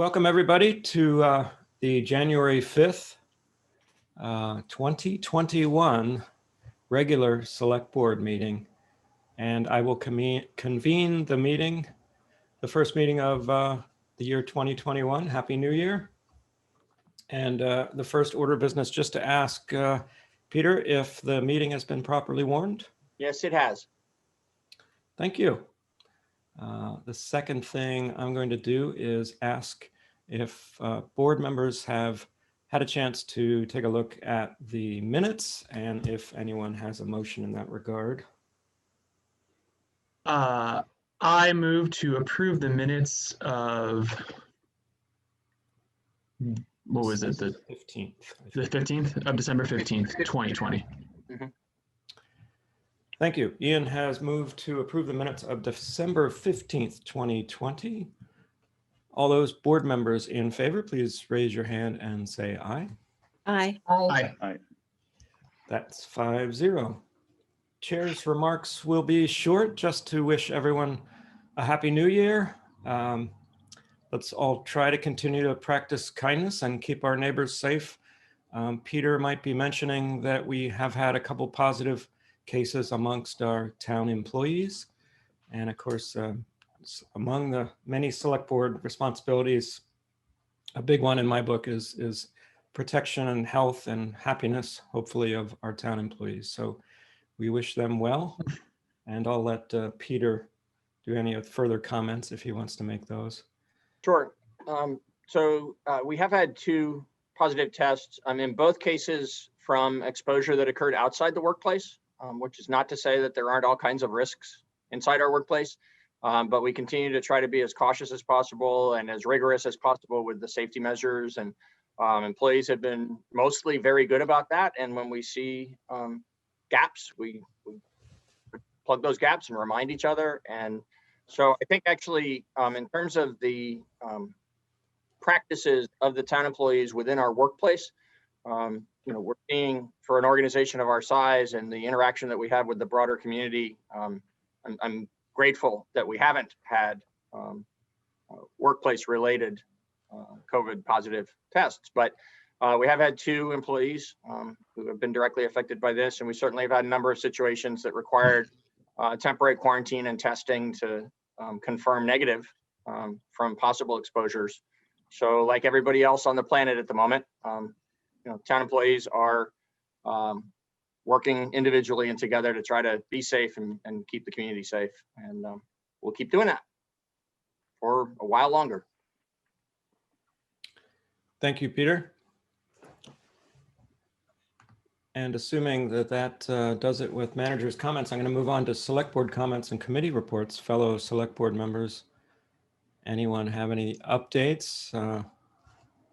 Welcome everybody to the January 5th, 2021 regular select board meeting. And I will convene the meeting, the first meeting of the year 2021. Happy New Year. And the first order of business, just to ask Peter if the meeting has been properly warned. Yes, it has. Thank you. The second thing I'm going to do is ask if board members have had a chance to take a look at the minutes and if anyone has a motion in that regard. I move to approve the minutes of, what was it? The 15th. The 15th of December 15th, 2020. Thank you. Ian has moved to approve the minutes of December 15th, 2020. All those board members in favor, please raise your hand and say aye. Aye. Aye. That's 5-0. Chair's remarks will be short, just to wish everyone a happy new year. Let's all try to continue to practice kindness and keep our neighbors safe. Peter might be mentioning that we have had a couple positive cases amongst our town employees. And of course, among the many select board responsibilities, a big one in my book is protection and health and happiness, hopefully, of our town employees. So we wish them well. And I'll let Peter do any further comments if he wants to make those. Sure. So we have had 2 positive tests. In both cases from exposure that occurred outside the workplace, which is not to say that there aren't all kinds of risks inside our workplace, but we continue to try to be as cautious as possible and as rigorous as possible with the safety measures. And employees have been mostly very good about that. And when we see gaps, we plug those gaps and remind each other. And so I think actually in terms of the practices of the town employees within our workplace, we're seeing, for an organization of our size and the interaction that we have with the broader community, I'm grateful that we haven't had workplace related COVID positive tests, but we have had 2 employees who have been directly affected by this. And we certainly have had a number of situations that required temporary quarantine and testing to confirm negative from possible exposures. So like everybody else on the planet at the moment, town employees are working individually and together to try to be safe and keep the community safe. And we'll keep doing that for a while longer. Thank you, Peter. And assuming that does it with manager's comments, I'm going to move on to select board comments and committee reports. Fellow select board members, anyone have any updates,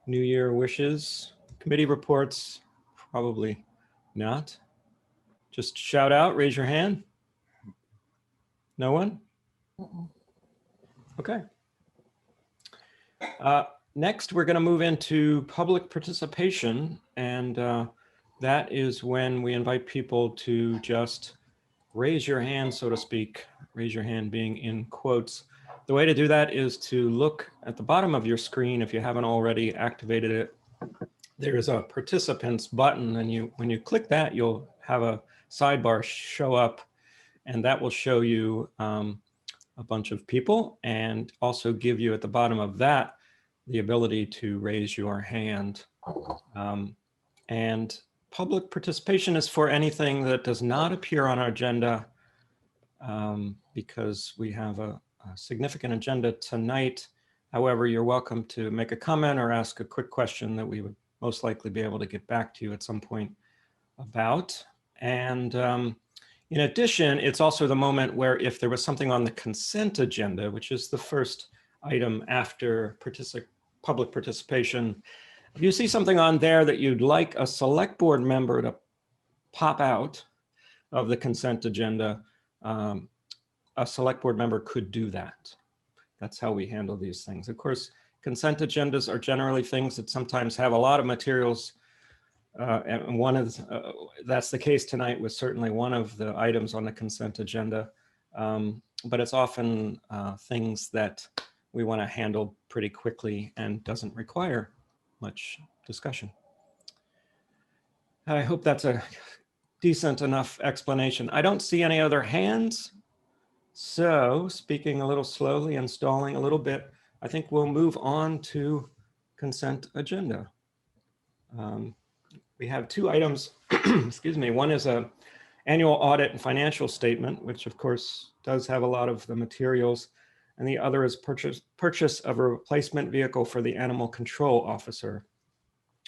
New Year wishes, committee reports? Probably not. Just shout out, raise your hand. No one? Okay. Next, we're going to move into public participation, and that is when we invite people to just raise your hand, so to speak, raise your hand being in quotes. The way to do that is to look at the bottom of your screen if you haven't already activated it. There's a participants button, and when you click that, you'll have a sidebar show up, and that will show you a bunch of people and also give you at the bottom of that the ability to raise your hand. And public participation is for anything that does not appear on our agenda, because we have a significant agenda tonight. However, you're welcome to make a comment or ask a quick question that we would most likely be able to get back to you at some point about. And in addition, it's also the moment where if there was something on the consent agenda, which is the first item after public participation, if you see something on there that you'd like a select board member to pop out of the consent agenda, a select board member could do that. That's how we handle these things. Of course, consent agendas are generally things that sometimes have a lot of materials. And that's the case tonight with certainly one of the items on the consent agenda. But it's often things that we want to handle pretty quickly and doesn't require much discussion. I hope that's a decent enough explanation. I don't see any other hands. So speaking a little slowly and stalling a little bit, I think we'll move on to consent agenda. We have two items, excuse me. One is a annual audit and financial statement, which of course does have a lot of the materials. And the other is purchase of a replacement vehicle for the animal control officer.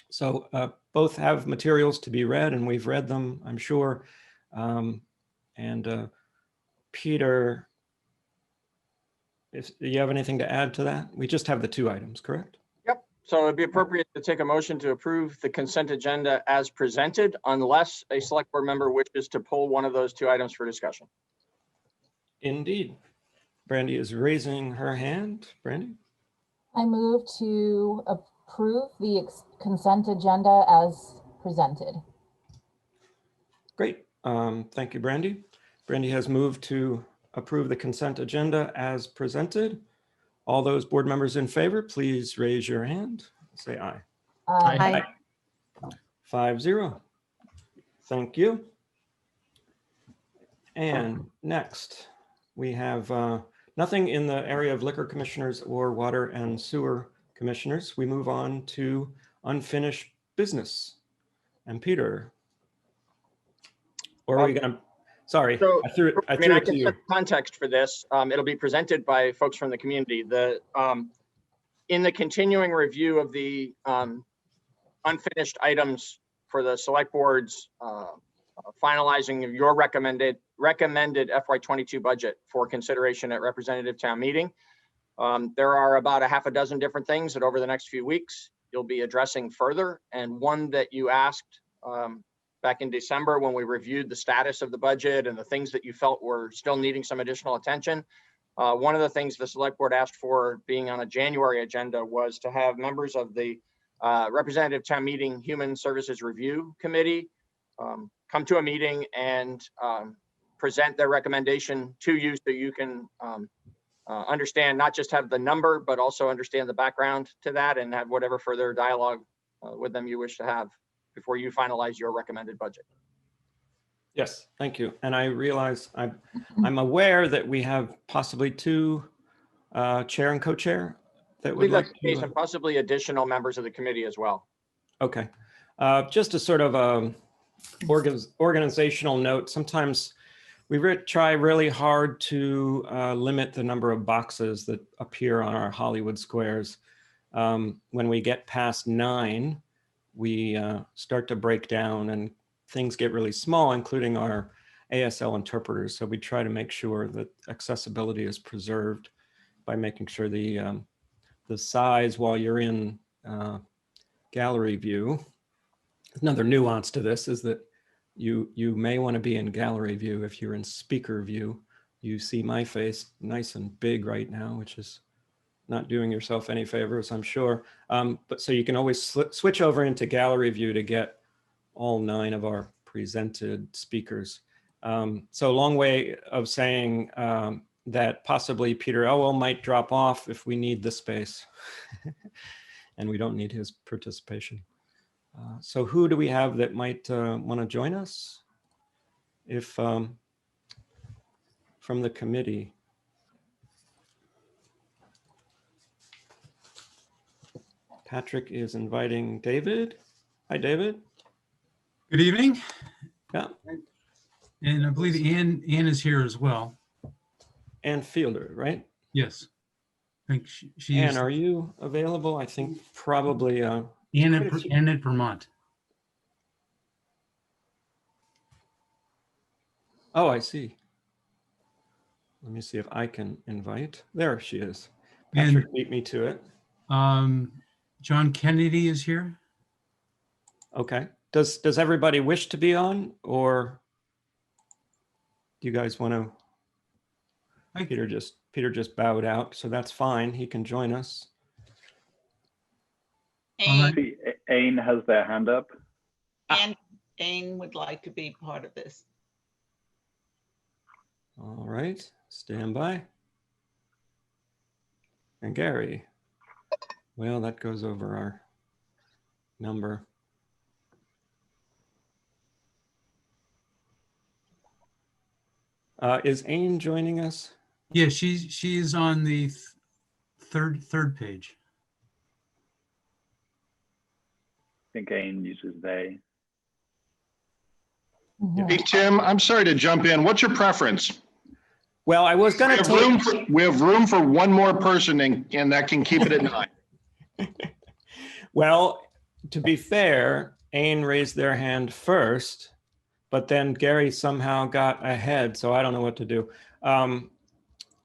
So both have materials to be read, and we've read them, I'm sure. Peter, do you have anything to add to that? We just have the two items, correct? Yep. So it'd be appropriate to take a motion to approve the consent agenda as presented, unless a select board member wishes to pull one of those two items for discussion. Indeed. Brandy is raising her hand. Brandy? I move to approve the consent agenda as presented. Great. Thank you, Brandy. Brandy has moved to approve the consent agenda as presented. All those board members in favor, please raise your hand. Say aye. Aye. 5-0. Thank you. And next, we have nothing in the area of liquor commissioners or water and sewer commissioners. We move on to unfinished business. And Peter, or are we going to, sorry, So, I threw it I to can you. set context for this. It'll be presented by folks from the community. In the continuing review of the unfinished items for the select board's finalizing of your recommended FY22 budget for consideration at representative town meeting. There are about a half a dozen different things that over the next few weeks you'll be addressing further. And one that you asked back in December when we reviewed the status of the budget and the things that you felt were still needing some additional attention. One of the things the select board asked for being on a January agenda was to have members of the representative town meeting Human Services Review Committee come to a meeting and present their recommendation to you so you can understand, not just have the number, but also understand the background to that and have whatever further dialogue with them you wish to have before you finalize your recommended budget. Yes, thank you. And I realize I'm aware that we have possibly two chair and co-chair that I would believe like that's the case, to. and possibly additional members of the committee as well. Okay. Just a sort of organizational note. Sometimes we try really hard to limit the number of boxes that appear on our Hollywood squares. When we get past 9, we start to break down and things get really small, including our ASL interpreters. So we try to make sure that accessibility is preserved by making sure the size while you're in gallery view. Another nuance to this is that you may want to be in gallery view. If you're in speaker view, you see my face nice and big right now, which is not doing yourself any favors, I'm sure. But so you can always switch over into gallery view to get all 9 of our presented speakers. So a long way of saying that possibly Peter Elwell might drop off if we need the space and we don't need his participation. So who do we have that might want to join us? If from the committee. Patrick is inviting David. Hi, David. Good evening. Yeah. And I believe Ann is here as well. Ann Fielder, right? Yes. I think she Ann, is. are you available? I think probably. Ann in Vermont. Oh, I see. Let me see if I can invite. There she is. Patrick beat me to it. John Kennedy is here. Okay. Does everybody wish to be on, or do you guys want to? Peter just bowed out, so that's fine. He can join us. Ain has their hand up. And Ain would like to be part of this. All right, stand by. And Gary. Well, that goes over our number. Is Ain joining us? Yeah, she's on the third page. I think Ain uses they. Mhm. Hey, Tim, I'm sorry to jump in. What's your preference? Well, I was going to take. We have room for one more person and that can keep it at 9. Well, to be fair, Ain raised their hand first, but then Gary somehow got ahead, so I don't know what to do.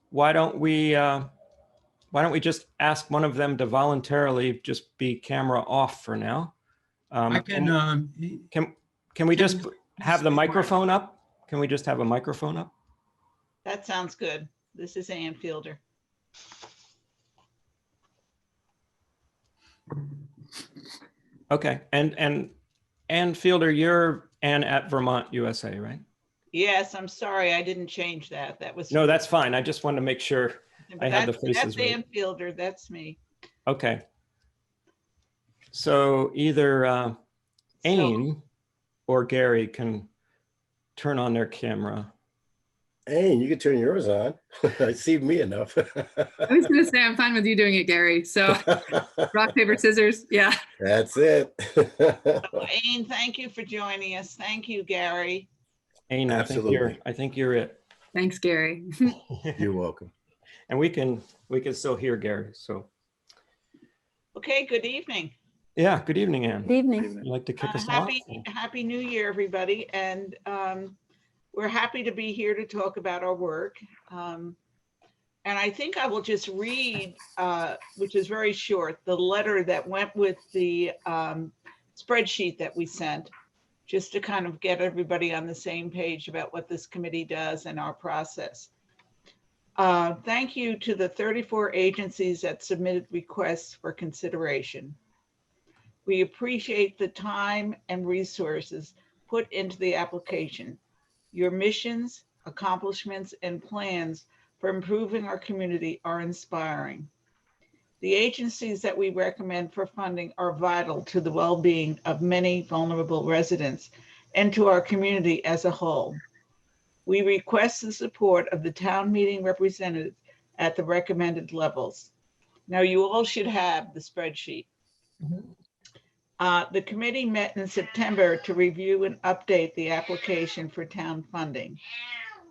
Why don't we just ask one of them to voluntarily just be camera off for now? I can, Can we just have the microphone up? Can we just have a microphone up? That sounds good. This is Ann Fielder. Okay, and Fielder, you're Ann at Vermont, USA, right? Yes, I'm sorry, I didn't change that. That was. No, that's fine. I just wanted to make sure I had the faces That's right. Ann Fielder, that's me. Okay. So either So- Ain or Gary can turn on their camera. Hey, you can turn yours on. I see me enough. I was gonna say, I'm fine with you doing it, Gary. So rock, paper, scissors. Yeah. That's it. Ain, thank you for joining us. Thank you, Gary. Ain, Absolutely. I think you're it. Thanks, Gary. You're welcome. And we can still hear Gary. So Okay, good evening. yeah, good evening, Ann. Good evening. You'd like to kick us off? Happy New Year, everybody. And we're happy to be here to talk about our work. And I think I will just read, which is very short, the letter that went with the spreadsheet that we sent, just to kind of get everybody on the same page about what this committee does and our process. Thank you to the 34 agencies that submitted requests for consideration. We appreciate the time and resources put into the application. Your missions, accomplishments, and plans for improving our community are inspiring. The agencies that we recommend for funding are vital to the well-being of many vulnerable residents and to our community as a whole. We request the support of the town meeting representatives at the recommended levels. Now, you all should have the spreadsheet. The committee met in September to review and update the application for town funding.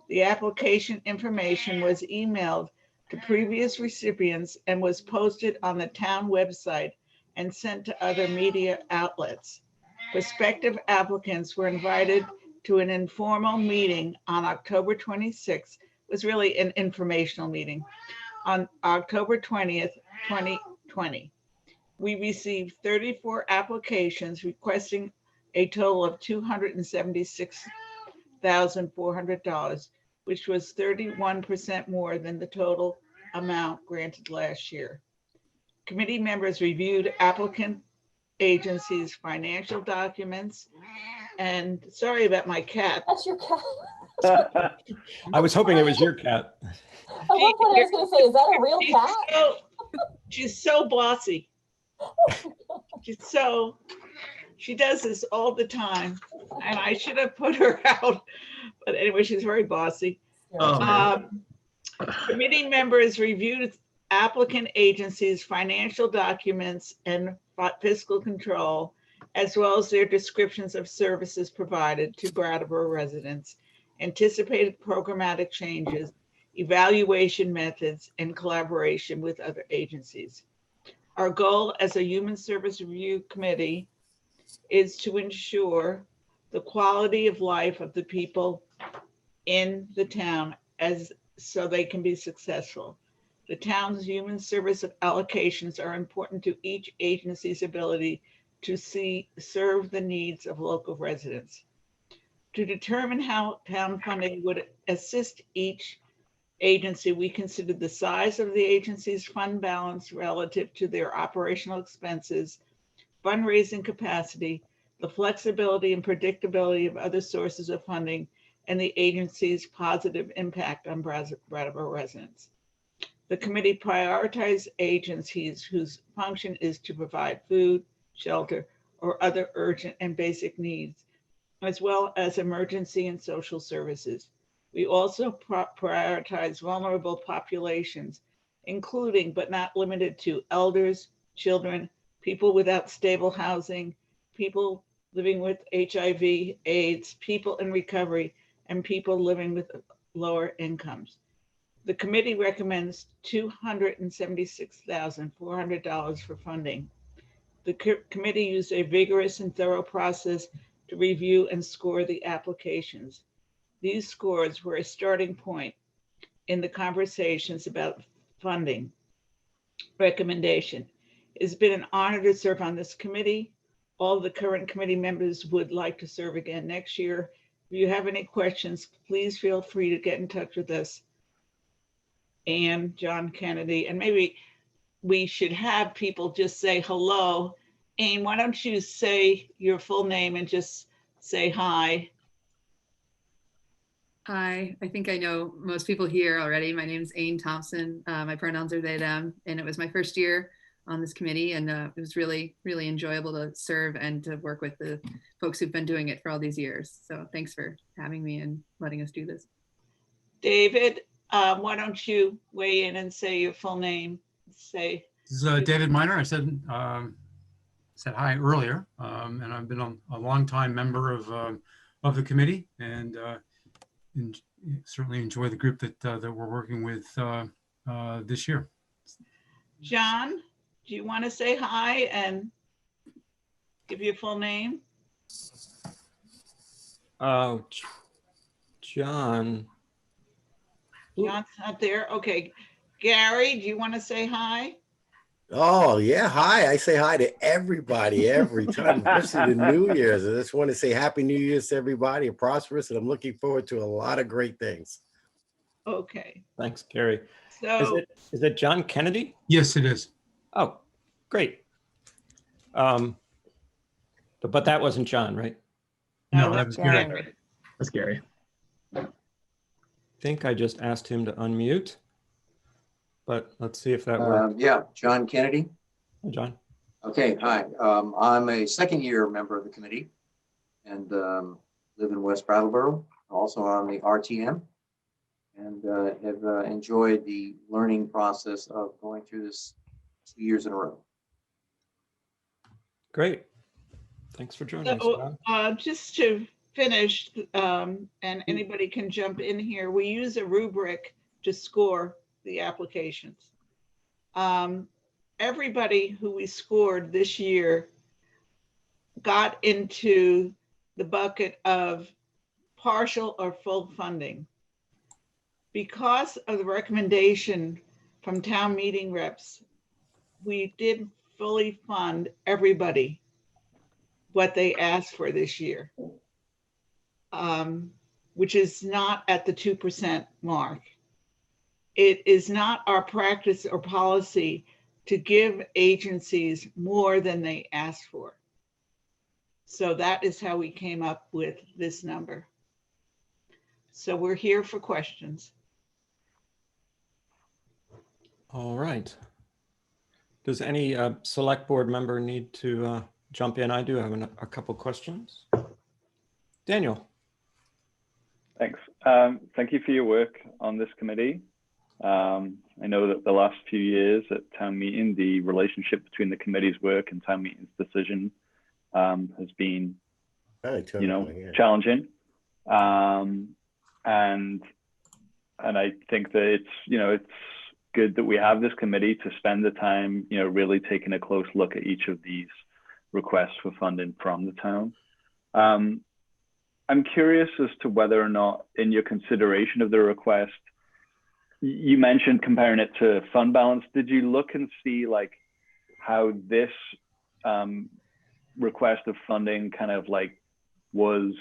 The application information was emailed to previous recipients and was posted on the town website and sent to other media outlets. Prospective applicants were invited to an informal meeting on October 26th. It was really an informational meeting on October 20th, 2020. We received 34 applications requesting a total of $276,400, which was 31% more than the total amount granted last year. Committee members reviewed applicant agencies' financial documents, and sorry about my cat. That's your cat. I was hoping it was your cat. At one point I was gonna say, is that a real cat? She's so bossy. She does this all the time, and I should have put her out. But anyway, she's very bossy. Committee members reviewed applicant agencies' financial documents and fiscal control, as well as their descriptions of services provided to Brattleboro residents, anticipated programmatic changes, evaluation methods, and collaboration with other agencies. Our goal as a Human Service Review Committee is to ensure the quality of life of the people in the town so they can be successful. The town's human service allocations are important to each agency's ability to serve the needs of local residents. To determine how town funding would assist each agency, we considered the size of the agency's fund balance relative to their operational expenses, fundraising capacity, the flexibility and predictability of other sources of funding, and the agency's positive impact on Brattleboro residents. The committee prioritizes agencies whose function is to provide food, shelter, or other urgent and basic needs, as well as emergency and social services. We also prioritize vulnerable populations, including but not limited to elders, children, people without stable housing, people living with HIV, AIDS, people in recovery, and people living with lower incomes. The committee recommends $276,400 for funding. The committee used a vigorous and thorough process to review and score the applications. These scores were a starting point in the conversations about funding. Recommendation. It's been an honor to serve on this committee. All the current committee members would like to serve again next year. If you have any questions, please feel free to get in touch with us and John Kennedy. And maybe we should have people just say hello. Anne, why don't you say your full name and just say hi? Hi, I think I know most people here already. My name is Aine Thompson. My pronouns are they, them, and it was my first year on this committee, and it was really, really enjoyable to serve and to work with the folks who've been doing it for all these years. So thanks for having me and letting us do this. David, why don't you weigh in and say your full name? Say. This is David Miner. I said hi earlier, and I've been a longtime member of the committee, and certainly enjoy the group that we're working with this year. John, do you want to say hi and give your full name? Oh, John. John's not there. Okay. Gary, do you want to say hi? Oh, yeah. Hi. I say hi to everybody every time, especially the New Year's. I just want to say Happy New Year's to everybody and prosperous. And I'm looking forward to a lot of great things. Okay. Thanks, Gary. So Is it John Kennedy? Yes, it is. Oh, great. But that wasn't John, right? No, that was Gary. Gary. That's Gary. I think I just asked him to unmute, but let's see if that works. Yeah, John Kennedy. Hi, John. Okay, hi. I'm a second-year member of the committee and live in West Brattleboro, also on the RTM, and have enjoyed the learning process of going through this 2 years in a row. Great. Thanks for joining us, John. Just to finish, and anybody can jump in here, we use a rubric to score the applications. Everybody who we scored this year got into the bucket of partial or full funding. Because of the recommendation from town meeting reps, we did fully fund everybody what they asked for this year, which is not at the 2% mark. It is not our practice or policy to give agencies more than they ask for. So that is how we came up with this number. So we're here for questions. All right. Does any select board member need to jump in? I do have a couple questions. Daniel. Thanks. Thank you for your work on this committee. I know that the last few years at town meeting, the relationship between the committee's work and town meeting's decision has been, challenging. And I think that it's good that we have this committee to spend the time, really taking a close look at each of these requests for funding from the town. I'm curious as to whether or not in your consideration of the request, you mentioned comparing it to fund balance. Did you look and see like how this request of funding kind of like was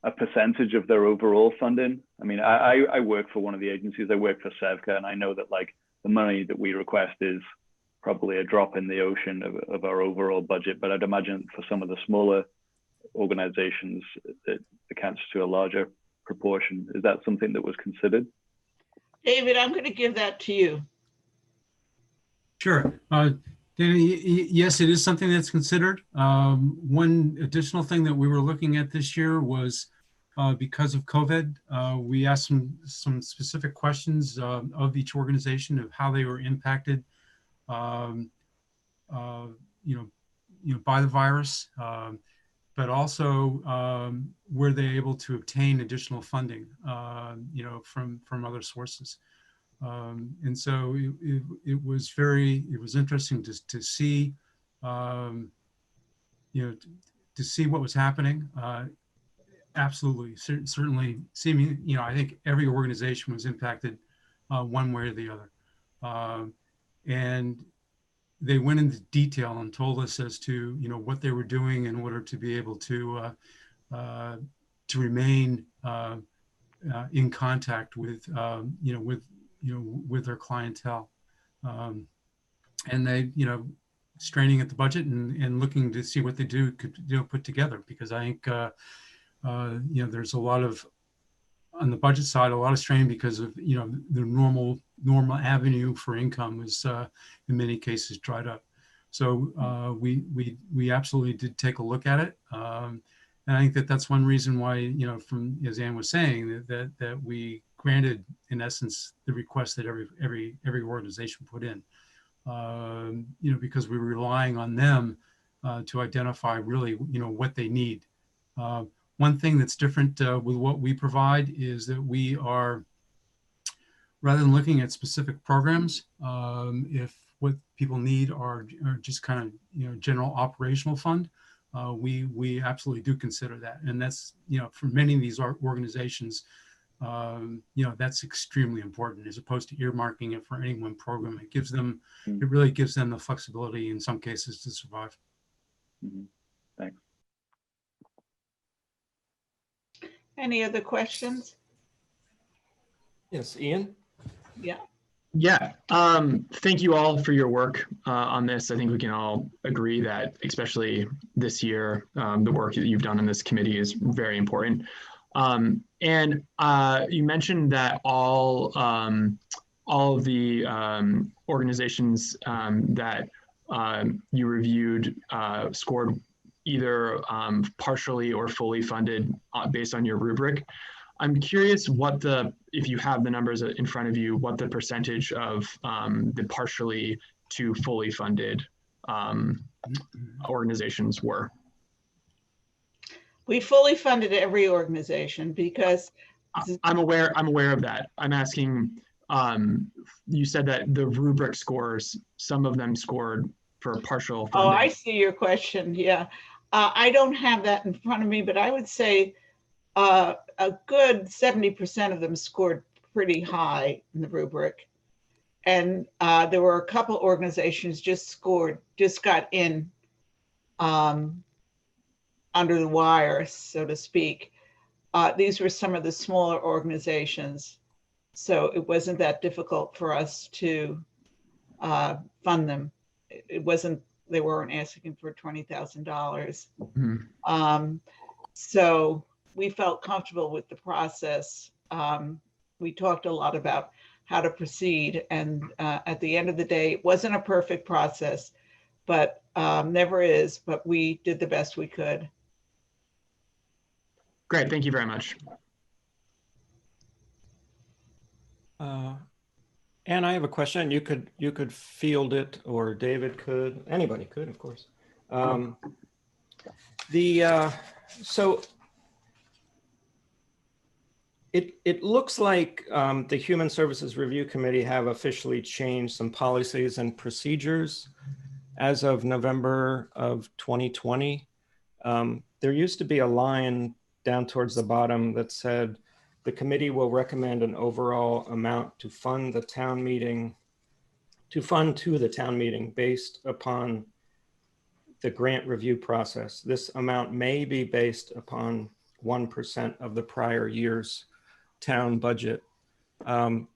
a percentage of their overall funding? I mean, I work for one of the agencies. I work for SEVCA, and I know that like the money that we request is probably a drop in the ocean of our overall budget. But I'd imagine for some of the smaller organizations, it accounts to a larger proportion. Is that something that was considered? David, I'm going to give that to you. Sure. Dana, yes, it is something that's considered. One additional thing that we were looking at this year was because of COVID, we asked some specific questions of each organization of how they were impacted, by the virus, but also were they able to obtain additional funding, from other sources. And so it was interesting to see, to see what was happening. Absolutely, certainly seeming, I think every organization was impacted one way or the other. And they went into detail and told us as to, what they were doing in order to be able to remain in contact with, with their clientele. And they, straining at the budget and looking to see what they could put together, because I think, there's a lot of, on the budget side, a lot of strain because of, the normal avenue for income was in many cases dried up. So we absolutely did take a look at it. And I think that's one reason why, from, as Ann was saying, that we granted, in essence, the request that every organization put in, because we were relying on them to identify really, what they need. One thing that's different with what we provide is that we are, rather than looking at specific programs, if what people need are just kind of, general operational fund, we absolutely do consider that. And that's, for many of these organizations, that's extremely important, as opposed to earmarking it for any one program. It really gives them the flexibility in some cases to survive. Mm-hmm. Thanks. Any other questions? Yes, Ian? Yeah. Yeah. Thank you all for your work on this. I think we can all agree that, especially this year, the work that you've done in this committee is very important. And you mentioned that all of the organizations that you reviewed scored either partially or fully funded based on your rubric. I'm curious if you have the numbers in front of you, what the percentage of the partially to fully funded organizations were. We fully funded every organization because I'm aware of that. I'm asking, you said that the rubric scores, some of them scored for partial funding. Oh, I see your question. Yeah. I don't have that in front of me, but I would say a good 70% of them scored pretty high in the rubric. And there were a couple organizations just got in under the wire, so to speak. These were some of the smaller organizations, so it wasn't that difficult for us to fund them. They weren't asking for $20,000. Mm-hmm. So we felt comfortable with the process. We talked a lot about how to proceed, and at the end of the day, it wasn't a perfect process, but never is, but we did the best we could. Great, thank you very much. Ann, I have a question. You could field it, or David could. Anybody could, of course. So it looks like the Human Services Review Committee have officially changed some policies and procedures as of November of 2020. There used to be a line down towards the bottom that said, the committee will recommend an overall amount to fund to the town meeting based upon the grant review process. This amount may be based upon 1% of the prior year's town budget. And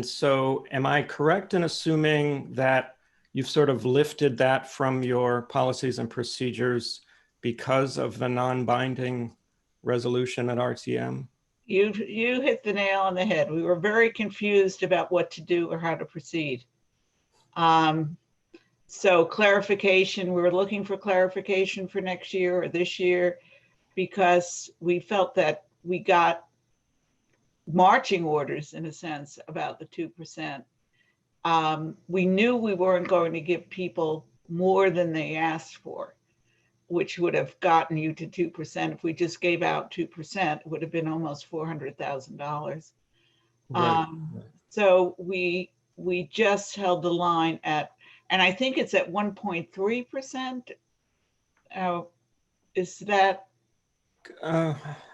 so am I correct in assuming that you've sort of lifted that from your policies and procedures because of the non-binding resolution at RTM? You hit the nail on the head. We were very confused about what to do or how to proceed. So clarification, we were looking for clarification for next year or this year, because we felt that we got marching orders in a sense about the 2%. We knew we weren't going to give people more than they asked for, which would have gotten you to 2%. If we just gave out 2%, it would have been almost $400,000. Right. So we just held the line at, and I think it's at 1.3%. Is that?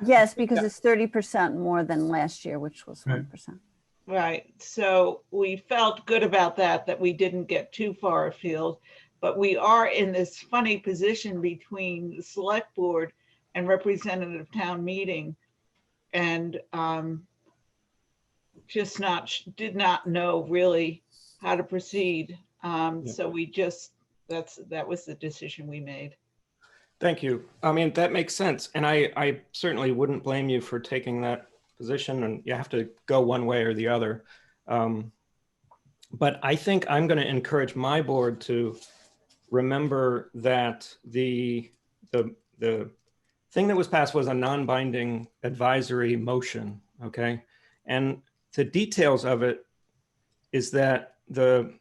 Yes, because it's 30% more than last year, which was 1%. Right. So we felt good about that we didn't get too far afield, but we are in this funny position between the select board and representative town meeting, and just did not know really how to proceed. So we just, that was the decision we made. Thank you. I mean, that makes sense. And I certainly wouldn't blame you for taking that position, and you have to go one way or the other. But I think I'm going to encourage my board to remember that the thing that was passed was a non-binding advisory motion, okay? And the details of it is that the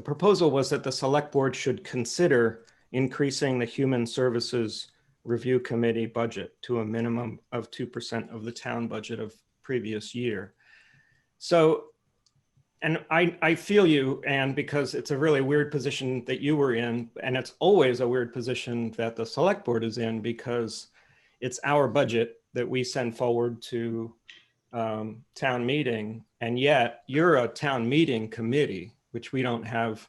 proposal was that the select board should consider increasing the Human Services Review Committee budget to a minimum of 2% of the town budget of previous year. So, and I feel you, Anne, because it's a really weird position that you were in, and it's always a weird position that the select board is in, because it's our budget that we send forward to town meeting, and yet you're a town meeting committee, which we don't have,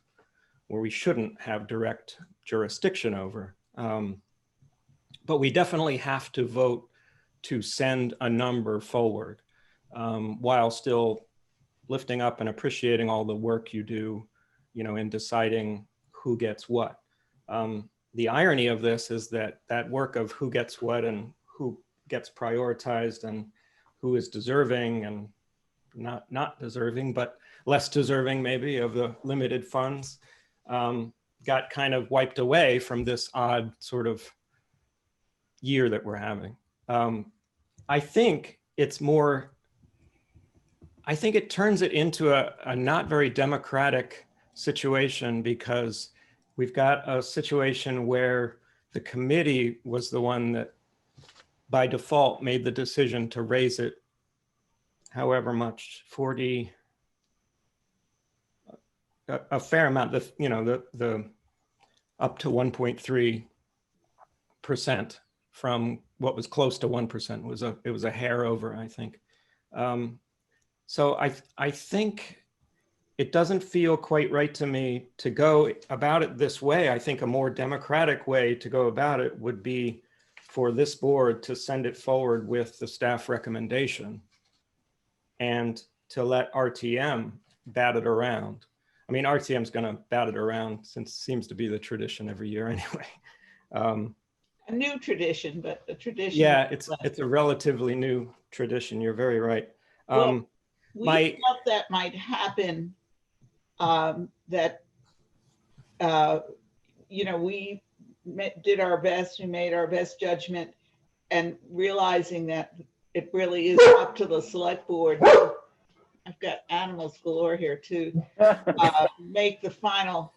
or we shouldn't have direct jurisdiction over. But we definitely have to vote to send a number forward, while still lifting up and appreciating all the work you do, you know, in deciding who gets what. The irony of this is that that work of who gets what and who gets prioritized and who is deserving and not deserving, but less deserving maybe of the limited funds, got kind of wiped away from this odd sort of year that we're having. I think it's more, I think it turns it into a not very democratic situation, because we've got a situation where the committee was the one that by default made the decision to raise it however much, 40, a fair amount, you know, the up to 1.3% from what was close to 1%. It was a hair over, I think. So I think it doesn't feel quite right to me to go about it this way. I think a more democratic way to go about it would be for this board to send it forward with the staff recommendation and to let RTM bat it around. I mean, RTM's going to bat it around, since it seems to be the tradition every year anyway. A new tradition, but a tradition. Yeah, it's a relatively new tradition. You're very right. Well, we felt that might happen, that, you know, we did our best, we made our best judgment, and realizing that it really is up to the select board. I've got animals galore here too. Make the final,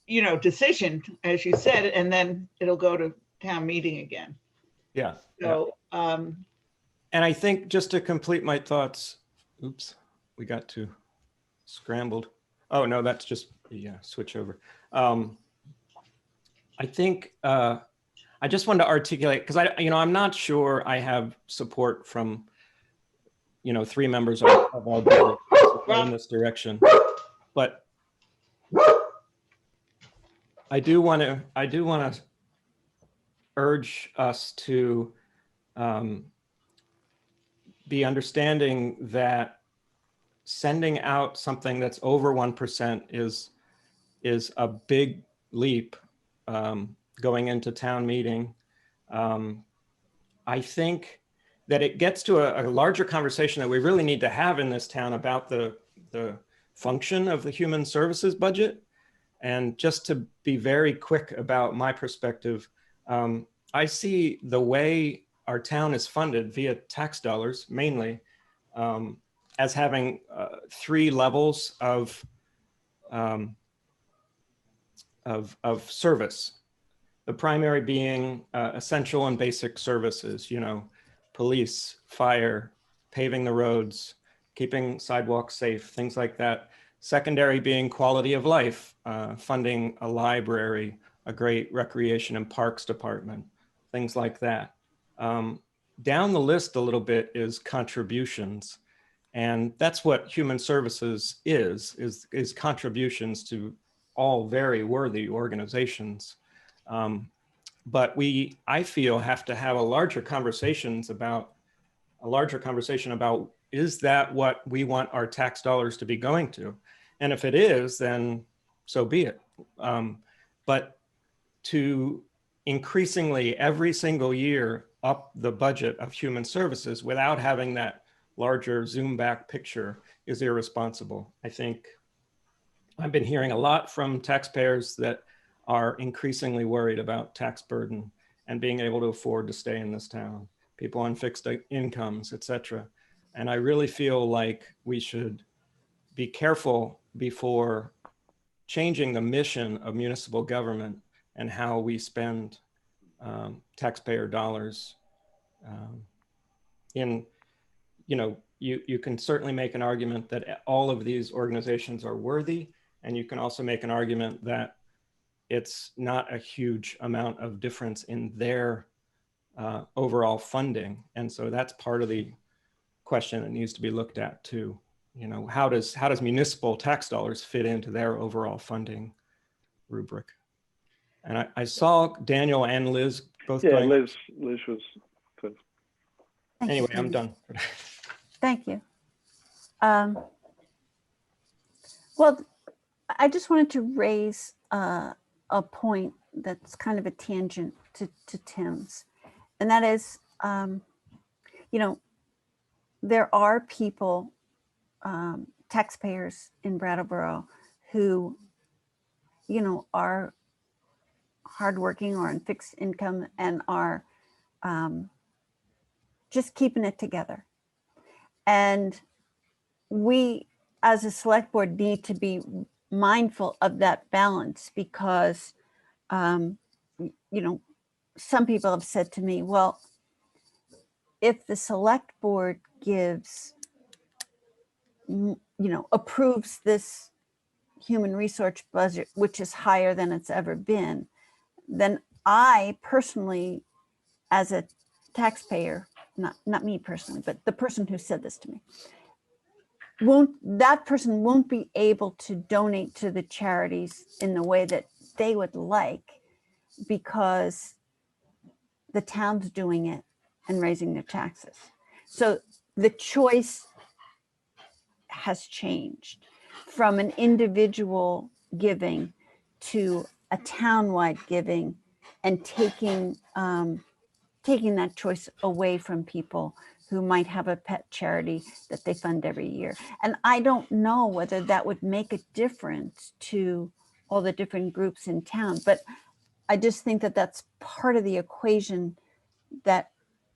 you know, decision, as you said, and then it'll go to town meeting again. Yeah. So, and I think, just to complete my thoughts, oops, we got to scrambled. Oh no, that's just, yeah, switch over. I think I just wanted to articulate, because I'm not sure I have support from, you know, 3 members of our board in this direction, but I do want to urge us to be understanding that sending out something that's over 1% is a big leap going into town meeting. I think that it gets to a larger conversation that we really need to have in this town about the function of the human services budget. And just to be very quick about my perspective, I see the way our town is funded via tax dollars mainly as having 3 levels of service. The primary being essential and basic services, you know, police, fire, paving the roads, keeping sidewalks safe, things like that. Secondary being quality of life, funding a library, a great recreation and parks department, things like that. Down the list a little bit is contributions. And that's what human services is contributions to all very worthy organizations. But I feel, have to have a larger conversation about, is that what we want our tax dollars to be going to? And if it is, then so be it. But to increasingly every single year up the budget of human services without having that larger zoom back picture is irresponsible. I think I've been hearing a lot from taxpayers that are increasingly worried about tax burden and being able to afford to stay in this town, people on fixed incomes, et cetera. And I really feel like we should be careful before changing the mission of municipal government and how we spend taxpayer dollars. You can certainly make an argument that all of these organizations are worthy, and you can also make an argument that it's not a huge amount of difference in their overall funding. And so that's part of the question that needs to be looked at too. You know, how does municipal tax dollars fit into their overall funding rubric? And I saw Daniel and Liz both going. Liz was first. Anyway, I'm done. Thank you. Well, I just wanted to raise a point that's kind of a tangent to Tim's, and that is, there are people, taxpayers in Brattleboro who, are hardworking or on fixed income and are just keeping it together. And we, as a select board, need to be mindful of that balance because, some people have said to me, well, if the select board gives, approves this human resource budget, which is higher than it's ever been, then I personally, as a taxpayer, not me personally, but the person who said this to me, that person won't be able to donate to the charities in the way that they would like because the town's doing it and raising their taxes. So the choice has changed from an individual giving to a townwide giving, and taking that choice away from people who might have a pet charity that they fund every year. And I don't know whether that would make a difference to all the different groups in town, but I just think that that's part of the equation that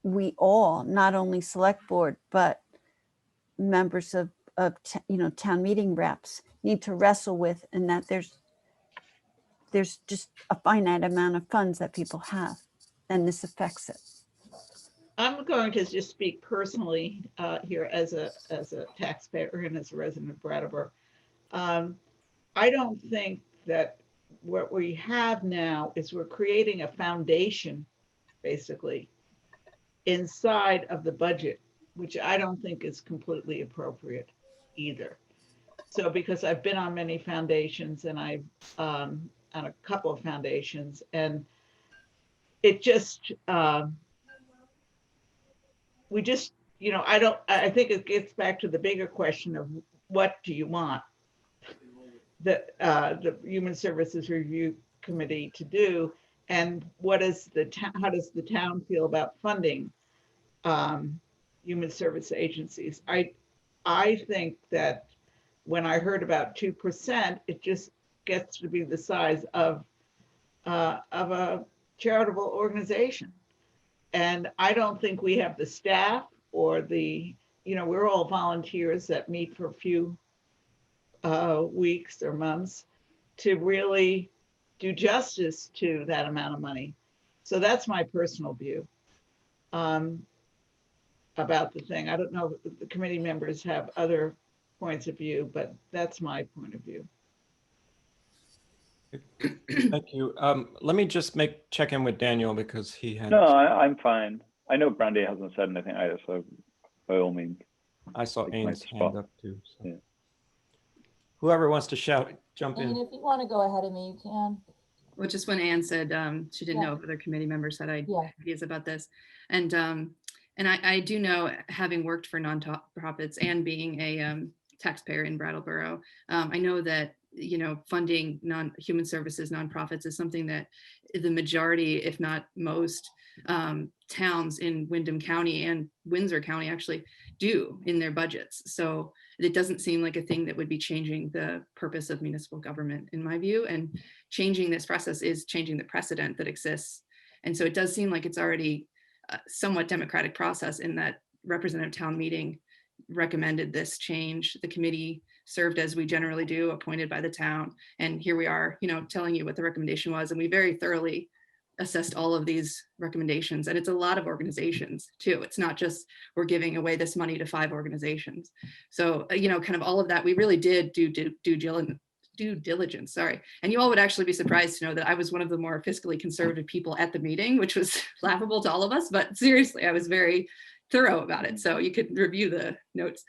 we all, not only select board, but members of town meeting reps need to wrestle with, and that there's just a finite amount of funds that people have, and this affects it. I'm going to just speak personally here as a taxpayer and as a resident of Brattleboro. I don't think that what we have now is we're creating a foundation, basically, inside of the budget, which I don't think is completely appropriate either. So because I've been on many foundations and I've on a couple of foundations, and it just, I think it gets back to the bigger question of what do you want the Human Services Review Committee to do, and how does the town feel about funding human service agencies? I think that when I heard about 2%, it just gets to be the size of a charitable organization. And I don't think we have the staff or the, we're all volunteers that meet for a few weeks or months to really do justice to that amount of money. So that's my personal view about the thing. I don't know if the committee members have other points of view, but that's my point of view. Thank you. Let me just check in with Daniel because he had. No, I'm fine. I know Brandy hasn't said anything either, so by all means. I saw Take Ains' my hand spot. up too. So. Yeah. Whoever wants to shout, jump I mean, in. if you want to go ahead of me, you can. Well, just when Anne said she didn't Yeah. know if other committee members had Yeah. ideas about this. And I do know, having worked for nonprofits and being a taxpayer in Brattleboro, I know that, funding human services nonprofits is something that the majority, if not most, towns in Windham County and Windsor County actually do in their budgets. So it doesn't seem like a thing that would be changing the purpose of municipal government, in my view. And changing this process is changing the precedent that exists. And so it does seem like it's already a somewhat democratic process in that representative town meeting recommended this change. The committee served as we generally do, appointed by the town. And here we are, telling you what the recommendation was. And we very thoroughly assessed all of these recommendations. And it's a lot of organizations too. It's not just we're giving away this money to 5 organizations. So, kind of all of that, we really did do due diligence, sorry. And you all would actually be surprised to know that I was one of the more fiscally conservative people at the meeting, which was laughable to all of us, but seriously, I was very thorough about it. So you could review the notes.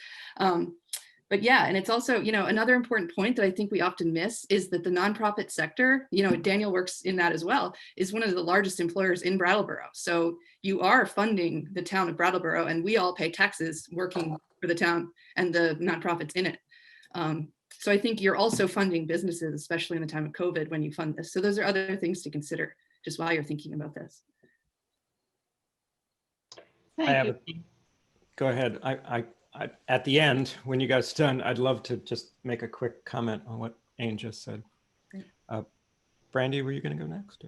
But yeah, and it's also, another important point that I think we often miss is that the nonprofit sector, Daniel works in that as well, is one of the largest employers in Brattleboro. So you are funding the town of Brattleboro, and we all pay taxes working for the town and the nonprofits in it. So I think you're also funding businesses, especially in the time of COVID when you fund this. So those are other things to consider just while you're thinking about this. Thank you. Go ahead. I at the end, when you guys done, I'd love to just make a quick comment on what Ain just said. Brandy, were you going to go next?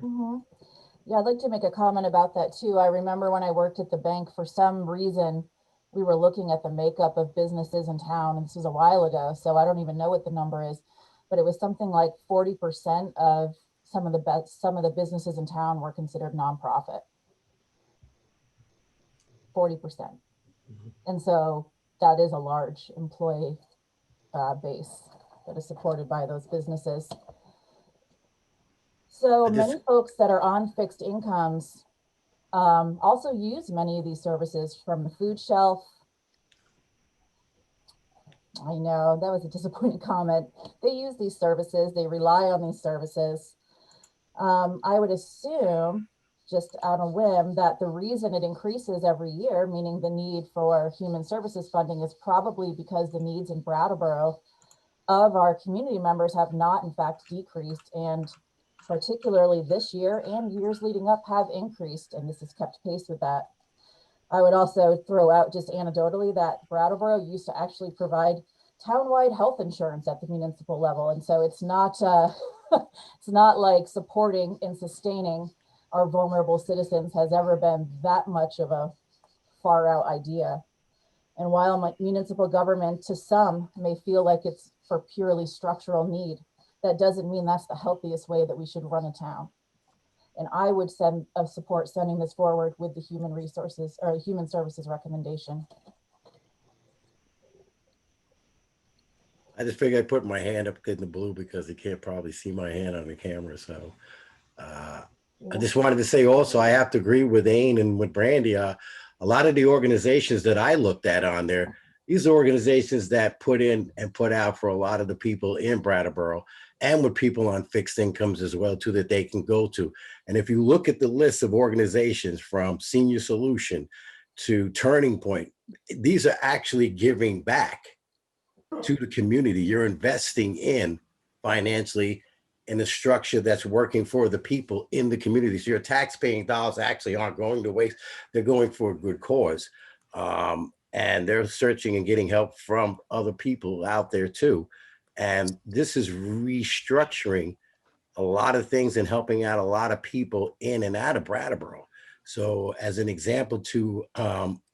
Yeah, I'd like to make a comment about that too. I remember when I worked at the bank, for some reason, we were looking at the makeup of businesses in town, and this was a while ago, so I don't even know what the number is, but it was something like 40% of some of the businesses in town were considered nonprofit. 40%. And so that is a large employee base that is supported by those businesses. So many folks that are on fixed incomes also use many of these services, from the food shelf. I know that was a disappointing comment. They use these services, they rely on these services. I would assume, just on a whim, that the reason it increases every year, meaning the need for human services funding, is probably because the needs in Brattleboro of our community members have not in fact decreased, and particularly this year and years leading up have increased, and this has kept pace with that. I would also throw out, just anecdotally, that Brattleboro used to actually provide townwide health insurance at the municipal level, and so it's not it's not like supporting and sustaining our vulnerable citizens has ever been that much of a far out idea. And while municipal government to some may feel like it's for purely structural need, that doesn't mean that's the healthiest way that we should run a town. And I would support sending this forward with the human resources or human services recommendation. I just figured I'd put my hand up in the blue because they can't probably see my hand on the camera. So I just wanted to say also, I have to agree with Ain and with Brandy. A lot of the organizations that I looked at on there, these are organizations that put in and put out for a lot of the people in Brattleboro, and with people on fixed incomes as well too, that they can go to. And if you look at the list of organizations from Senior Solution to Turning Point, these are actually giving back to the community. You're investing in financially in a structure that's working for the people in the community. So your tax-paying dollars actually aren't going to waste. They're going for a good cause. and they're searching and getting help from other people out there too. And this is restructuring a lot of things and helping out a lot of people in and out of Brattleboro. So as an example to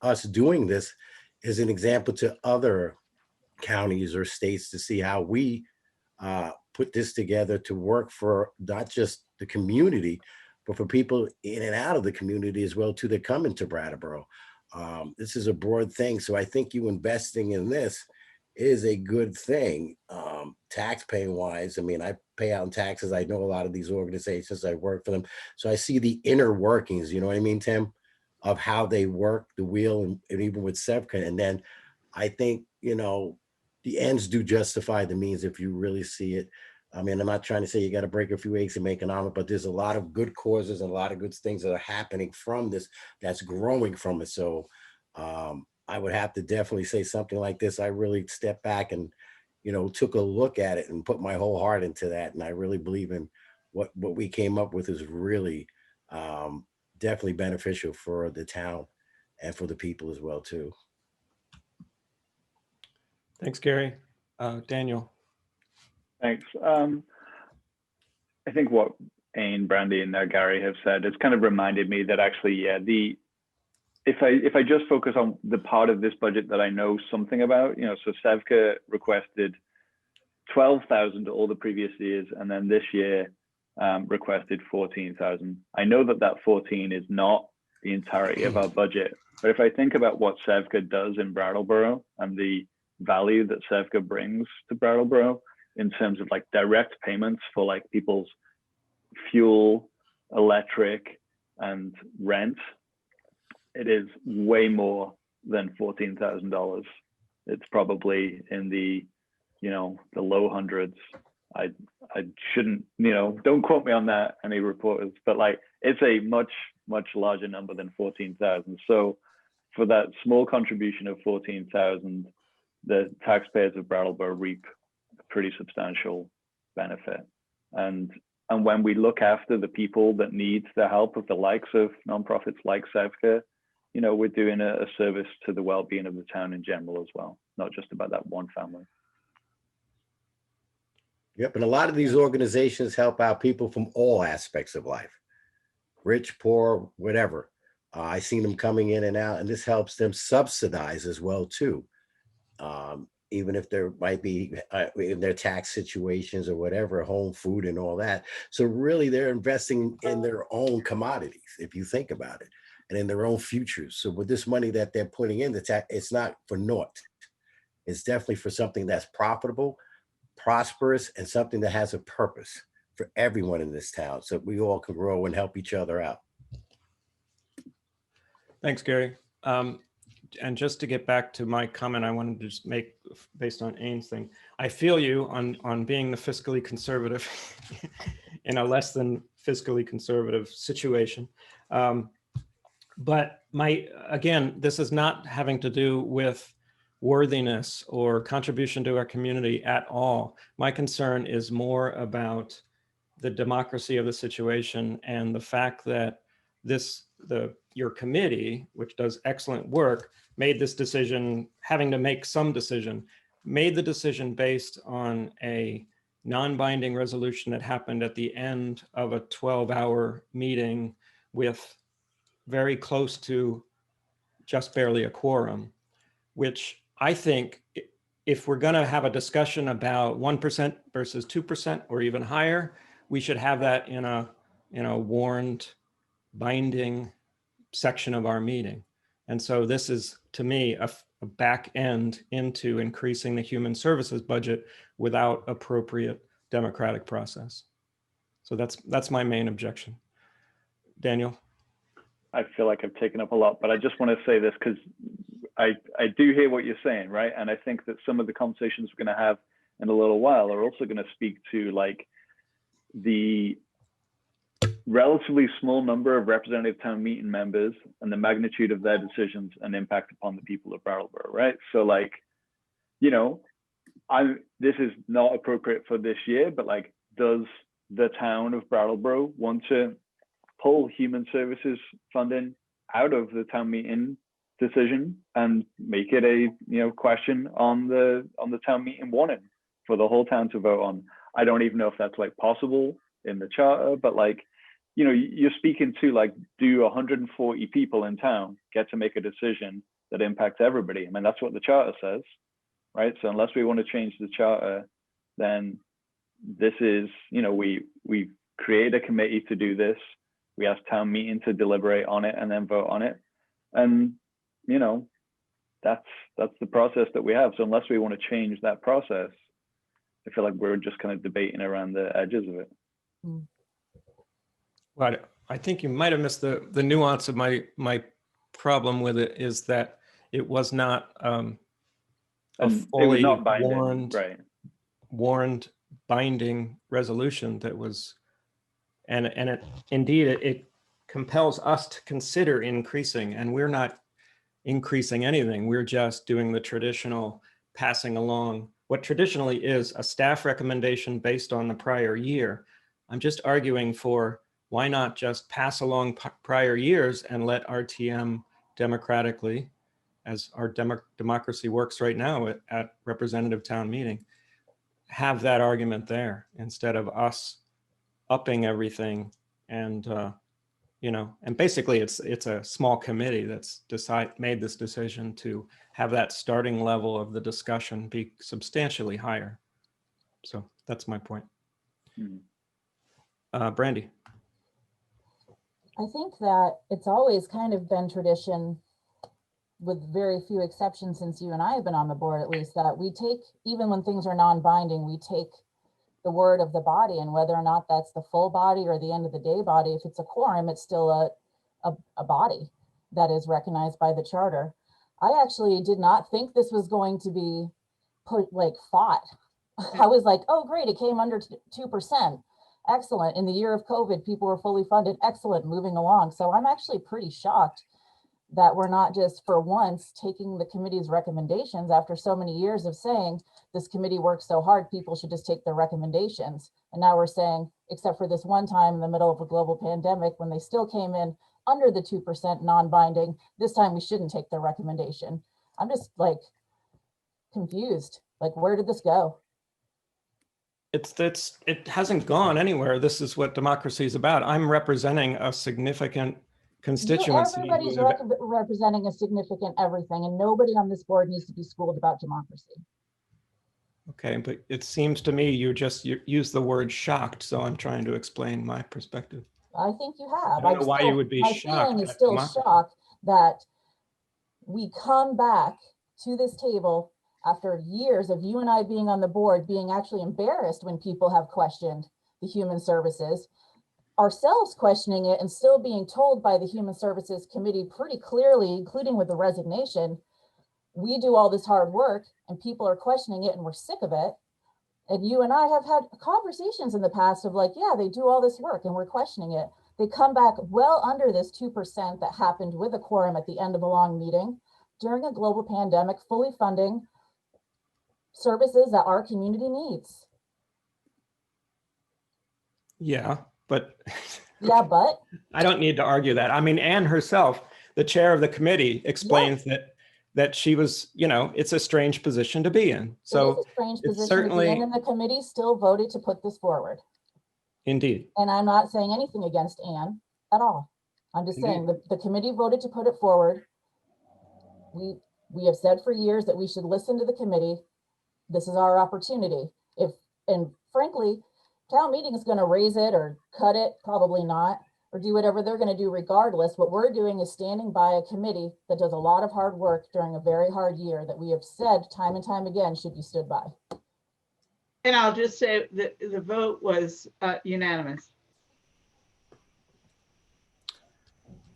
us doing this is an example to other counties or states to see how we put this together to work for not just the community, but for people in and out of the community as well too that come into Brattleboro. This is a broad thing. So I think you investing in this is a good thing, tax paying wise. I mean, I pay out in taxes. I know a lot of these organizations, I work for them. So I see the inner workings, you know what I mean, Tim, of how they work the wheel and even with Sevka. And then I think, you know, the ends do justify the means if you really see it. I mean, I'm not trying to say you got to break a few eggs and make an omelet, but there's a lot of good causes and a lot of good things that are happening from this that's growing from it. So I would have to definitely say something like this. I really stepped back and, you know, took a look at it and put my whole heart into that. And I really believe in what we came up with is really definitely beneficial for the town and for the people as well, too. Thanks, Gary. Daniel. Thanks. I think what Ain, Brandy, and now Gary have said, it's kind of reminded me that actually, yeah, if I just focus on the part of this budget that I know something about, you know, so Sevka requested 12,000 all the previous years, and then this year requested 14,000. I know that that 14 is not the entirety of our budget, but if I think about what Sevka does in Brattleboro and the value that Sevka brings to Brattleboro in terms of like direct payments for like people's fuel, electric, and rent, it is way more than $14,000. It's probably in the, you know, the low hundreds. I shouldn't, you know, don't quote me on that, any reporters, but like it's a much larger number than 14,000. So for that small contribution of 14,000, the taxpayers of Brattleboro reap a pretty substantial benefit. And when we look after the people that need the help of the likes of nonprofits like Sevka, you know, we're doing a service to the well-being of the town in general as well, not just about that one family. Yep, and a lot of these organizations help out people from all aspects of life, rich, poor, whatever. I seen them coming in and out, and this helps them subsidize as well too. Even if there might be in their tax situations or whatever, home food and all that. So really they're investing in their own commodities, if you think about it, and in their own futures. So with this money that they're putting in the tax, it's not for naught. It's definitely for something that's profitable, prosperous, and something that has a purpose for everyone in this town. So we all can grow and help each other out. Thanks, Gary. And just to get back to my comment, I wanted to just make based on Ain's thing. I feel you on being the fiscally conservative in a less than fiscally conservative situation. But again, this is not having to do with worthiness or contribution to our community at all. My concern is more about the democracy of the situation and the fact that your committee, which does excellent work, made this decision, having to make some decision, made the decision based on a non-binding resolution that happened at the end of a 12-hour meeting with very close to just barely a quorum, which I think if we're going to have a discussion about 1% versus 2% or even higher, we should have that in a warned, binding section of our meeting. And so this is, to me, a back end into increasing the human services budget without appropriate democratic process. So that's my main objection. Daniel? I feel like I've taken up a lot, but I just want to say this because I do hear what you're saying, right? And I think that some of the conversations we're going to have in a little while are also going to speak to like the relatively small number of representative town meeting members and the magnitude of their decisions and impact upon the people of Brattleboro, right? So like, you know, this is not appropriate for this year, but like, does the town of Brattleboro want to pull human services funding out of the town meeting decision and make it a question on the town meeting warning for the whole town to vote on. I don't even know if that's like possible in the charter, but like, you're speaking to like, do 140 people in town get to make a decision that impacts everybody? I mean, that's what the charter says, right? So unless we want to change the charter, then this is, we create a committee to do this. We ask town meeting to deliberate on it and then vote on it. And, that's the process that we have. So unless we want to change that process, I feel like we're just kind of debating around the edges of it. Well, I think you might have missed the nuance of my problem with it is that it was not a fully warned binding resolution that was, and it indeed it compels us to consider increasing, and we're not increasing anything. We're just doing the traditional passing along what traditionally is a staff recommendation based on the prior year. I'm just arguing for why not just pass along prior years and let RTM democratically, as our democracy works right now at representative town meeting, have that argument there instead of us upping everything. And and basically it's a small committee that's made this decision to have that starting level of the discussion be substantially higher. So that's my point. Brandy. I think that it's always kind of been tradition, with very few exceptions since you and I have been on the board at least, that we take, even when things are non-binding, we take the word of the body, and whether or not that's the full body or the end of the day body, if it's a quorum, it's still a body that is recognized by the charter. I actually did not think this was going to be fought. I was like, oh great, it came under 2%. Excellent. In the year of COVID, people were fully funded. Excellent, moving along. So I'm actually pretty shocked that we're not just for once taking the committee's recommendations after so many years of saying this committee works so hard, people should just take their recommendations. And now we're saying, except for this one time in the middle of a global pandemic when they still came in under the 2% non-binding, this time we shouldn't take their recommendation. I'm just like confused. Like, where did this go? It hasn't gone anywhere. This is what democracy is about. I'm representing a significant constituency. Everybody's representing a significant everything, and nobody on this board needs to be schooled about democracy. Okay, but it seems to me you use the word shocked, so I'm trying to explain my perspective. I think you have. I don't know why you would be shocked. My feeling is still shocked that we come back to this table after years of you and I being on the board, being actually embarrassed when people have questioned the human services, ourselves questioning it, and still being told by the Human Services Committee pretty clearly, including with the resignation, we do all this hard work and people are questioning it and we're sick of it. And you and I have had conversations in the past of like, yeah, they do all this work and we're questioning it. They come back well under this 2% that happened with a quorum at the end of a long meeting during a global pandemic, fully funding services that our community needs. Yeah, but I don't need to argue that. I mean, Anne herself, the chair of the committee, explains that she was, it's a strange position to be in. So it is a strange position certainly, to be in, and the committee still voted to put this forward. Indeed. And I'm not saying anything against Anne at all. I'm just saying the committee voted to put it forward. We have said for years that we should listen to the committee. This is our opportunity. And frankly, town meeting is going to raise it or cut it, probably not, or do whatever they're going to do regardless. What we're doing is standing by a committee that does a lot of hard work during a very hard year that we have said time and time again should be stood by. And I'll just say that the vote was unanimous.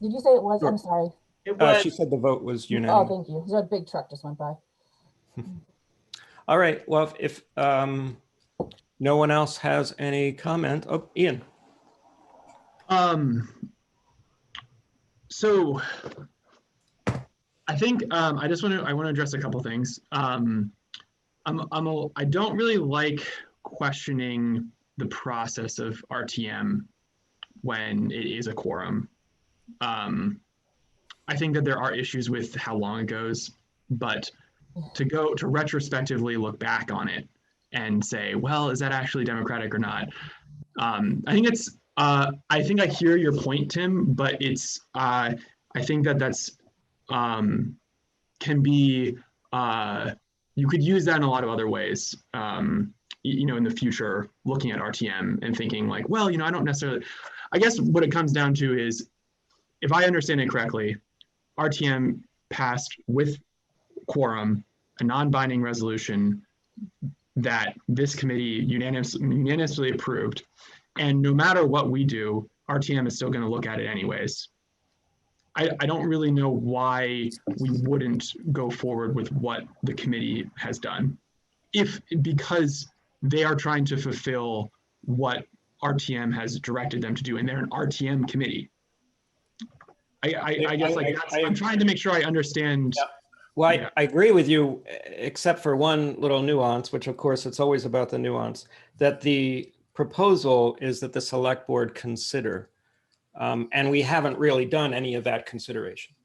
Did you say it was? Sure. I'm sorry. It was. She said the vote was unanimous. Oh, thank you. So a big truck just went by. All right. Well, if no one else has any comment. Oh, Ian. So I think I want to address a couple things. I don't really like questioning the process of RTM when it is a quorum. I think that there are issues with how long it goes, but to retrospectively look back on it and say, well, is that actually democratic or not? I think it's, I think I hear your point, Tim, but it's, I think that that's, can be, you could use that in a lot of other ways, you know, in the future, looking at RTM and thinking like, well, you know, I don't necessarily, I guess what it comes down to is, if I understand it correctly, RTM passed with quorum a non-binding resolution that this committee unanimously approved. And no matter what we do, RTM is still going to look at it anyways. I don't really know why we wouldn't go forward with what the committee has done, because they are trying to fulfill what RTM has directed them to do, and they're an RTM committee. I guess like that's, I'm trying to make sure I understand. Yeah. Well, I agree with you, except for one little nuance, which of course it's always about the nuance, that the proposal is that the select board consider, and we haven't really done any of that consideration.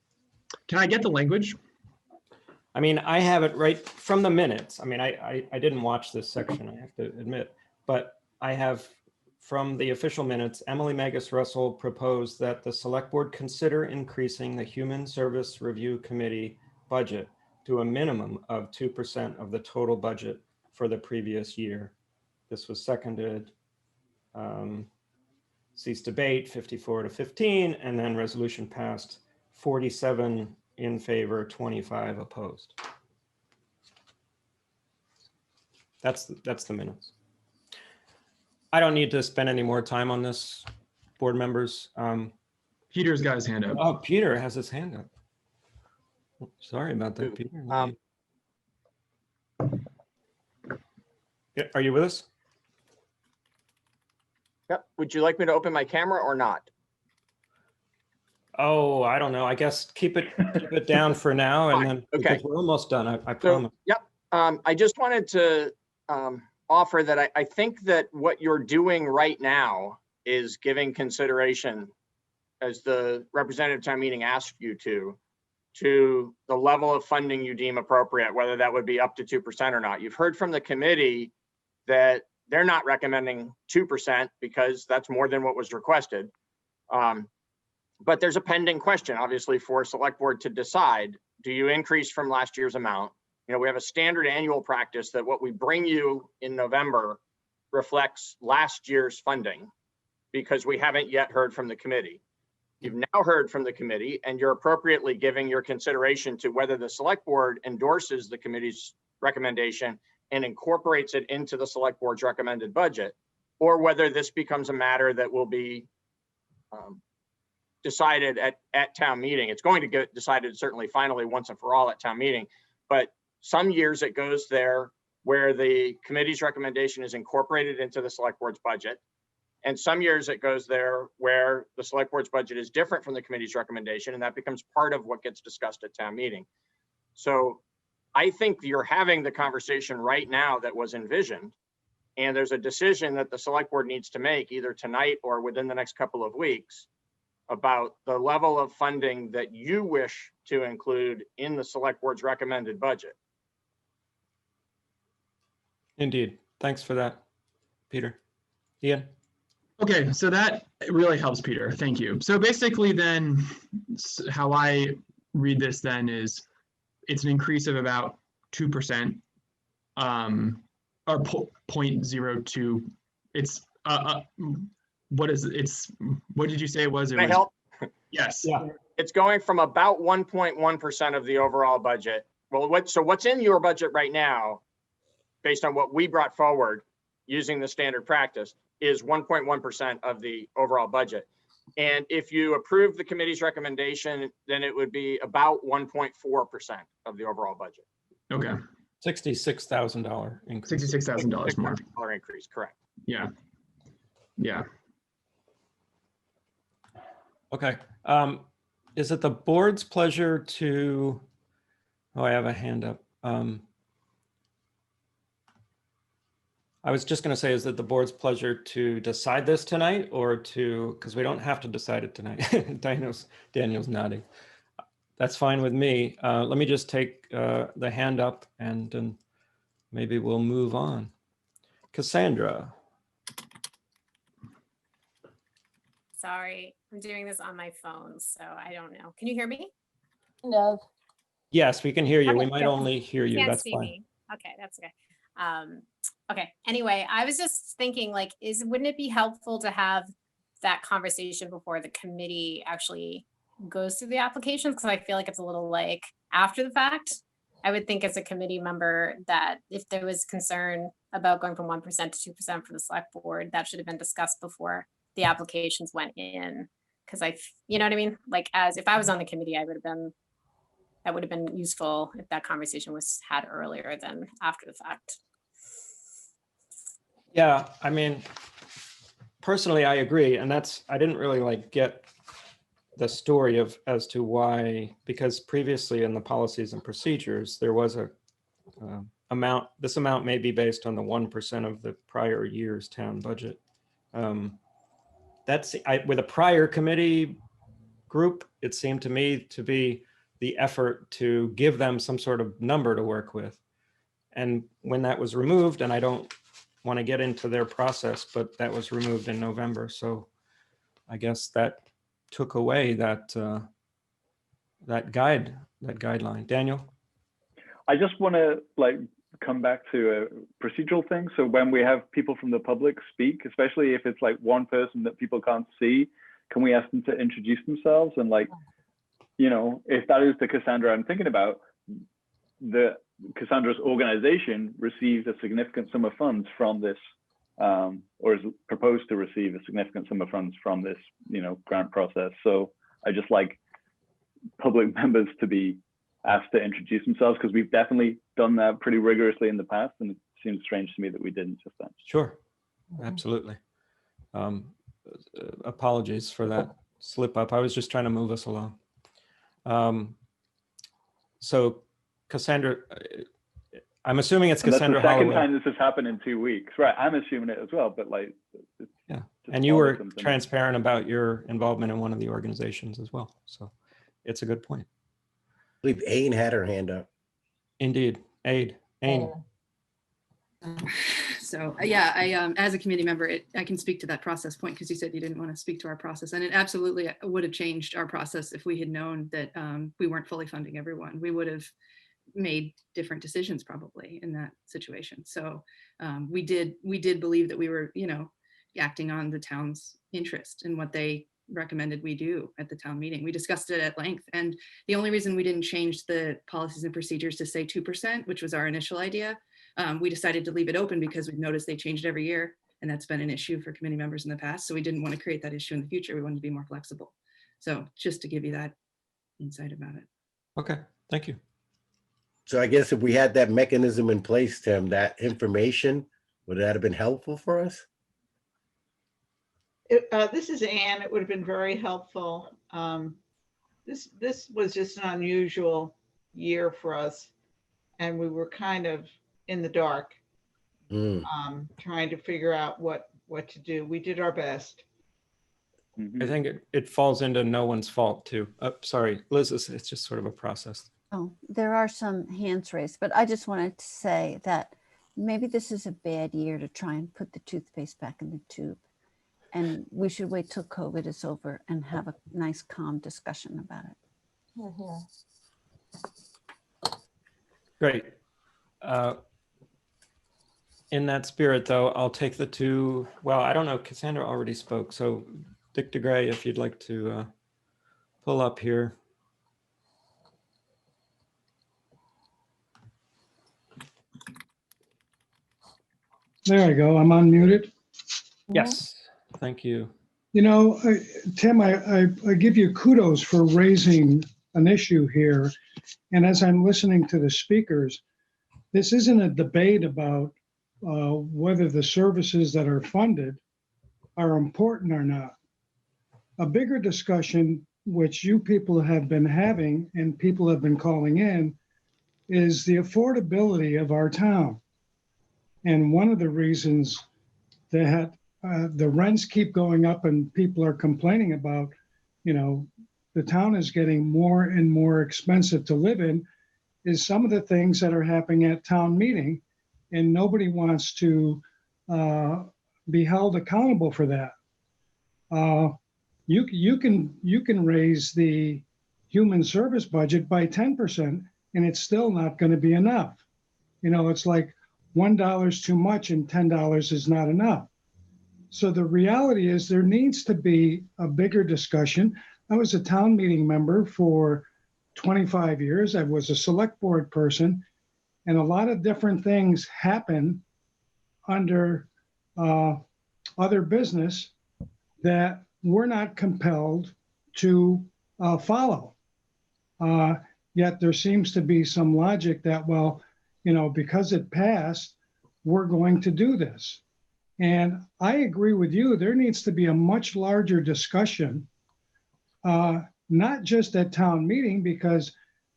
Can I get the language? I mean, I have it right from the minutes. I mean, I didn't watch this section, I have to admit, but I have from the official minutes, Emily Magus Russell proposed that the select board consider increasing the Human Service Review Committee budget to a minimum of 2% of the total budget for the previous year. This was seconded, ceased debate 54-15, and then resolution passed 47 in favor, 25 opposed. That's the minutes. I don't need to spend any more time on this, board members. Peter's got his hand up. Oh, Peter has his hand up. Sorry about that, Peter. Yeah, are you with us? Yep. Would you like me to open my camera or not? Oh, I don't know. I guess keep it down for now, and then because we're almost done. I promise. Yep. I just wanted to offer that I think that what you're doing right now is giving consideration, as the representative town meeting asked you to the level of funding you deem appropriate, whether that would be up to 2% or not. You've heard from the committee that they're not recommending 2% because that's more than what was requested. But there's a pending question, obviously, for select board to decide. Do you increase from last year's amount? You know, we have a standard annual practice that what we bring you in November reflects last year's funding, because we haven't yet heard from the committee. You've now heard from the committee, and you're appropriately giving your consideration to whether the select board endorses the committee's recommendation and incorporates it into the select board's recommended budget, or whether this becomes a matter that will be decided at town meeting. It's going to get decided certainly finally once and for all at town meeting, but some years it goes there where the committee's recommendation is incorporated into the select board's budget. And some years it goes there where the select board's budget is different from the committee's recommendation, and that becomes part of what gets discussed at town meeting. So I think you're having the conversation right now that was envisioned, and there's a decision that the select board needs to make either tonight or within the next couple of weeks about the level of funding that you wish to include in the select board's recommended budget. Indeed. Thanks for that, Peter. Ian? Okay, so that really helps, Peter. Thank you. So basically then, how I read this then is it's an increase of about 2%, or 0.02. It's, what did you say it was? Can I help? Yes. Yeah. It's going from about 1.1% of the overall budget. Well, what's in your budget right now, based on what we brought forward using the standard practice, is 1.1% of the overall budget. And if you approve the committee's recommendation, then it would be about 1.4% of the overall budget. Okay. $66,000 increase. $66,000 more. $66,000 increase, correct. Yeah. Yeah. Okay. Is it the board's pleasure to, oh, I have a hand up. I was just going to say, is it the board's pleasure to decide this tonight, or to, because we don't have to decide it tonight. Daniel's nodding. That's fine with me. Let me just take the hand up and then maybe we'll move on. Cassandra. Sorry, I'm doing this on my phone, so I don't know. Can you hear me? No. Yes, we can hear you. We Okay, might good. only hear you. Can't That's see fine. me. Okay, that's okay. Okay. Anyway, I was just thinking, like, wouldn't it be helpful to have that conversation before the committee actually goes through the applications? Because I feel like it's a little like after the fact. I would think as a committee member that if there was concern about going from 1% to 2% for the select board, that should have been discussed before the applications went in. Because you know what I mean? Like, as if I was on the committee, that would have been useful if that conversation was had earlier than after the fact. Yeah, I mean, personally, I agree. And I didn't really like get the story of as to why, because previously in the policies and procedures, there was a amount, this amount may be based on the 1% of the prior year's town budget. With a prior committee group, it seemed to me to be the effort to give them some sort of number to work with. And when that was removed, and I don't want to get into their process, but that was removed in November. So I guess that took away that guideline. Daniel? I just want to come back to a procedural thing. So when we have people from the public speak, especially if it's like one person that people can't see, can we ask them to introduce themselves? And if that is the Cassandra I'm thinking about, Cassandra's organization received a significant sum of funds from this, or is proposed to receive a significant sum of funds from this, grant process. So I just like public members to be asked to introduce themselves, because we've definitely done that pretty rigorously in the past, and it seems strange to me that we didn't just then. Sure, absolutely. Apologies for that slip up. I was just trying to move us along. So Cassandra, I'm assuming it's Cassandra That's the second Holloway. time this has happened in 2 weeks, right? I'm assuming it as well, but yeah. And you were transparent about your involvement in one of the organizations as well. So it's a good point. I believe Ain had her hand up. Indeed. Ain. So yeah, I as a committee member, I can speak to that process point, because you said you didn't want to speak to our process, and it absolutely would have changed our process if we had known that we weren't fully funding everyone. We would have made different decisions probably in that situation. So we did believe that we were, acting on the town's interest and what they recommended we do at the town meeting. We discussed it at length, and the only reason we didn't change the policies and procedures to say 2%, which was our initial idea, we decided to leave it open because we've noticed they changed every year, and that's been an issue for committee members in the past. So we didn't want to create that issue in the future. We wanted to be more flexible. So just to give you that insight about it. Okay, thank you. So I guess if we had that mechanism in place, Tim, that information, would that have been helpful for us? This is Anne. It would have been very helpful. This was just an unusual year for us, and we were kind of in the dark, trying to figure out what to do. We did our best. I think it falls into no one's fault too. Sorry, Liz, it's just sort of a process. Oh, there are some hands raised, but I just wanted to say that maybe this is a bad year to try and put the toothpaste back in the tube. And we should wait till COVID is over and have a nice, calm discussion about it. Great. In that spirit, though, I'll take the two. Well, I don't know. Cassandra already spoke. So Dick DeGray, if you'd like to pull up here. There I go. I'm unmuted. Yes, thank you. Tim, I give you kudos for raising an issue here. And as I'm listening to the speakers, this isn't a debate about whether the services that are funded are important or not. A bigger discussion, which you people have been having and people have been calling in, is the affordability of our town. And one of the reasons that the rents keep going up and people are complaining about, the town is getting more and more expensive to live in is some of the things that are happening at town meeting, and nobody wants to be held accountable for that. You can raise the human service budget by 10%, and it's still not going to be enough. You know, it's like $1 is too much and $10 is not enough. So the reality is there needs to be a bigger discussion. I was a town meeting member for 25 years. I was a select board person, and a lot of different things happen under other business that we're not compelled to follow. Yet there seems to be some logic that, well, you know, because it passed, we're going to do this. And I agree with you, there needs to be a much larger discussion, not just at town meeting, because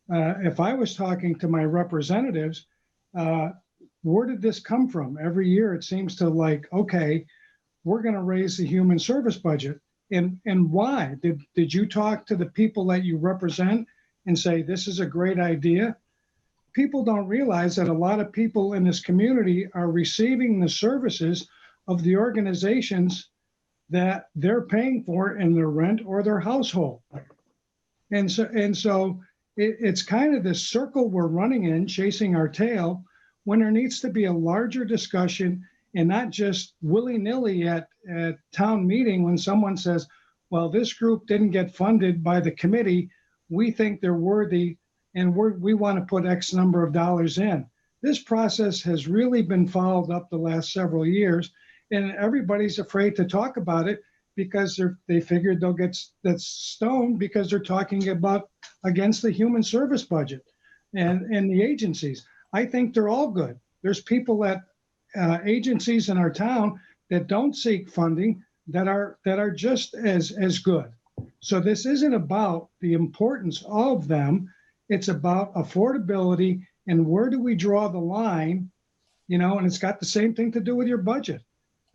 if I was talking to my representatives, where did this come from? Every year it seems to like, okay, we're going to raise the human service budget. And why? Did you talk to the people that you represent and say, this is a great idea? People don't realize that a lot of people in this community are receiving the services of the organizations that they're paying for in their rent or their household. And so it's kind of this circle we're running in, chasing our tail, when there needs to be a larger discussion, and not just willy-nilly at town meeting when someone says, well, this group didn't get funded by the committee, we think they're worthy, and we want to put X number of dollars in. This process has really been followed up the last several years, and everybody's afraid to talk about it because they figured they'll get stoned because they're talking about against the human service budget and the agencies. I think they're all good. There's people at agencies in our town that don't seek funding that are just as good. So this isn't about the importance of them. It's about affordability and where do we draw the line, you know, and it's got the same thing to do with your budget.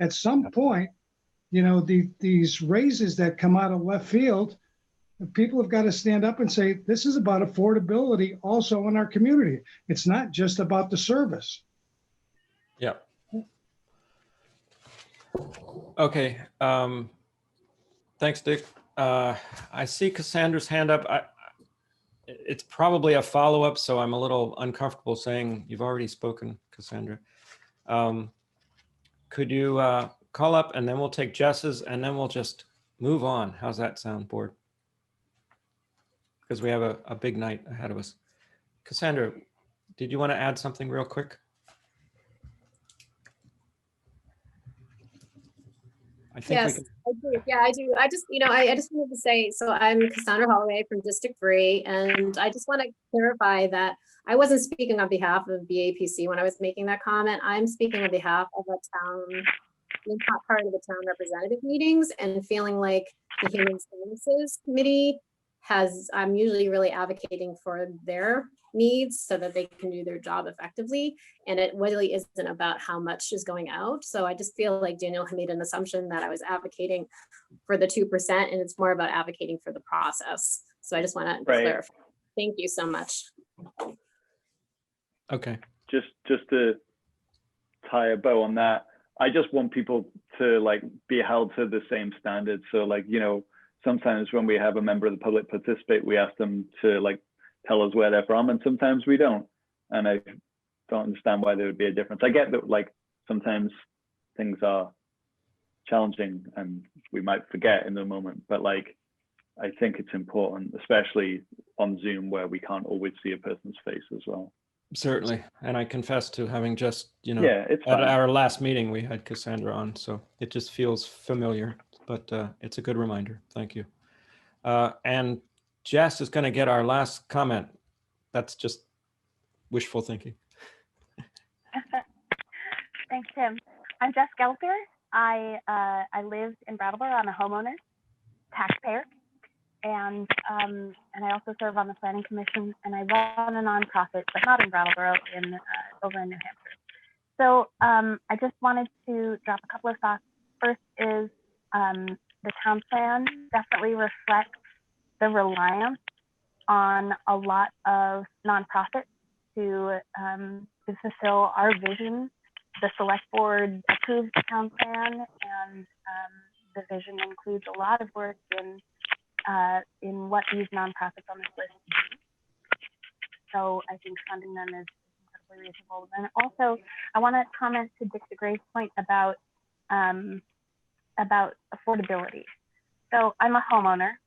At some point, you know, these raises that come out of left field, people have got to stand up and say, this is about affordability also in our community. It's not just about the service. Yeah. Okay. Thanks, Dick. I see Cassandra's hand up. It's probably a follow-up, so I'm a little uncomfortable saying you've already spoken, Cassandra. Could you call up and then we'll take Jess's and then we'll just move on. How's that sound, board? Because we have a big night ahead of us. Cassandra, did you want to add something real quick? I think Yes, I do. Yeah, I do. I just wanted to say, so I'm Cassandra Holloway from District 3, and I just want to clarify that I wasn't speaking on behalf of BAPC when I was making that comment. I'm speaking on behalf of a town, being not part of the town representative meetings and feeling like the Human Services Committee I'm usually really advocating for their needs so that they can do their job effectively. And it really isn't about how much is going out. So I just feel like Daniel had made an assumption that I was advocating for the 2%, and it's more about advocating for the process. So I just want to clarify. Thank you so much. Okay. Just to tie a bow on that, I just want people to like be held to the same standards. So like, you know, sometimes when we have a member of the public participate, we ask them to like tell us where they're from, and sometimes we don't. And I don't understand why there would be a difference. I get that like sometimes things are challenging and we might forget in the moment, but like I think it's important, especially on Zoom where we can't always see a person's face as well. Certainly. And I confess to having just, you know, it's at fine. our last meeting, we had Cassandra on, so it just feels familiar, but it's a good reminder. Thank you. And Jess is going to get our last comment. That's just wishful thinking. Thanks, Tim. I'm Jess Gelser. I lived in Brattleboro. I'm a homeowner, taxpayer, and I also serve on the planning commission, and I run a nonprofit, but not in Brattleboro, over in New Hampshire. So I just wanted to drop a couple of thoughts. First is the town plan definitely reflects the reliance on a lot of nonprofits to fulfill our vision. The select board approved the town plan, and the vision includes a lot of work in what these nonprofits on this list do. So I think funding them is incredibly reasonable. And also, I want to comment to Dick DeGray's point about affordability. So I'm a homeowner,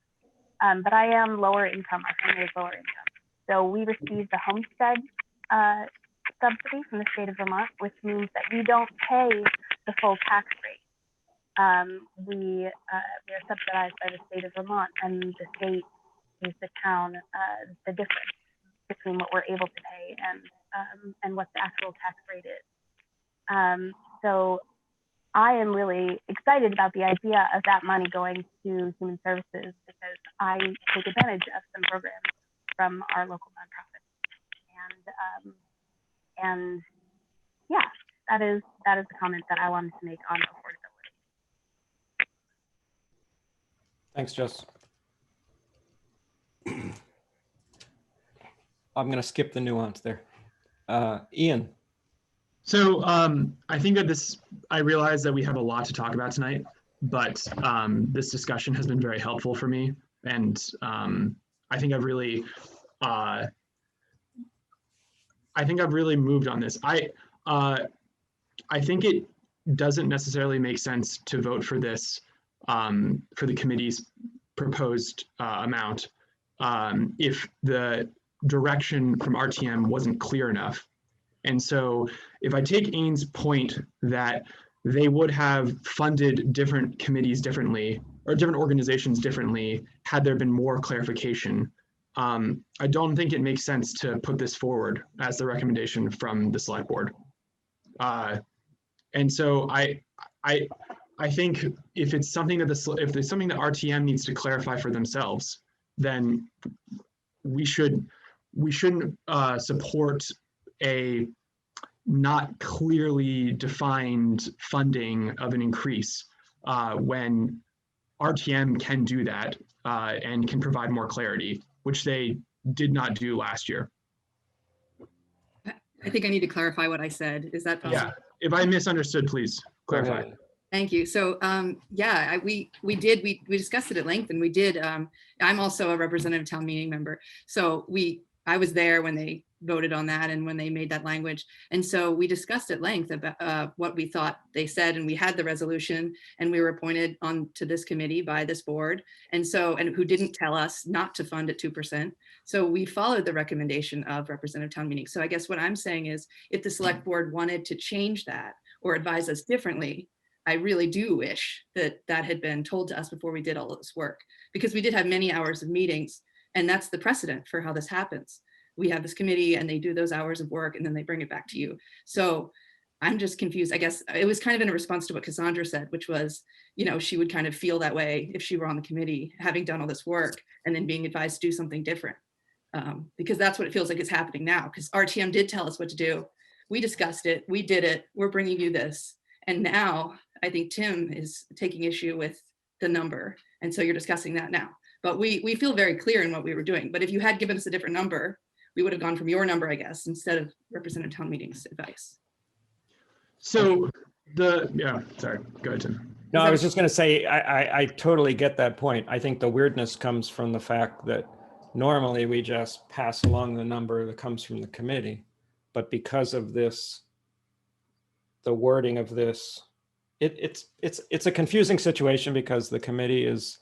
but I am lower income. Our family is lower income. So we receive the homestead subsidy from the state of Vermont, which means that we don't pay the full tax rate. We are subsidized by the state of Vermont, and the state pays the town the difference between what we're able to pay and what the actual tax rate is. So I am really excited about the idea of that money going to human services, because I take advantage of some programs from our local nonprofits. And yeah, that is the comment that I wanted to make on affordability. Thanks, Jess. I'm going to skip the nuance there. Ian. So I think that I realize that we have a lot to talk about tonight, but this discussion has been very helpful for me. And I think I've really moved on this. I think it doesn't necessarily make sense to vote for this, for the committee's proposed amount, if the direction from RTM wasn't clear enough. And so if I take Ains' point that they would have funded different committees differently, or different organizations differently, had there been more clarification, I don't think it makes sense to put this forward as the recommendation from the select board. And so I think if it's something that if there's something that RTM needs to clarify for themselves, then we shouldn't support a not clearly defined funding of an increase when RTM can do that and can provide more clarity, which they did not do last year. I think I need to clarify what I said. Is that possible? Yeah, if I misunderstood, please clarify. Thank you. So yeah, we discussed it at length, and we did. I'm also a representative town meeting member. So I was there when they voted on that and when they made that language. And so we discussed at length about what we thought they said, and we had the resolution, and we were appointed on to this committee by this board. And who didn't tell us not to fund at 2%. So we followed the recommendation of representative town meeting. So I guess what I'm saying is, if the select board wanted to change that or advise us differently, I really do wish that that had been told to us before we did all of this work, because we did have many hours of meetings, and that's the precedent for how this happens. We have this committee and they do those hours of work and then they bring it back to you. So I'm just confused. I guess it was kind of in a response to what Cassandra said, which was, she would kind of feel that way if she were on the committee, having done all this work and then being advised to do something different. Because that's what it feels like is happening now, because RTM did tell us what to do. We discussed it, we did it, we're bringing you this. And now I think Tim is taking issue with the number. And so you're discussing that now. But we feel very clear in what we were doing. But if you had given us a different number, we would have gone from your number, I guess, instead of representative town meeting's advice. So sorry, go ahead, Tim. No, I was just going to say, I totally get that point. I think the weirdness comes from the fact that normally we just pass along the number that comes from the committee. But because of this, the wording of this, it's a confusing situation, because the committee is,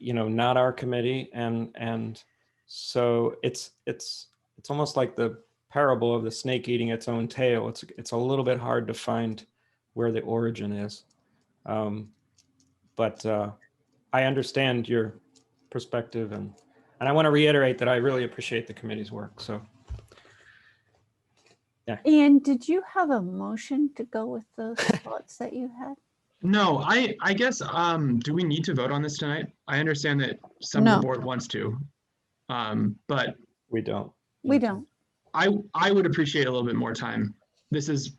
not our committee, and so it's almost like the parable of the snake eating its own tail. It's a little bit hard to find where the origin is, but I understand your perspective, and I want to reiterate that I really appreciate the committee's work. So. Yeah. Ian, did you have a motion to go with those thoughts that you had? No, I guess, do we need to vote on this tonight? I understand that some of the board wants to, but we don't. We don't. I would appreciate a little bit more time. There's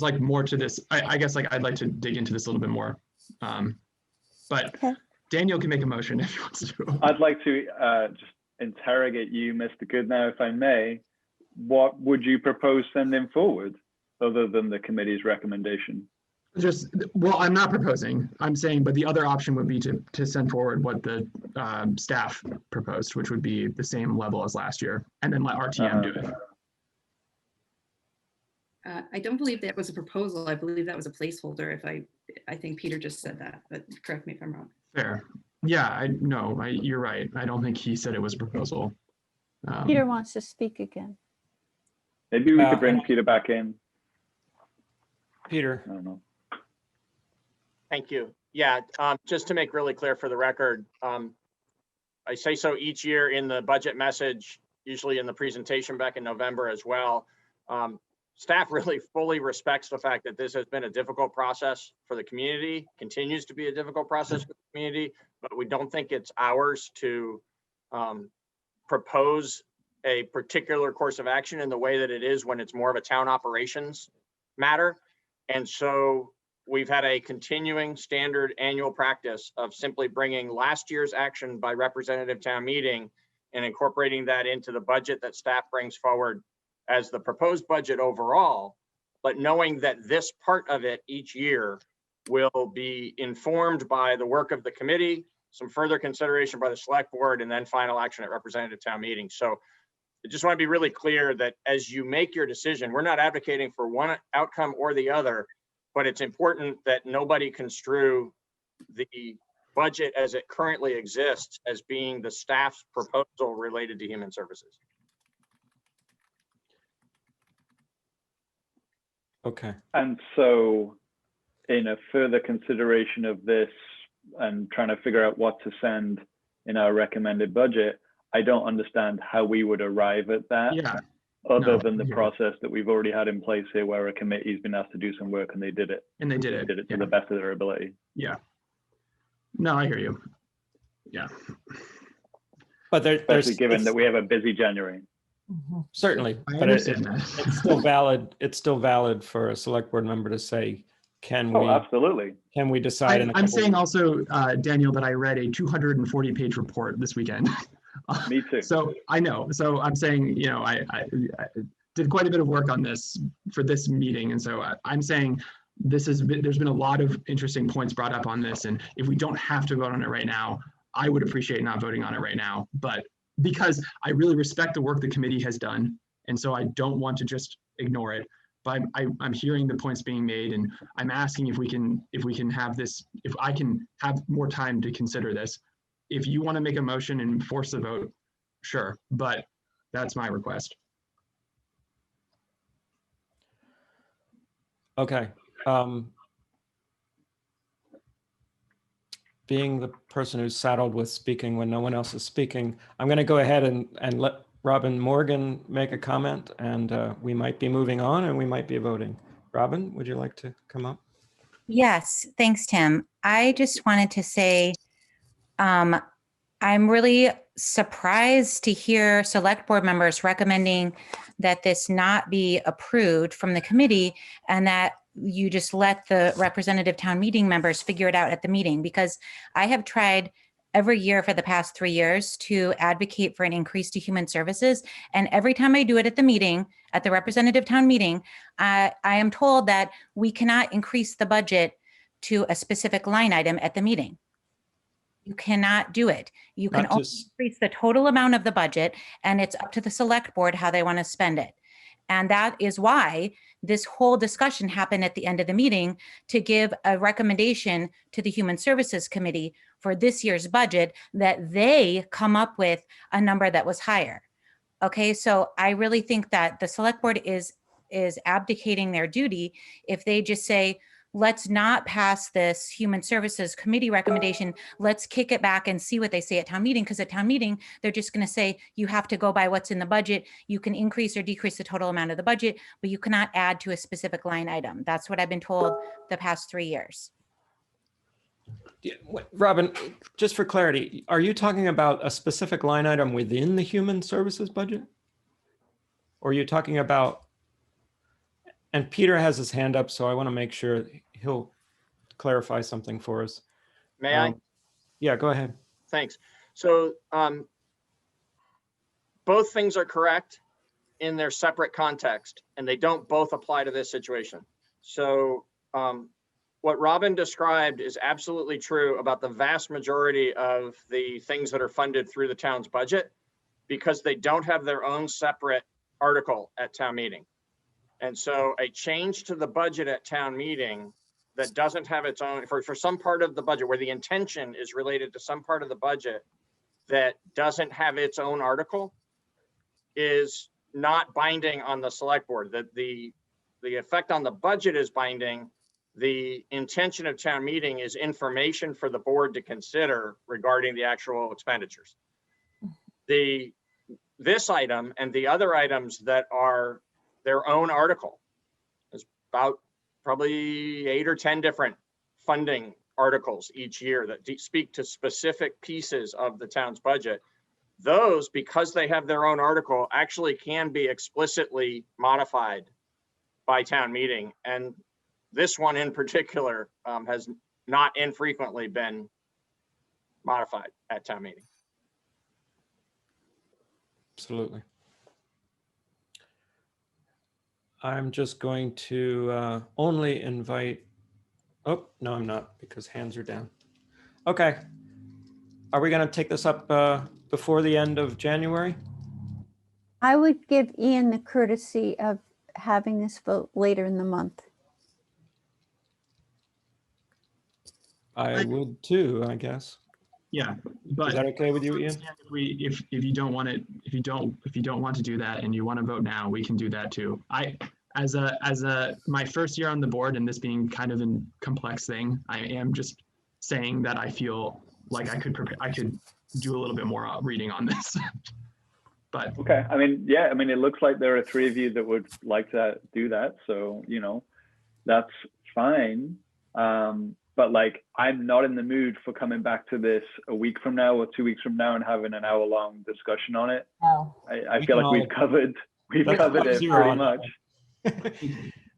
like more to this. I guess like I'd like to dig into this a little bit more. But okay. Daniel can make a motion if he wants to. I'd like to just interrogate you, Mr. Goodnow, if I may. What would you propose sending forward other than the committee's recommendation? Well, I'm not proposing. I'm saying, but the other option would be to send forward what the staff proposed, which would be the same level as last year, and then let RTM do it. I don't believe that was a proposal. I believe that was a placeholder. I think Peter just said that, but correct me if I'm wrong. Fair. Yeah, you're right. I don't think he said it was a proposal. Peter wants to speak again. Maybe we could bring Peter back in. Peter. I don't know. Thank you. Yeah, just to make really clear for the record, I say so each year in the budget message, usually in the presentation back in November as well. Staff really fully respects the fact that this has been a difficult process for the community, continues to be a difficult process for the community, but we don't think it's ours to propose a particular course of action in the way that it is when it's more of a town operations matter. And so we've had a continuing standard annual practice of simply bringing last year's action by representative town meeting and incorporating that into the budget that staff brings forward as the proposed budget overall, but knowing that this part of it each year will be informed by the work of the committee, some further consideration by the select board, and then final action at representative town meeting. So I just want to be really clear that as you make your decision, we're not advocating for one outcome or the other, but it's important that nobody construe the budget as it currently exists as being the staff's proposal related to human services. Okay. And so in a further consideration of this and trying to figure out what to send in our recommended budget, I don't understand how we would arrive at that. Yeah. Other than the process that we've already had in place here, where a committee's been asked to do some work and they did it. And they did it. To the best of their ability. Yeah. No, I hear you. Yeah. But especially given that we have a busy January. Certainly, I but understand that. it's still valid. It's still valid for a select board member to say, can we? Oh, absolutely. Can we decide? I'm saying also, Daniel, that I read a 240-page report this weekend. Me too. So I know. So I'm saying, I did quite a bit of work on this for this meeting, and so I'm saying there's been a lot of interesting points brought up on this, and if we don't have to vote on it right now, I would appreciate not voting on it right now. But because I really respect the work the committee has done, and so I don't want to just ignore it. But I'm hearing the points being made, and I'm asking if we can have this, if I can have more time to consider this. If you want to make a motion and force the vote, sure, but that's my request. Okay. Being the person who's saddled with speaking when no one else is speaking, I'm going to go ahead and let Robin Morgan make a comment, and we might be moving on and we might be voting. Robin, would you like to come up? Yes, thanks, Tim. I just wanted to say, I'm really surprised to hear select board members recommending that this not be approved from the committee and that you just let the representative town meeting members figure it out at the meeting, because I have tried every year for the past 3 years to advocate for an increase to human services. And every time I do it at the meeting, at the representative town meeting, I am told that we cannot increase the budget to a specific line item at the meeting. You cannot do it. You can only increase the total amount of the budget, and it's up to the select board how they want to spend it. And that is why this whole discussion happened at the end of the meeting, to give a recommendation to the Human Services Committee for this year's budget that they come up with a number that was higher. Okay, so I really think that the select board is abdicating their duty if they just say, let's not pass this Human Services Committee recommendation. Let's kick it back and see what they say at town meeting, because at town meeting, they're just going to say, you have to go by what's in the budget. You can increase or decrease the total amount of the budget, but you cannot add to a specific line item. That's what I've been told the past 3 years. Yeah, Robin, just for clarity, are you talking about a specific line item within the Human Services budget? Or are you talking about, and Peter has his hand up, so I want to make sure he'll clarify something for us. May I? Yeah, go ahead. Thanks. So both things are correct in their separate context, and they don't both apply to this situation. So what Robin described is absolutely true about the vast majority of the things that are funded through the town's budget, because they don't have their own separate article at town meeting. And so a change to the budget at town meeting that doesn't have its own, for some part of the budget where the intention is related to some part of the budget that doesn't have its own article, is not binding on the select board. That the effect on the budget is binding. The intention of town meeting is information for the board to consider regarding the actual expenditures. This item and the other items that are their own article is about probably 8 or 10 different funding articles each year that speak to specific pieces of the town's budget. Those, because they have their own article, actually can be explicitly modified by town meeting. And this one in particular has not infrequently been modified at town meeting. Absolutely. I'm just going to only invite, oh, no, I'm not, because hands are down. Okay. Are we going to take this up before the end of January? I would give Ian the courtesy of having this vote later in the month. I would too, I guess. Yeah, but Is that okay with you, Ian? If you don't want it, if you don't want to do that and you want to vote now, we can do that too. As my first year on the board, and this being kind of a complex thing, I am just saying that I feel like I could do a little bit more reading on this. But okay, I mean, yeah, I mean, it looks like there are 3 of you that would like to do that, so you know, that's fine. But like, I'm not in the mood for coming back to this a week from now or 2 weeks from now and having an hour-long discussion on it. No. I feel like we've covered it pretty much.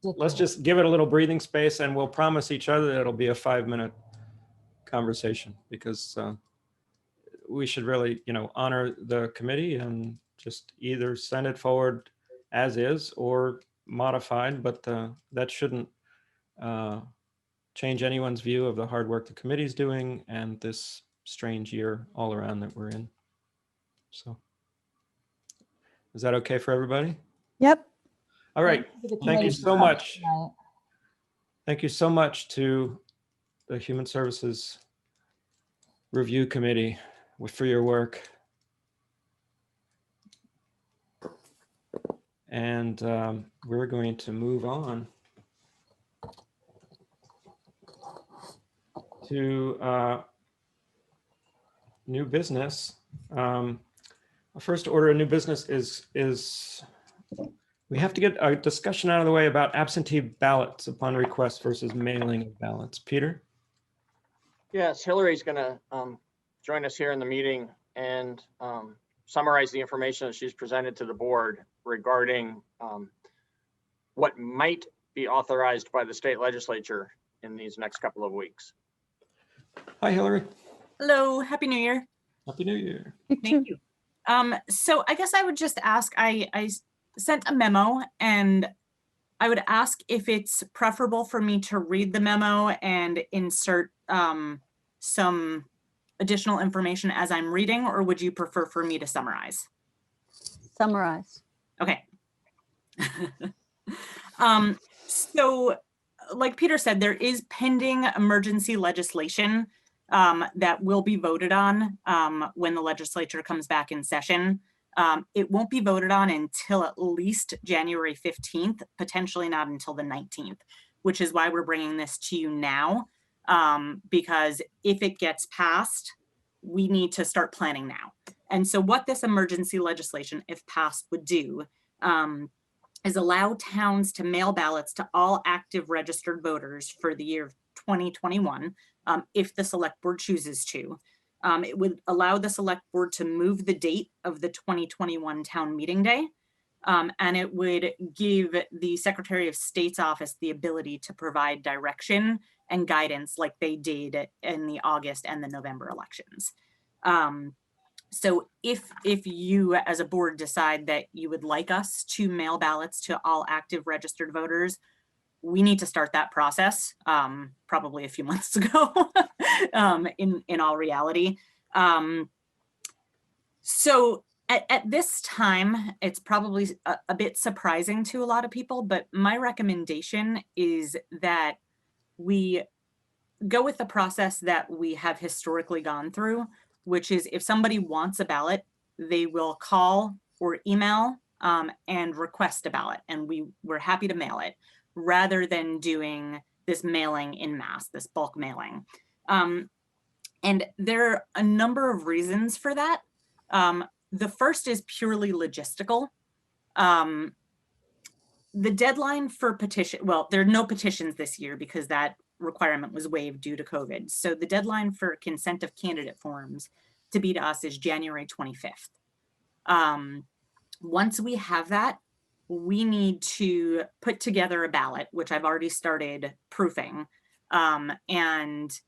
Let's just give it a little breathing space, and we'll promise each other that it'll be a 5-minute conversation, because we should really, you know, honor the committee and just either send it forward as is or modified, but that shouldn't change anyone's view of the hard work the committee's doing and this strange year all around that we're in. So is that okay for everybody? Yep. All right. Thank you so much. Thank you so much to the Human Services Review Committee for your work. And we're going to move on to new business. Our first order of new business is we have to get a discussion out of the way about absentee ballots upon request versus mailing of ballots. Peter? Yes, Hillary's going to join us here in the meeting and summarize the information that she's presented to the board regarding what might be authorized by the state legislature in these next couple of weeks. Hi, Hillary. Hello, Happy New Year. Happy New Year. Thank you. So I guess I would just ask, I sent a memo, and I would ask if it's preferable for me to read the memo and insert some additional information as I'm reading, or would you prefer for me to summarize? Summarize. Okay. So like Peter said, there is pending emergency legislation that will be voted on when the legislature comes back in session. It won't be voted on until at least January 15th, potentially not until the 19th, which is why we're bringing this to you now. Because if it gets passed, we need to start planning now. And so what this emergency legislation, if passed, would do is allow towns to mail ballots to all active registered voters for the year of 2021, if the select board chooses to. It would allow the select board to move the date of the 2021 town meeting day And it would give the Secretary of State's office the ability to provide direction and guidance like they did in the August and the November elections. So if you as a board decide that you would like us to mail ballots to all active registered voters, we need to start that process probably a few months ago in all reality. So at this time, it's probably a bit surprising to a lot of people, but my recommendation is that we go with the process that we have historically gone through, which is if somebody wants a ballot, they will call or email and request a ballot, and we're happy to mail it, rather than doing this mailing in mass, this bulk mailing. And there are a number of reasons for that. The first is purely logistical. The deadline for petition, well, there are no petitions this year because that requirement was waived due to COVID. So the deadline for consent of candidate forms to be to us is January 25th. Once we have that, we need to put together a ballot, which I've already started proofing, and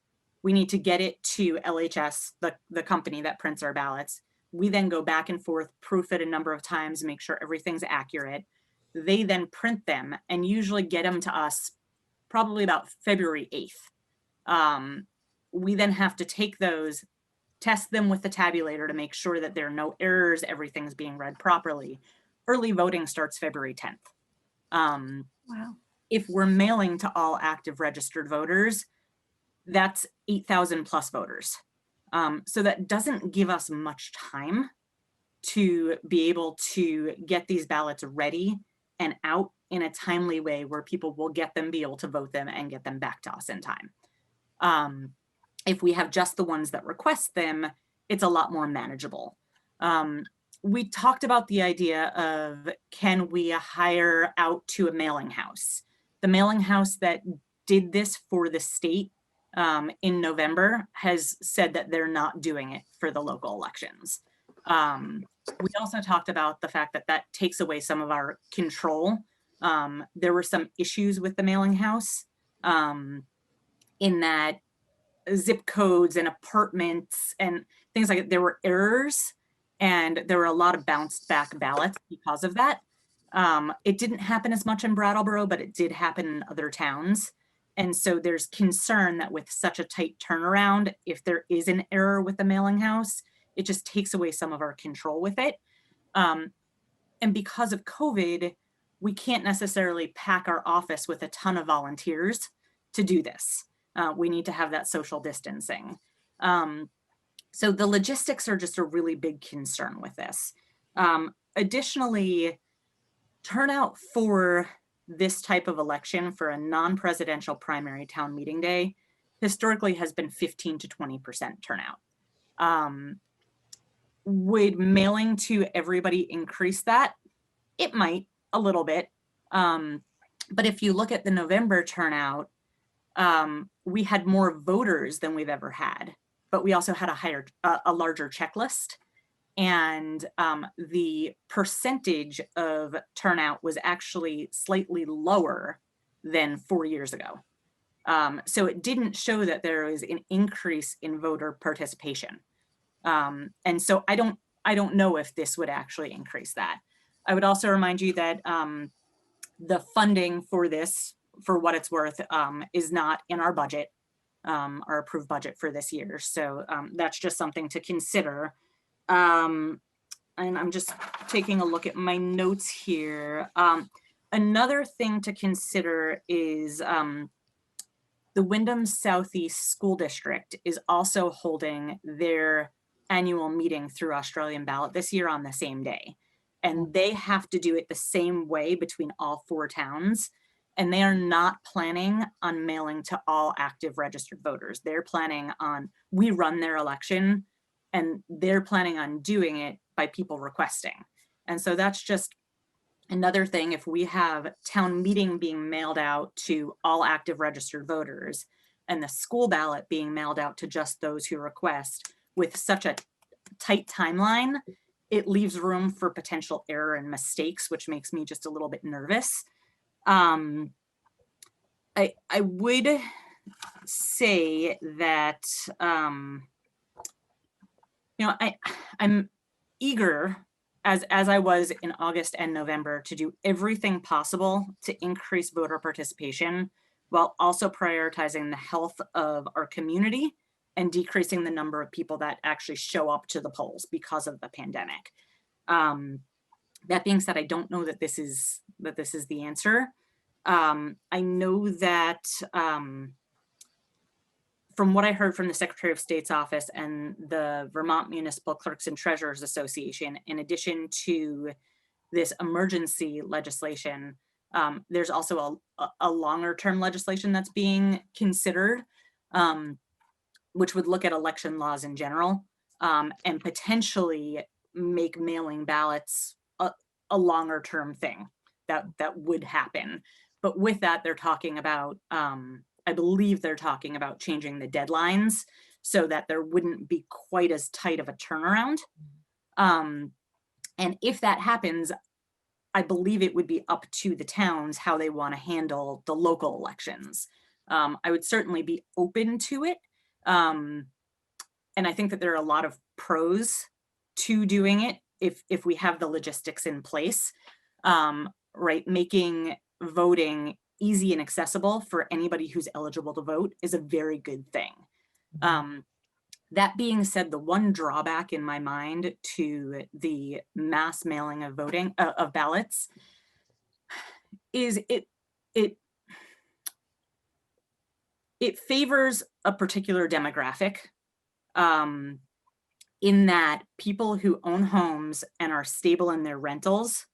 we need to get it to LHS, the company that prints our ballots. We then go back and forth, proof it a number of times, make sure everything's accurate. They then print them and usually get them to us probably about February 8th. We then have to take those, test them with the tabulator to make sure that there are no errors, everything's being read properly. Early voting starts February 10th. Wow. If we're mailing to all active registered voters, that's 8,000 plus voters. So that doesn't give us much time to be able to get these ballots ready and out in a timely way where people will get them, be able to vote them, and get them back to us in time. If we have just the ones that request them, it's a lot more manageable. We talked about the idea of, can we hire out to a mailing house? The mailing house that did this for the state in November has said that they're not doing it for the local elections. We also talked about the fact that that takes away some of our control. There were some issues with the mailing house in that zip codes and apartments and things like that, there were errors and there were a lot of bounced back ballots because of that. It didn't happen as much in Brattleboro, but it did happen in other towns. And so there's concern that with such a tight turnaround, if there is an error with the mailing house, it just takes away some of our control with it. And because of COVID, we can't necessarily pack our office with a ton of volunteers to do this. We need to have that social distancing. So the logistics are just a really big concern with this. Additionally, turnout for this type of election for a non-presidential primary town meeting day historically has been 15 to 20% turnout. Would mailing to everybody increase that? It might a little bit. But if you look at the November turnout, we had more voters than we've ever had, but we also had a larger checklist. And the percentage of turnout was actually slightly lower than 4 years ago. So it didn't show that there was an increase in voter participation. And so I don't know if this would actually increase that. I would also remind you that the funding for this, for what it's worth, is not in our budget, our approved budget for this year. So that's just something to consider. And I'm just taking a look at my notes here. Another thing to consider is the Wyndham Southeast School District is also holding their annual meeting through Australian Ballot this year on the same day. And they have to do it the same way between all 4 towns. And they are not planning on mailing to all active registered voters. They're planning on, we run their election, and they're planning on doing it by people requesting. And so that's just another thing. If we have town meeting being mailed out to all active registered voters and the school ballot being mailed out to just those who request with such a tight timeline, it leaves room for potential error and mistakes, which makes me just a little bit nervous. I would say that, I'm eager, as I was in August and November, to do everything possible to increase voter participation while also prioritizing the health of our community and decreasing the number of people that actually show up to the polls because of the pandemic. That being said, I don't know that this is the answer. I know that from what I heard from the Secretary of State's office and the Vermont Municipal Clerks and Treasurers Association, in addition to this emergency legislation, there's also a longer term legislation that's being considered, which would look at election laws in general, and potentially make mailing ballots a longer term thing that would happen. But with that, they're talking about, I believe they're talking about changing the deadlines so that there wouldn't be quite as tight of a turnaround. And if that happens, I believe it would be up to the towns how they want to handle the local elections. I would certainly be open to it. And I think that there are a lot of pros to doing it if we have the logistics in place, right? Making voting easy and accessible for anybody who's eligible to vote is a very good thing. That being said, the one drawback in my mind to the mass mailing of voting of ballots is it favors a particular demographic, in that people who own homes and are stable in their rentals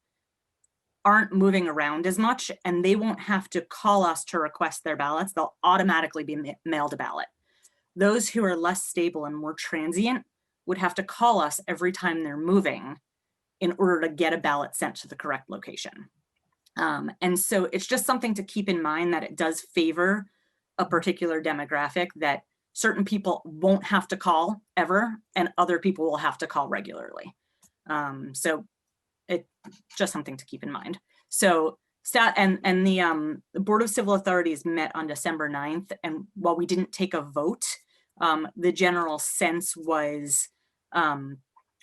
aren't moving around as much, and they won't have to call us to request their ballots. They'll automatically be mailed a ballot. Those who are less stable and more transient would have to call us every time they're moving in order to get a ballot sent to the correct location. And so it's just something to keep in mind, that it does favor a particular demographic, that certain people won't have to call ever and other people will have to call regularly. So it's just something to keep in mind. So the Board of Civil Authorities met on December 9th. And while we didn't take a vote, the general sense was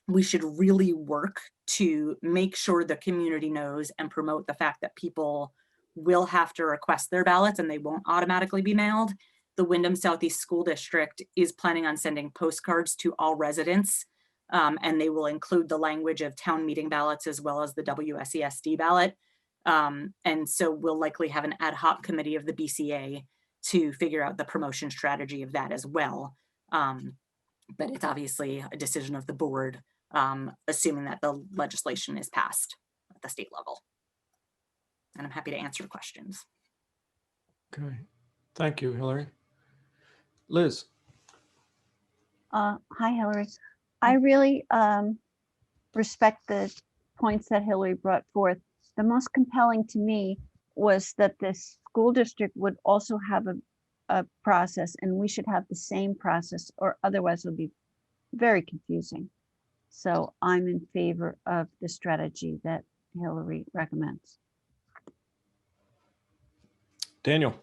we should really work to make sure the community knows and promote the fact that people will have to request their ballots and they won't automatically be mailed. The Wyndham Southeast School District is planning on sending postcards to all residents, and they will include the language of town meeting ballots as well as the WSESD ballot. And so we'll likely have an ad hoc committee of the BCA to figure out the promotion strategy of that as well. But it's obviously a decision of the board, assuming that the legislation is passed at the state level. And I'm happy to answer questions. Okay, thank you, Hillary. Liz. Hi, Hillary. I really respect the points that Hillary brought forth. The most compelling to me was that this school district would also have a process, and we should have the same process, or otherwise it'll be very confusing. So I'm in favor of the strategy that Hillary recommends. Daniel.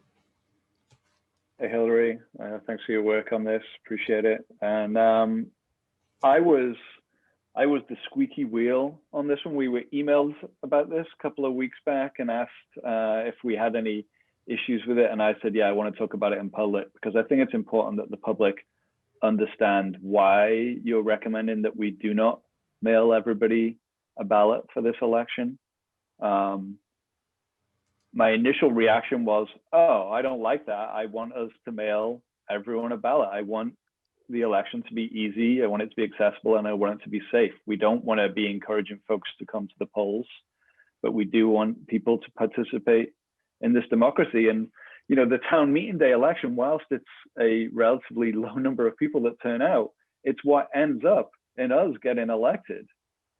Hey, Hillary, thanks for your work on this. Appreciate it. And I was the squeaky wheel on this one. We were emailed about this a couple of weeks back and asked if we had any issues with it. And I said, yeah, I want to talk about it in public, because I think it's important that the public understand why you're recommending that we do not mail everybody a ballot for this election. My initial reaction was, oh, I don't like that. I want us to mail everyone a ballot. I want the election to be easy. I want it to be accessible, and I want it to be safe. We don't want to be encouraging folks to come to the polls, but we do want people to participate in this democracy. And, you know, the town meeting day election, whilst it's a relatively low number of people that turn out, it's what ends up in us getting elected.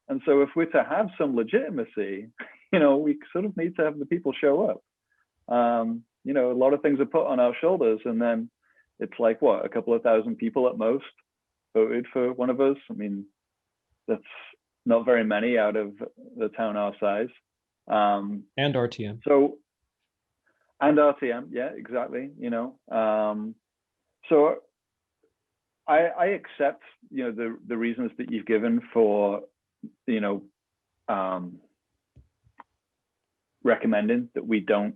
And so if we're to have some legitimacy, you know, we sort of need to have the people show up. You know, a lot of things are put on our shoulders, and then it's like, what, a couple of thousand people at most voted for one of us? I mean, that's not very many out of the town our size. And RTM. So, and RTM, yeah, exactly. You know, so I accept, you know, the reasons that you've given for, you know, recommending that we don't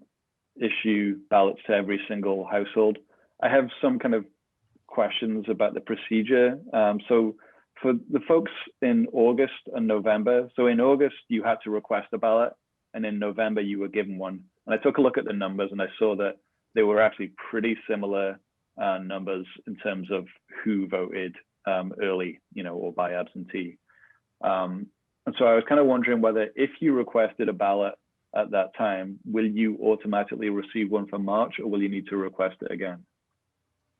issue ballots to every single household. I have some kind of questions about the procedure. So for the folks in August and November, so in August you had to request a ballot, and in November you were given one. And I took a look at the numbers and I saw that they were actually pretty similar numbers in terms of who voted early, you know, or by absentee. And so I was kind of wondering whether if you requested a ballot at that time, will you automatically receive one for March, or will you need to request it again?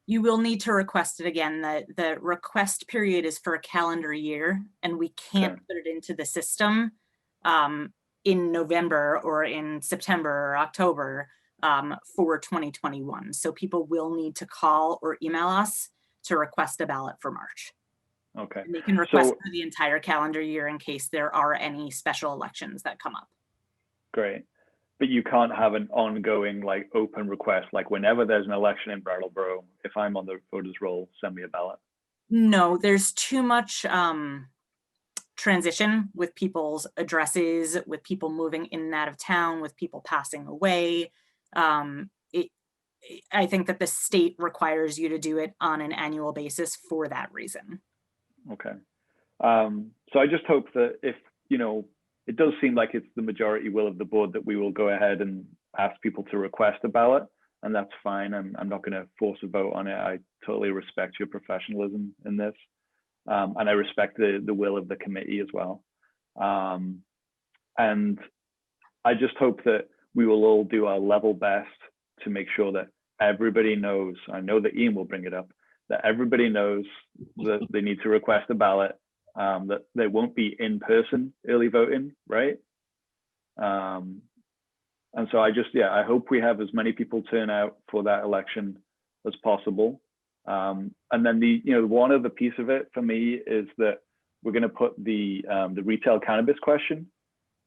You will need to request it again. The request period is for a calendar year, and we can't put it into the system in November or in September or October for 2021. So people will need to call or email us to request a ballot for March. Okay. And they can request for the entire calendar year in case there are any special elections that come up. Great. But you can't have an ongoing, like, open request, like whenever there's an election in Brattleboro, if I'm on the voters roll, send me a ballot. No, There's too much transition with people's addresses, with people moving in and out of town, with people passing away. I think that the state requires you to do it on an annual basis for that reason. Okay. So I just hope that if, you know, it does seem like it's the majority will of the board that we will go ahead and ask people to request a ballot, and that's fine. I'm not going to force a vote on it. I totally respect your professionalism in this. And I respect the will of the committee as well. And I just hope that we will all do our level best to make sure that everybody knows, I know that Ian will bring it up, that everybody knows that they need to request a ballot, that there won't be in-person early voting, right? And so I hope we have as many people turn out for that election as possible. And then one other piece of it for me is that we're going to put the retail cannabis question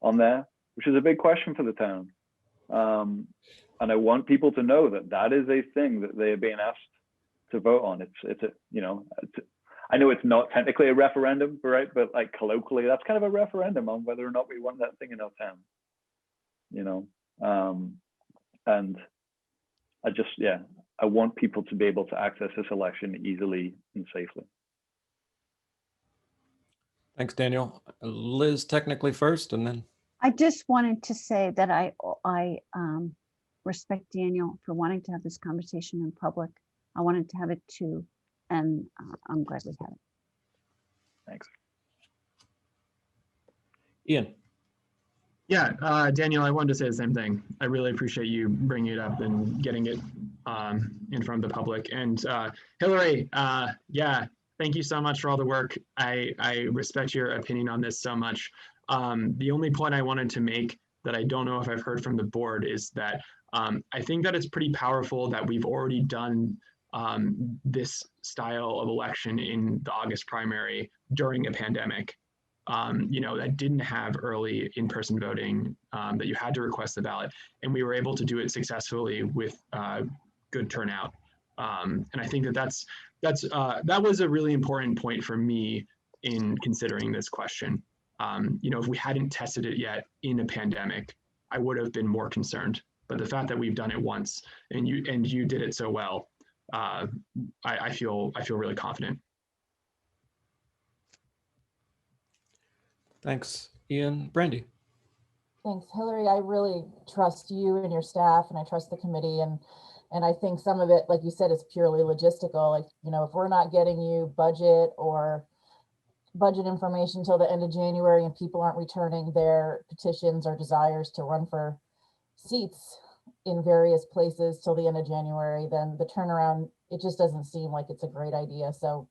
on there, which is a big question for the town. And I want people to know that that is a thing that they are being asked to vote on. I know it's not technically a referendum, right? But like colloquially, that's kind of a referendum on whether or not we want that thing in our town, you know? And I want people to be able to access this election easily and safely. Thanks, Daniel. Liz, technically first, and then. I just wanted to say that I respect Daniel for wanting to have this conversation in public. I wanted to have it too, and I'm glad we had it. Thanks. Ian. Yeah, Daniel, I wanted to say the same thing. I really appreciate you bringing it up and getting it in front of the public. And Hillary, yeah, thank you so much for all the work. I respect your opinion on this so much. The only point I wanted to make that I don't know if I've heard from the board is that I think that it's pretty powerful that we've already done this style of election in the August primary during a pandemic. That didn't have early in-person voting, that you had to request the ballot, and we were able to do it successfully with good turnout. And I think that was a really important point for me in considering this question. If we hadn't tested it yet in a pandemic, I would have been more concerned. But the fact that we've done it once and you did it so well, I feel really confident. Thanks, Ian. Brandy. Thanks, Hillary. I really trust you and your staff, and I trust the committee. And I think some of it, like you said, is purely logistical. Like, if we're not getting you budget information till the end of January and people aren't returning their petitions or desires to run for seats in various places till the end of January, then the turnaround, it just doesn't seem like it's a great idea. So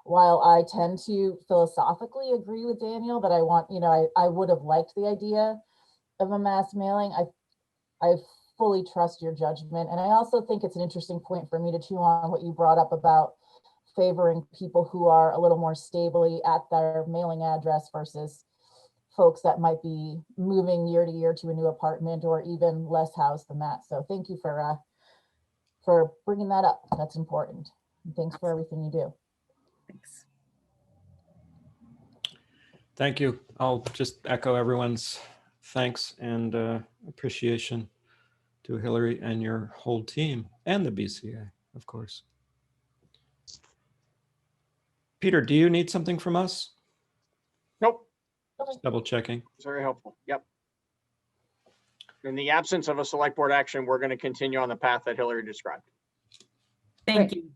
while I tend to philosophically agree with Daniel that I would have liked the idea of a mass mailing, I fully trust your judgment. And I also think it's an interesting point for me to chew on what you brought up about favoring people who are a little more stably at their mailing address versus folks that might be moving year to year to a new apartment or even less house than that. So thank you for bringing that up. That's important. And thanks for everything you do. Thanks. Thank you. I'll just echo everyone's thanks and appreciation to Hillary and your whole team and the BCA, of course. Peter, do you need something from us? Nope. Just double checking. It's very helpful. Yep. In the absence of a select board action, we're going to continue on the path that Hillary described. Thank you.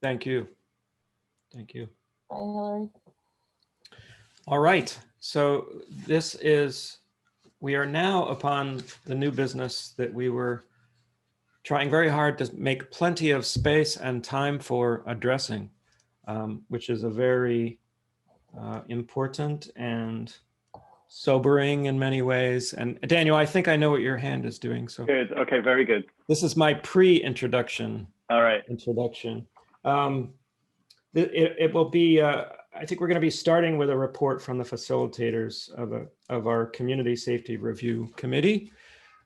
Thank you. Thank you. Bye, Hillary. All right. So we are now upon the new business that we were trying very hard to make plenty of space and time for addressing, which is a very important and sobering in many ways. And Daniel, I think I know what your hand is doing. So Good. Okay, very good. this is my pre-introduction. All right. Introduction. It will be, I think we're going to be starting with a report from the facilitators of our Community Safety Review Committee.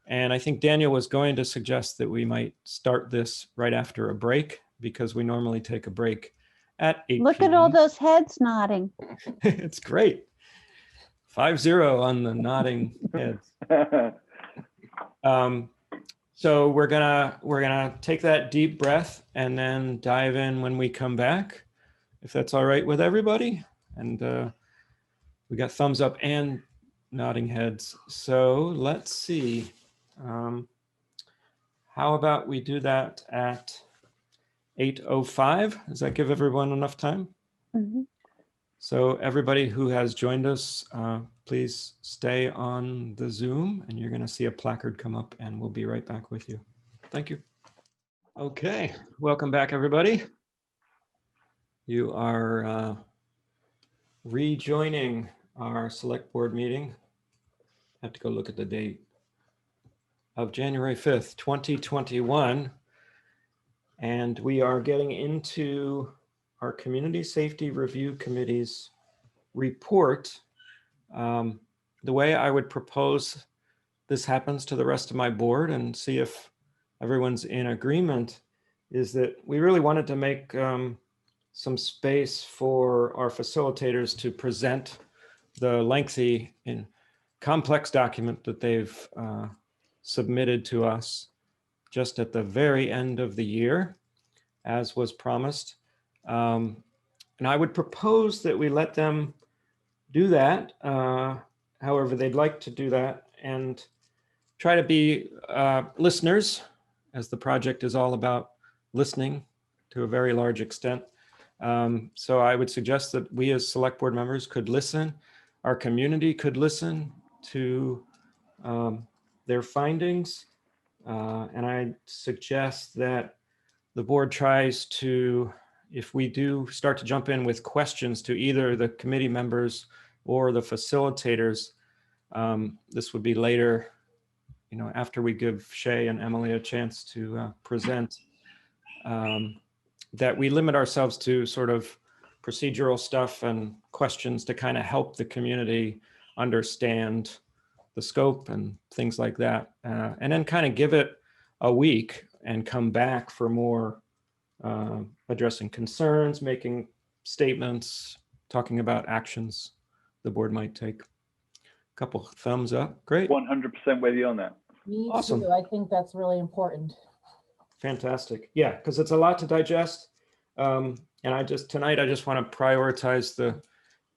And I think Daniel was going to suggest that we might start this right after a break because we normally take a break at 8 Look at all those heads nodding. It's great. 5-0 on the nodding heads. So we're gonna take that deep breath and then dive in when we come back, if that's all right with everybody. And we got thumbs up and nodding heads. So let's see. How about we do that at 8:05? Does that give everyone enough time? Mm-hmm. So everybody who has joined us, please stay on the Zoom and you're going to see a placard come up and we'll be right back with you. Thank you. Okay, welcome back, everybody. You are rejoining our select board meeting. I have to go look at the date of January 5th, 2021. And we are getting into our Community Safety Review Committee's report. The way I would propose this happens to the rest of my board and see if everyone's in agreement is that we really wanted to make some space for our facilitators to present the lengthy and complex document that they've submitted to us just at the very end of the year, as was promised. And I would propose that we let them do that, however they'd like to do that, and try to be listeners, as the project is all about listening to a very large extent. So I would suggest that we as select board members could listen, our community could listen to their findings, and I suggest that the board tries to, if we do start to jump in with questions to either the committee members or the facilitators, this would be later, after we give Shay and Emily a chance to present, that we limit ourselves to sort of procedural stuff and questions to kind of help the community understand the scope and things like that. And then kind of give it a week and come back for more addressing concerns, making statements, talking about actions the board might take. A couple thumbs up. Great. 100% with you on that. Me Awesome. too. I think that's really important. Fantastic. Yeah, because it's a lot to digest. And tonight I just want to prioritize the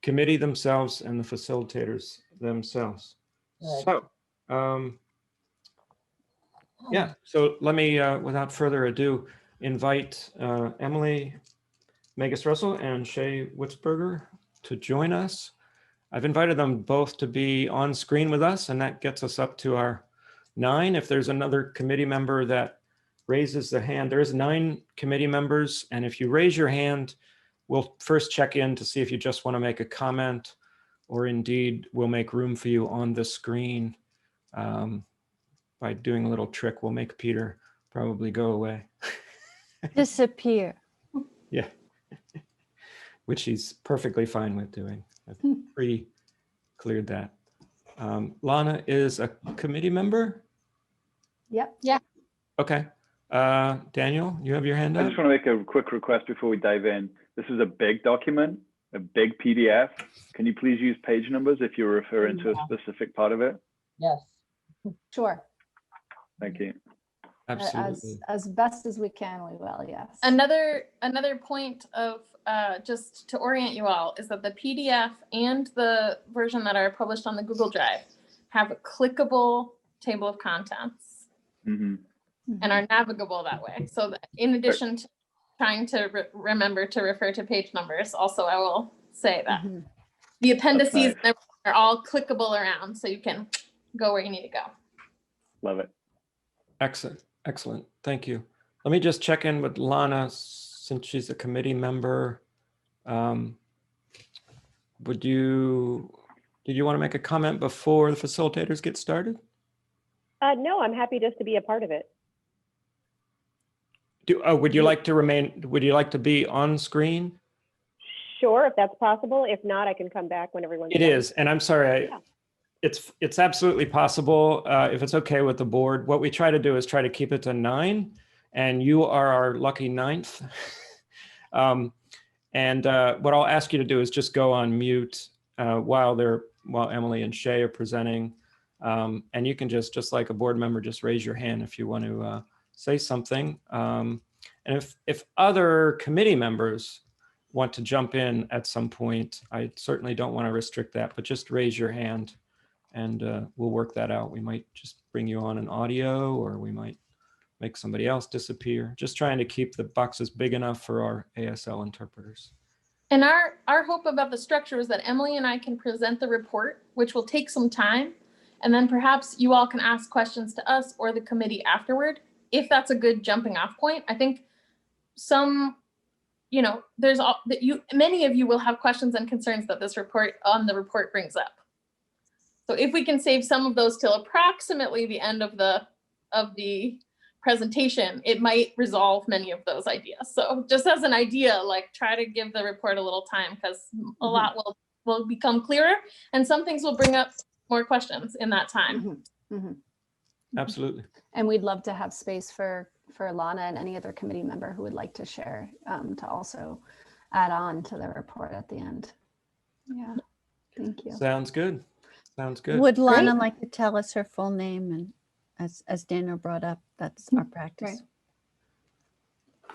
committee themselves and the facilitators themselves. Right. So, yeah, so let me, without further ado, invite Emily Megas Russell and Shay Witzberger to join us. I've invited them both to be on screen with us, and that gets us up to our 9. If there's another committee member that raises the hand, there's 9 committee members, and if you raise your hand, we'll first check in to see if you just want to make a comment, or indeed we'll make room for you on the screen. By doing a little trick, we'll make Peter probably go away. Disappear. Yeah, which he's perfectly fine with doing. I've pre-cleared that. Lana is a committee member? Yep. Yeah. Okay. Daniel, you have your hand I up? just want to make a quick request before we dive in. This is a big document, a big PDF. Can you please use page numbers if you're referring to a specific part of it? Yes. Sure. Thank you. Absolutely. As best as we can, we will, yes. Another point of just to orient you all is that the PDF and the version that are published on the Google Drive have a clickable table of contents and are navigable that way. So that in addition to trying to remember to refer to page numbers, also I will say that the appendices are all clickable around, so you can go where you need to go. Love it. Excellent. Excellent. Thank you. Let me just check in with Lana since she's a committee member. Did you want to make a comment before the facilitators get started? No, I'm happy just to be a part of it. Would you like to remain, would you like to be on screen? Sure, if that's possible. If not, I can come back when everyone's It done. is, and I'm sorry, it's absolutely possible if it's okay with the board. What we try to do is try to keep it to 9, and you are our lucky 9th. What I'll ask you to do is just go on mute while Emily and Shay are presenting, and you can just like a board member, just raise your hand if you want to say something. And if other committee members want to jump in at some point, I certainly don't want to restrict that, but just raise your hand and we'll work that out. We might just bring you on an audio, or we might make somebody else disappear. Just trying to keep the boxes big enough for our ASL interpreters. And our hope about the structure is that Emily and I can present the report, which will take some time, and then perhaps you all can ask questions to us or the committee afterward, if that's a good jumping off point. I think many of you will have questions and concerns that this report brings up. So if we can save some of those till approximately the end of the presentation, it might resolve many of those ideas. So just as an idea, like try to give the report a little time, because a lot will become clearer, and some things will bring up more questions in that time. Absolutely. And we'd love to have space for Lana and any other committee member who would like to share, to also add on to the report at the end. Yeah, thank you. Sounds good. Sounds good. Would Lana like to tell us her full name? And as Daniel brought up, that's our practice.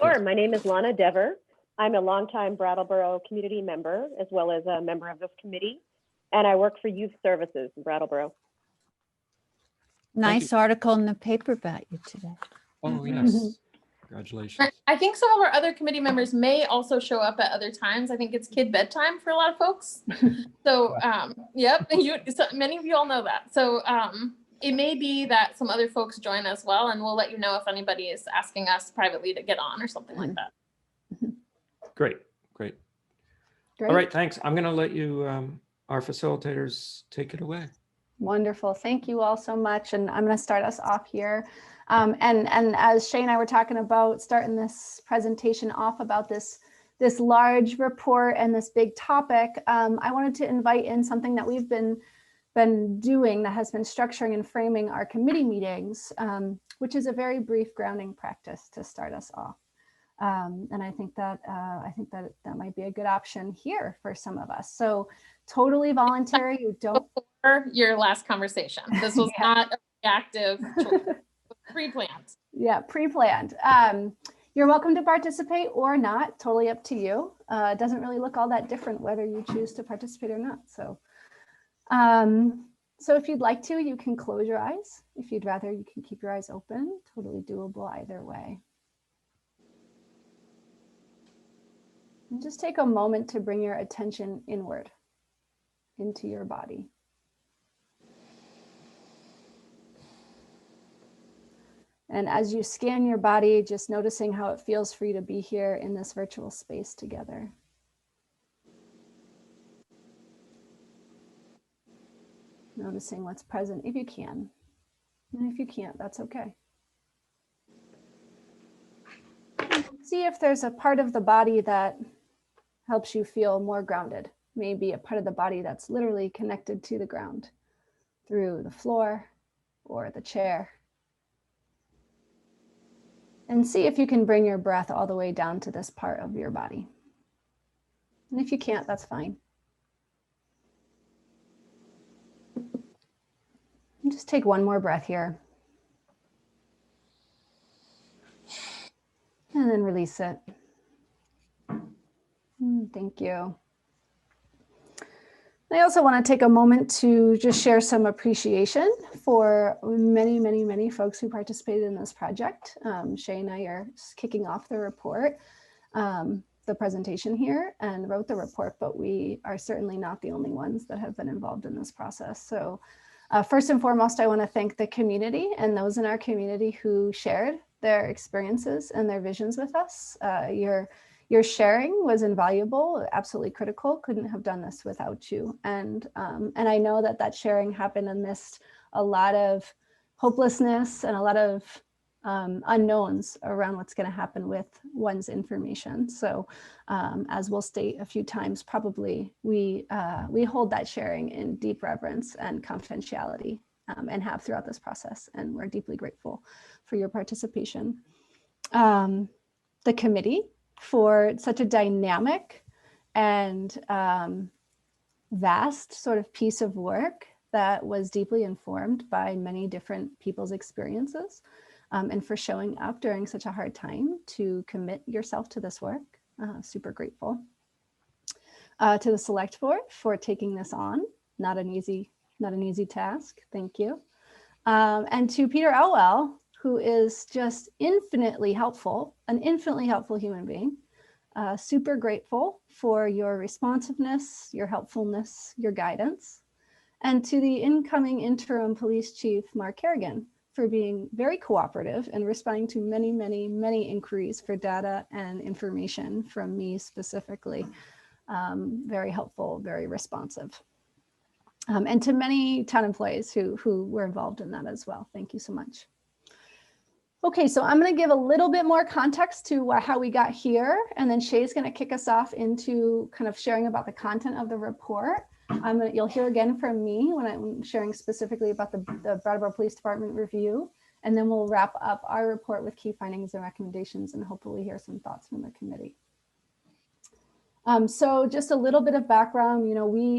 Sure, my name is Lana Dever. I'm a longtime Brattleboro community member, as well as a member of this committee, and I work for Youth Services in Brattleboro. Nice article in the paper about you today. Oh, yes. Congratulations. I think some of our other committee members may also show up at other times. I think it's kid bedtime for a lot of folks. So, yep, many of you all know that. So it may be that some other folks join as well, and we'll let you know if anybody is asking us privately to get on or something like that. Great. All right, thanks. I'm going to let you, our facilitators, take it away. Wonderful. Thank you all so much. And I'm going to start us off here. And as Shay and I were talking about starting this presentation off about this large report and this big topic, I wanted to invite in something that we've been doing that has been structuring and framing our committee meetings, which is a very brief grounding practice to start us off. And I think that might be a good option here for some of us. So totally voluntary. You don't. Before your last conversation, this was not a reactive choice. Pre-planned. Yeah, pre-planned. You're welcome to participate or not. Totally up to you. It doesn't really look all that different whether you choose to participate or not. So, so if you'd like to, you can close your eyes. If you'd rather, you can keep your eyes open. Totally doable either way. And just take a moment to bring your attention inward into your body. And as you scan your body, just noticing how it feels for you to be here in this virtual space together. Noticing what's present if you can. And if you can't, that's okay. See if there's a part of the body that helps you feel more grounded. Maybe a part of the body that's literally connected to the ground through the floor or the chair. And see if you can bring your breath all the way down to this part of your body. And if you can't, that's fine. And just take one more breath here. And then release it. Thank you. I also want to take a moment to just share some appreciation for many, many, many folks who participated in this project. Shay and I are kicking off the report, the presentation here, and wrote the report, but we are certainly not the only ones that have been involved in this process. So first and foremost, I want to thank the community and those in our community who shared their experiences and their visions with us. Your sharing was invaluable, absolutely critical. Couldn't have done this without you. And I know that that sharing happened amidst a lot of hopelessness and a lot of unknowns around what's going to happen with one's information. So as we'll state a few times, probably we hold that sharing in deep reverence and confidentiality and have throughout this process. And we're deeply grateful for your participation. The committee for such a dynamic and vast sort of piece of work that was deeply informed by many different people's experiences, and for showing up during such a hard time to commit yourself to this work. Super grateful. To the select board for taking this on. Not an easy task. Thank you. And to Peter Elwell, who is just infinitely helpful, an infinitely helpful human being. Super grateful for your responsiveness, your helpfulness, your guidance. And to the incoming interim police chief, Mark Kerrigan, for being very cooperative and responding to many, many, many inquiries for data and information from me specifically. Very helpful, very responsive. And to many town employees who were involved in that as well. Thank you so much. Okay, so I'm going to give a little bit more context to how we got here, and then Shay's going to kick us off into kind of sharing about the content of the report. You'll hear again from me when I'm sharing specifically about the Brattleboro Police Department review, and then we'll wrap up our report with key findings and recommendations, and hopefully hear some thoughts from the committee. So just a little bit of background,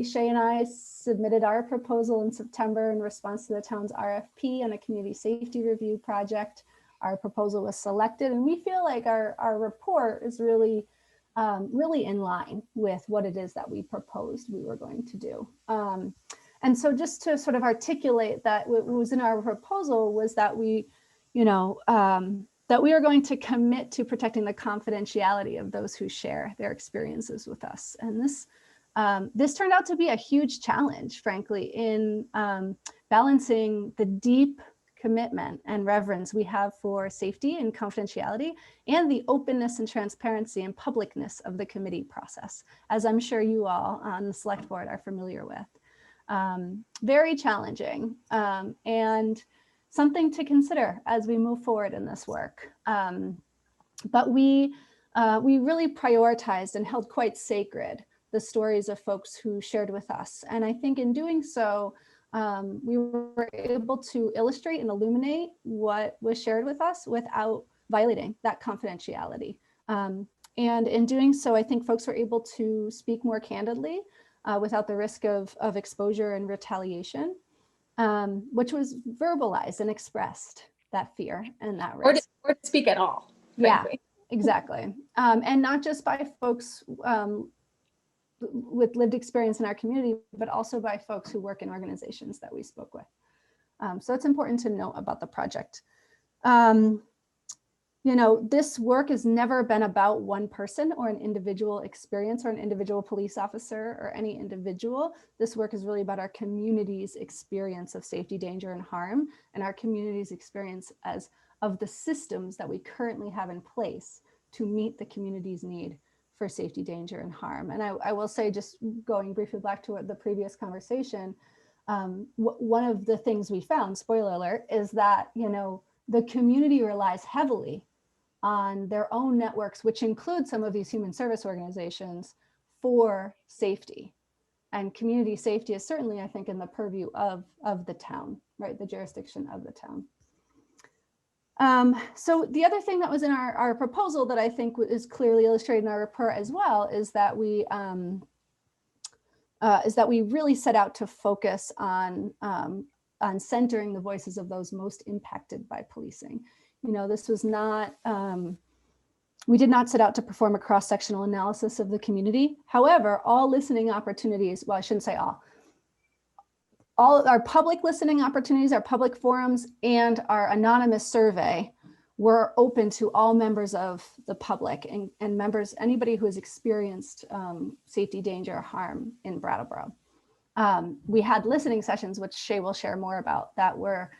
Shay and I submitted our proposal in September in response to the town's RFP on a community safety review project. Our proposal was selected, and we feel like our report is really in line with what it is that we proposed we were going to do. And so just to sort of articulate that what was in our proposal was that we are going to commit to protecting the confidentiality of those who share their experiences with us. And this turned out to be a huge challenge, frankly, in balancing the deep commitment and reverence we have for safety and confidentiality, and the openness and transparency and publicness of the committee process, as I'm sure you all on the select board are familiar with. Very challenging, and something to consider as we move forward in this work. But we really prioritized and held quite sacred the stories of folks who shared with us. And I think in doing so, we were able to illustrate and illuminate what was shared with us without violating that confidentiality. And in doing so, I think folks were able to speak more candidly without the risk of exposure and retaliation, which was verbalized and expressed, that fear and that risk. Or to speak at all. Yeah, frankly. exactly. And not just by folks with lived experience in our community, but also by folks who work in organizations that we spoke with. So it's important to note about the project. This work has never been about one person or an individual experience or an individual police officer or any individual. This work is really about our community's experience of safety, danger, and harm, and our community's experience of the systems that we currently have in place to meet the community's need for safety, danger, and harm. And I will say, just going briefly back to the previous conversation, one of the things we found, spoiler alert, is that the community relies heavily on their own networks, which include some of these human service organizations, for safety. And community safety is certainly, I think, in the purview of the town, right? The jurisdiction of the town. So the other thing that was in our proposal that I think is clearly illustrated in our report as well is that we really set out to focus on centering the voices of those most impacted by policing. You know, this was not, we did not set out to perform a cross-sectional analysis of the community. However, all listening opportunities, well, I shouldn't say all our public listening opportunities, our public forums, and our anonymous survey were open to all members of the public and members, anybody who has experienced safety, danger, or harm in Brattleboro. We had listening sessions, which Shay will share more about, that were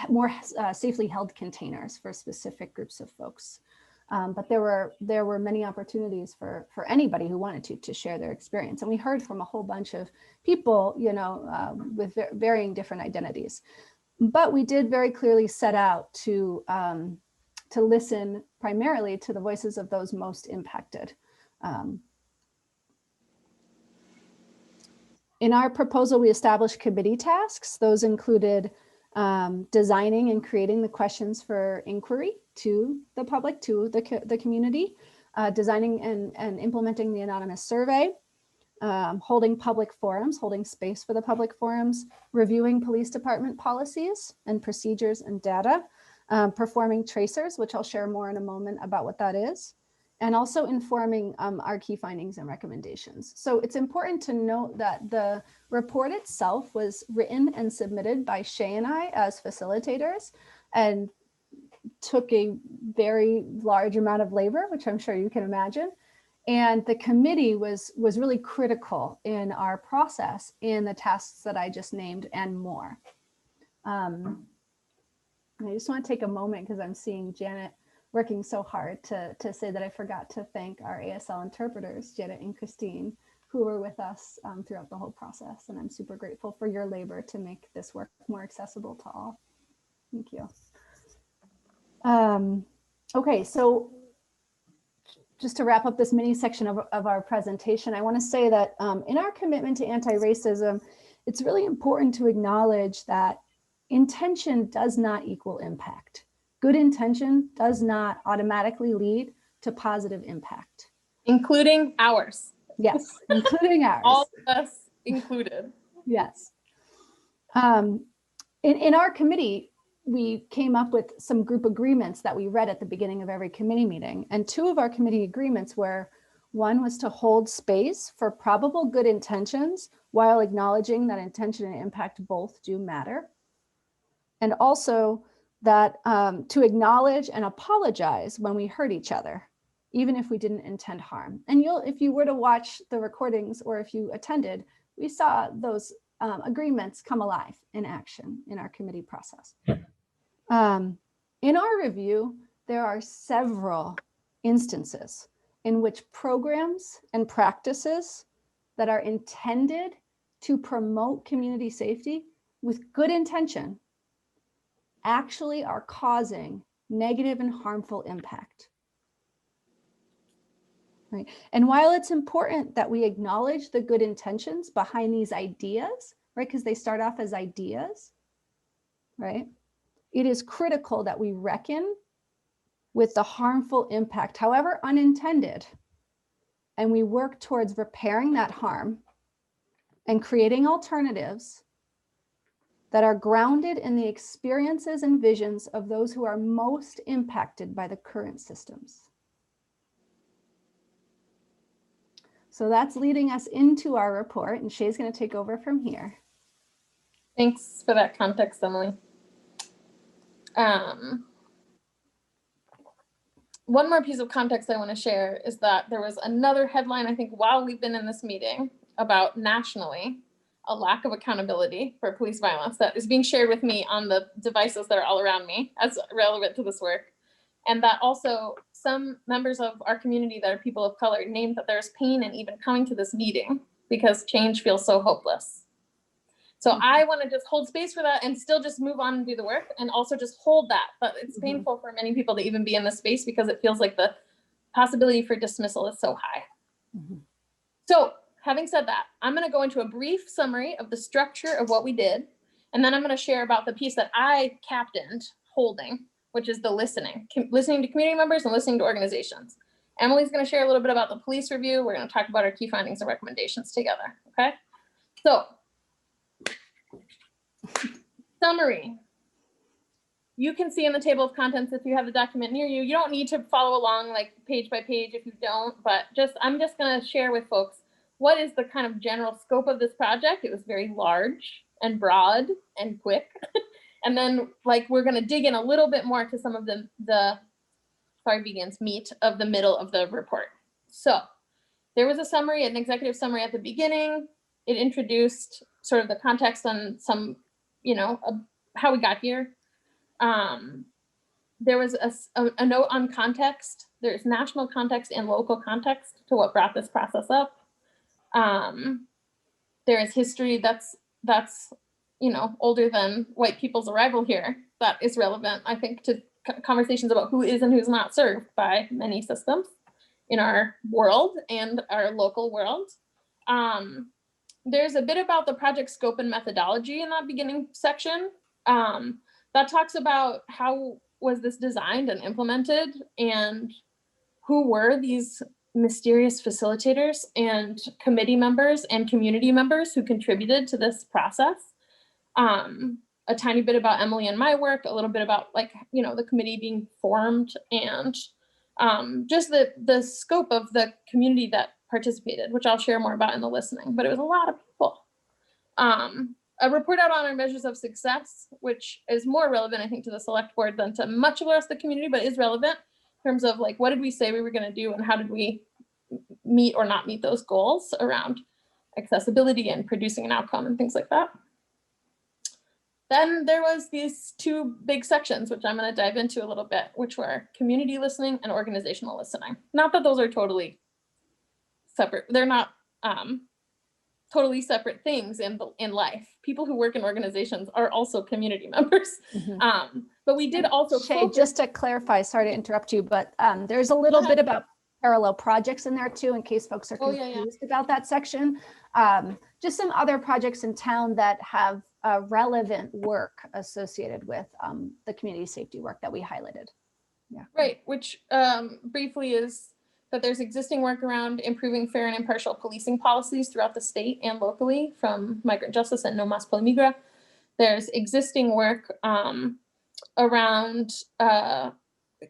more safely held containers for specific groups of folks. But there were many opportunities for anybody who wanted to share their experience. And we heard from a whole bunch of people, you know, with varying different identities. But we did very clearly set out to listen primarily to the voices of those most impacted. In our proposal, we established committee tasks. Those included designing and creating the questions for inquiry to the public, to the community, designing and implementing the anonymous survey, holding public forums, holding space for the public forums, reviewing police department policies and procedures and data, performing tracers, which I'll share more in a moment about what that is, and also informing our key findings and recommendations. So it's important to note that the report itself was written and submitted by Shay and I as facilitators, and took a very large amount of labor, which I'm sure you can imagine. And the committee was really critical in our process in the tasks that I just named and more. I just want to take a moment because I'm seeing Janet working so hard to say that I forgot to thank our ASL interpreters, Janet and Christine, who were with us throughout the whole process. And I'm super grateful for your labor to make this work more accessible to all. Thank you. Okay, so just to wrap up this mini section of our presentation, I want to say that in our commitment to anti-racism, it's really important to acknowledge that intention does not equal impact. Good intention does not automatically lead to positive impact. Including ours. Yes, including ours. All of us included. Yes. In our committee, we came up with some group agreements that we read at the beginning of every committee meeting. And two of our committee agreements were, one was to hold space for probable good intentions while acknowledging that intention and impact both do matter. And also that to acknowledge and apologize when we hurt each other, even if we didn't intend harm. And if you were to watch the recordings or if you attended, we saw those agreements come alive in action in our committee process. In our review, there are several instances in which programs and practices that are intended to promote community safety with good intention actually are causing negative and harmful impact. Right. And while it's important that we acknowledge the good intentions behind these ideas, right, because they start off as ideas, right, it is critical that we reckon with the harmful impact, however unintended, and we work towards repairing that harm and creating alternatives that are grounded in the experiences and visions of those who are most impacted by the current systems. So that's leading us into our report, and Shay's going to take over from here. Thanks for that context, Emily. One more piece of context I want to share is that there was another headline, I think, while we've been in this meeting about nationally a lack of accountability for police violence that is being shared with me on the devices that are all around me as relevant to this work. And that also some members of our community that are people of color named that there's pain in even coming to this meeting because change feels so hopeless. So I want to just hold space for that and still just move on and do the work and also just hold that. But it's painful for many people to even be in this space because it feels like the possibility for dismissal is so high. So having said that, I'm going to go into a brief summary of the structure of what we did. And then I'm going to share about the piece that I captained holding, which is the listening to community members and listening to organizations. Emily's going to share a little bit about the police review. We're going to talk about our key findings and recommendations together. Okay. So summary. You can see in the table of contents if you have the document near you. You don't need to follow along like page by page if you don't, but I'm just going to share with folks what is the kind of general scope of this project. It was very large and broad and quick. And then like we're going to dig in a little bit more to some of the meat of the middle of the report. So there was a summary, an executive summary at the beginning. It introduced sort of the context on some, how we got here. There was a note on context. There's national context and local context to what brought this process up. There is history that's older than white people's arrival here. That is relevant, I think, to conversations about who is and who's not served by many systems in our world and our local world. There's a bit about the project scope and methodology in that beginning section. That talks about how was this designed and implemented and who were these mysterious facilitators and committee members and community members who contributed to this process. A tiny bit about Emily and my work, a little bit about the committee being formed and just the scope of the community that participated, which I'll share more about in the listening, but it was a lot of people. A report out on our measures of success, which is more relevant, I think, to the select board than to much of the rest of the community, but is relevant in terms of what did we say we were going to do and how did we meet or not meet those goals around accessibility and producing an outcome and things like that. Then there was these two big sections, which I'm going to dive into a little bit, which were community listening and organizational listening. Not that those are totally separate. They're not totally separate things in life. People who work in organizations are also community members. Mm-hmm. But we did also Shay, just to clarify, sorry to interrupt you, but there's a little bit about parallel projects in there too, in case folks are confused about that section. Just some other projects in town that have relevant work associated with the community safety work that we highlighted. Yeah. Right, which briefly is that there's existing work around improving fair and impartial policing policies throughout the state and locally from Migrant Justice and No Mas Polimigra. There's existing work around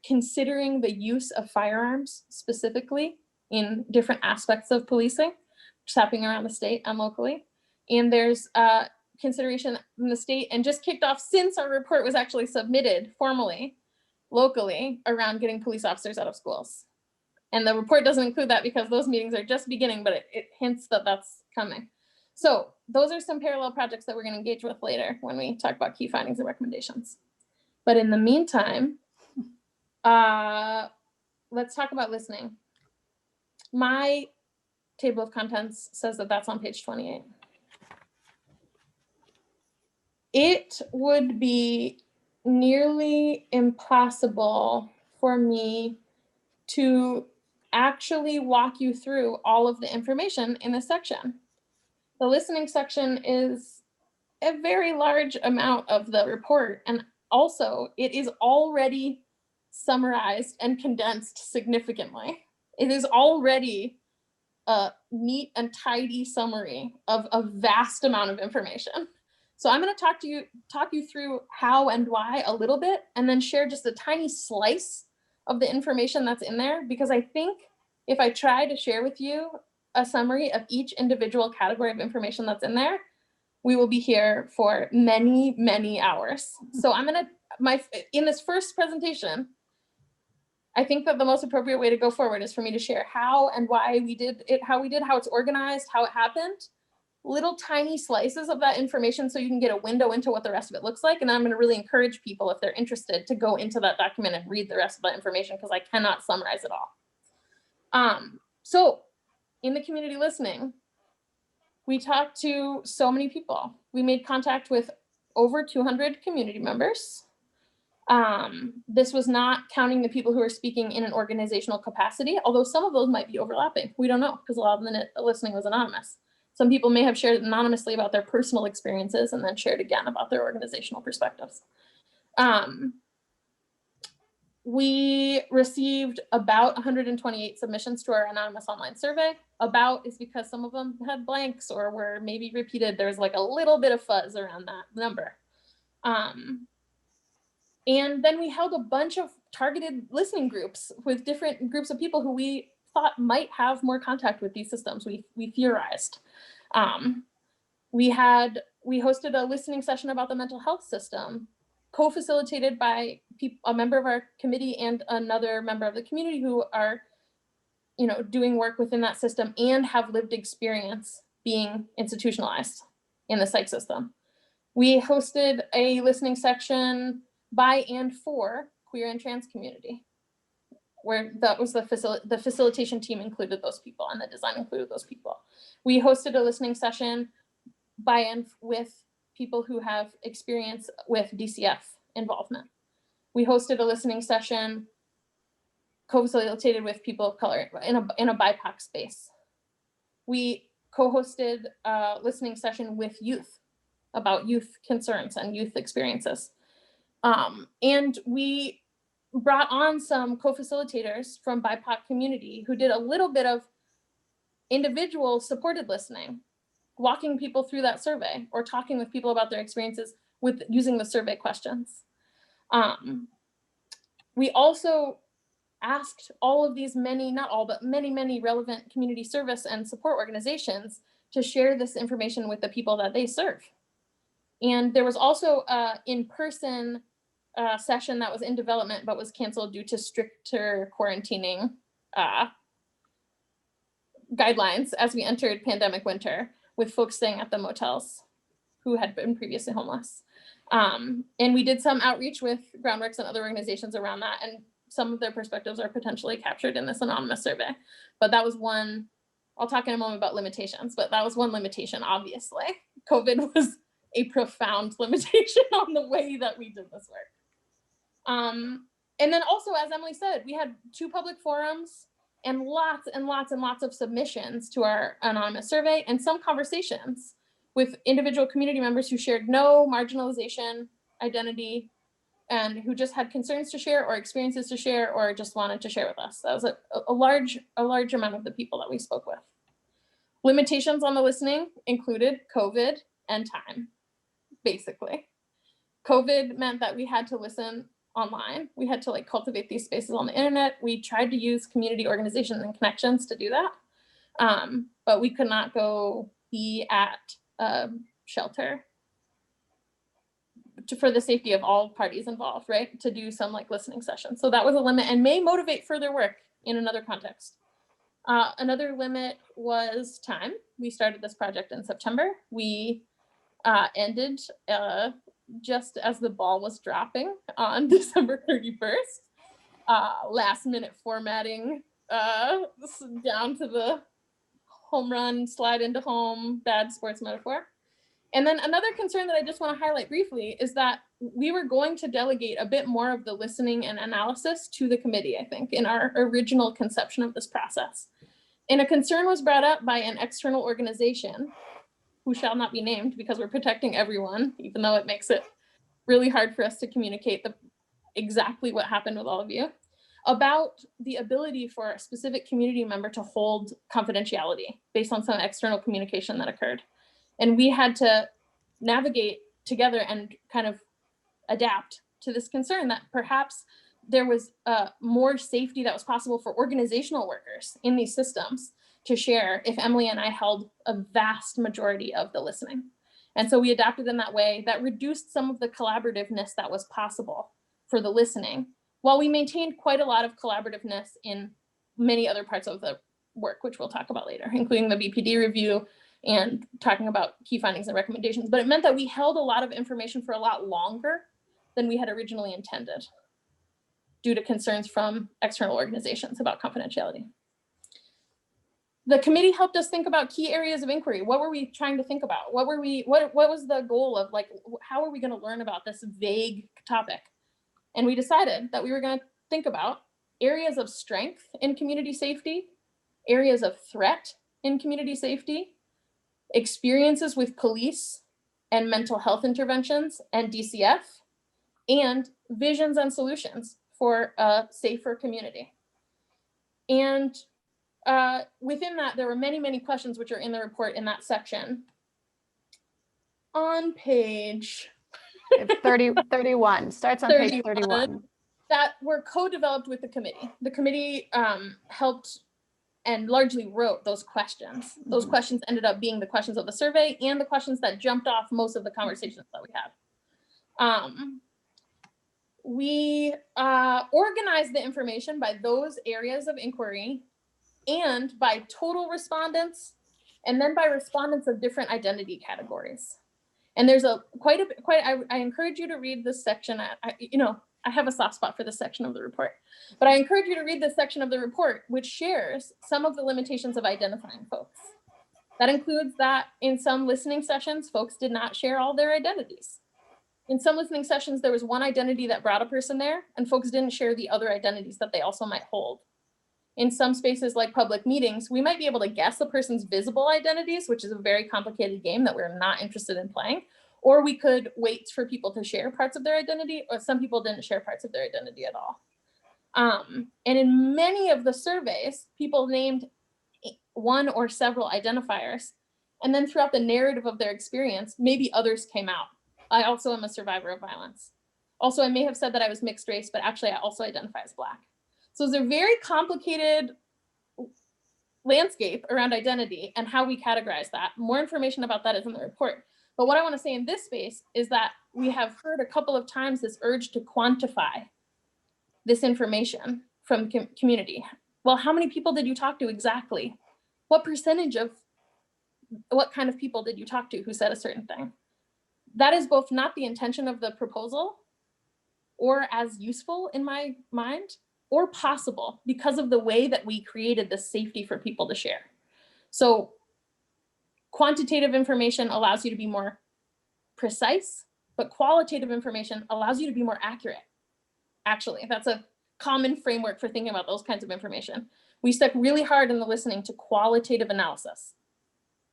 considering the use of firearms specifically in different aspects of policing, which is happening around the state and locally. And there's consideration in the state and just kicked off since our report was actually submitted formally locally around getting police officers out of schools. And the report doesn't include that because those meetings are just beginning, but it hints that that's coming. So those are some parallel projects that we're going to engage with later when we talk about key findings and recommendations. But in the meantime, let's talk about listening. My table of contents says that that's on page 28. It would be nearly impossible for me to actually walk you through all of the information in this section. The listening section is a very large amount of the report, and also it is already summarized and condensed significantly. It is already a neat and tidy summary of a vast amount of information. So I'm going to talk you through how and why a little bit, and then share just a tiny slice of the information that's in there, because I think if I try to share with you a summary of each individual category of information that's in there, we will be here for many, many hours. So I'm going to, in this first presentation, I think that the most appropriate way to go forward is for me to share how and why we did it, how it's organized, how it happened, little tiny slices of that information so you can get a window into what the rest of it looks like. And I'm going to really encourage people, if they're interested, to go into that document and read the rest of that information, because I cannot summarize it all. So in the community listening, we talked to so many people. We made contact with over 200 community members. This was not counting the people who are speaking in an organizational capacity, although some of those might be overlapping. We don't know because a lot of the listening was anonymous. Some people may have shared anonymously about their personal experiences and then shared again about their organizational perspectives. We received about 128 submissions to our anonymous online survey. About is because some of them had blanks or were maybe repeated. There's like a little bit of fuzz around that number. And then we held a bunch of targeted listening groups with different groups of people who we thought might have more contact with these systems. We theorized. We hosted a listening session about the mental health system, co-facilitated by a member of our committee and another member of the community who are, doing work within that system and have lived experience being institutionalized in the psych system. We hosted a listening section by and for queer and trans community, where that was the facilitation team included those people and the design included those people. We hosted a listening session by and with people who have experience with DCF involvement. We hosted a listening session co-facilitated with people of color in a BIPOC space. We co-hosted a listening session with youth about youth concerns and youth experiences. And we brought on some co-facilitators from BIPOC community who did a little bit of individual supported listening, walking people through that survey or talking with people about their experiences with using the survey questions. We also asked all of these not all, but many relevant community service and support organizations to share this information with the people that they serve. And there was also an in-person session that was in development but was canceled due to stricter quarantining guidelines as we entered pandemic winter, with folks staying at the motels who had been previously homeless. And we did some outreach with Groundworks and other organizations around that, and some of their perspectives are potentially captured in this anonymous survey. But that was one, I'll talk in a moment about limitations, but that was one limitation, obviously. COVID was a profound limitation on the way that we did this work. And then also, as Emily said, we had 2 public forums and lots of submissions to our anonymous survey, and some conversations with individual community members who shared no marginalization identity and who just had concerns to share or experiences to share or just wanted to share with us. That was a large amount of the people that we spoke with. Limitations on the listening included COVID and time, basically. COVID meant that we had to listen online. We had to cultivate these spaces on the internet. We tried to use community organizations and connections to do that. But we could not go be at a shelter for the safety of all parties involved, right? To do some listening sessions. So that was a limit and may motivate further work in another context. Another limit was time. We started this project in September. We ended just as the ball was dropping on December 31st. Last minute formatting down to the home run, slide into home, bad sports metaphor. And then another concern that I just want to highlight briefly is that we were going to delegate a bit more of the listening and analysis to the committee, I think, in our original conception of this process. And a concern was brought up by an external organization who shall not be named because we're protecting everyone, even though it makes it really hard for us to communicate exactly what happened with all of you, about the ability for a specific community member to hold confidentiality based on some external communication that occurred. And we had to navigate together and kind of adapt to this concern that perhaps there was more safety that was possible for organizational workers in these systems to share if Emily and I held a vast majority of the listening. And so we adapted in that way that reduced some of the collaborativeness that was possible for the listening, while we maintained quite a lot of collaborativeness in many other parts of the work, which we'll talk about later, including the BPD review and talking about key findings and recommendations. But it meant that we held a lot of information for a lot longer than we had originally intended due to concerns from external organizations about confidentiality. The committee helped us think about key areas of inquiry. What were we trying to think about? What was the goal of how are we going to learn about this vague topic? And we decided that we were going to think about areas of strength in community safety, areas of threat in community safety, experiences with police and mental health interventions and DCF, and visions and solutions for a safer community. And within that, there were many, many questions which are in the report in that section. On page 31, starts on page 31. That were co-developed with the committee. The committee helped and largely wrote those questions. Those questions ended up being the questions of the survey and the questions that jumped off most of the conversations that we had. We organized the information by those areas of inquiry and by total respondents, and then by respondents of different identity categories. And there's I encourage you to read this section. I have a soft spot for this section of the report, but I encourage you to read this section of the report, which shares some of the limitations of identifying folks. That includes that in some listening sessions, folks did not share all their identities. In some listening sessions, there was one identity that brought a person there, and folks didn't share the other identities that they also might hold. In some spaces like public meetings, we might be able to guess a person's visible identities, which is a very complicated game that we're not interested in playing. Or we could wait for people to share parts of their identity, or some people didn't share parts of their identity at all. And in many of the surveys, people named one or several identifiers. And then throughout the narrative of their experience, maybe others came out. I also am a survivor of violence. Also, I may have said that I was mixed race, but actually I also identify as Black. So it's a very complicated landscape around identity and how we categorize that. More information about that is in the report. But what I want to say in this space is that we have heard a couple of times this urge to quantify this information from community. Well, how many people did you talk to exactly? What percentage of what kind of people did you talk to who said a certain thing? That is both not the intention of the proposal or as useful in my mind, or possible because of the way that we created this safety for people to share. So quantitative information allows you to be more precise, but qualitative information allows you to be more accurate. Actually, that's a common framework for thinking about those kinds of information. We stuck really hard in the listening to qualitative analysis.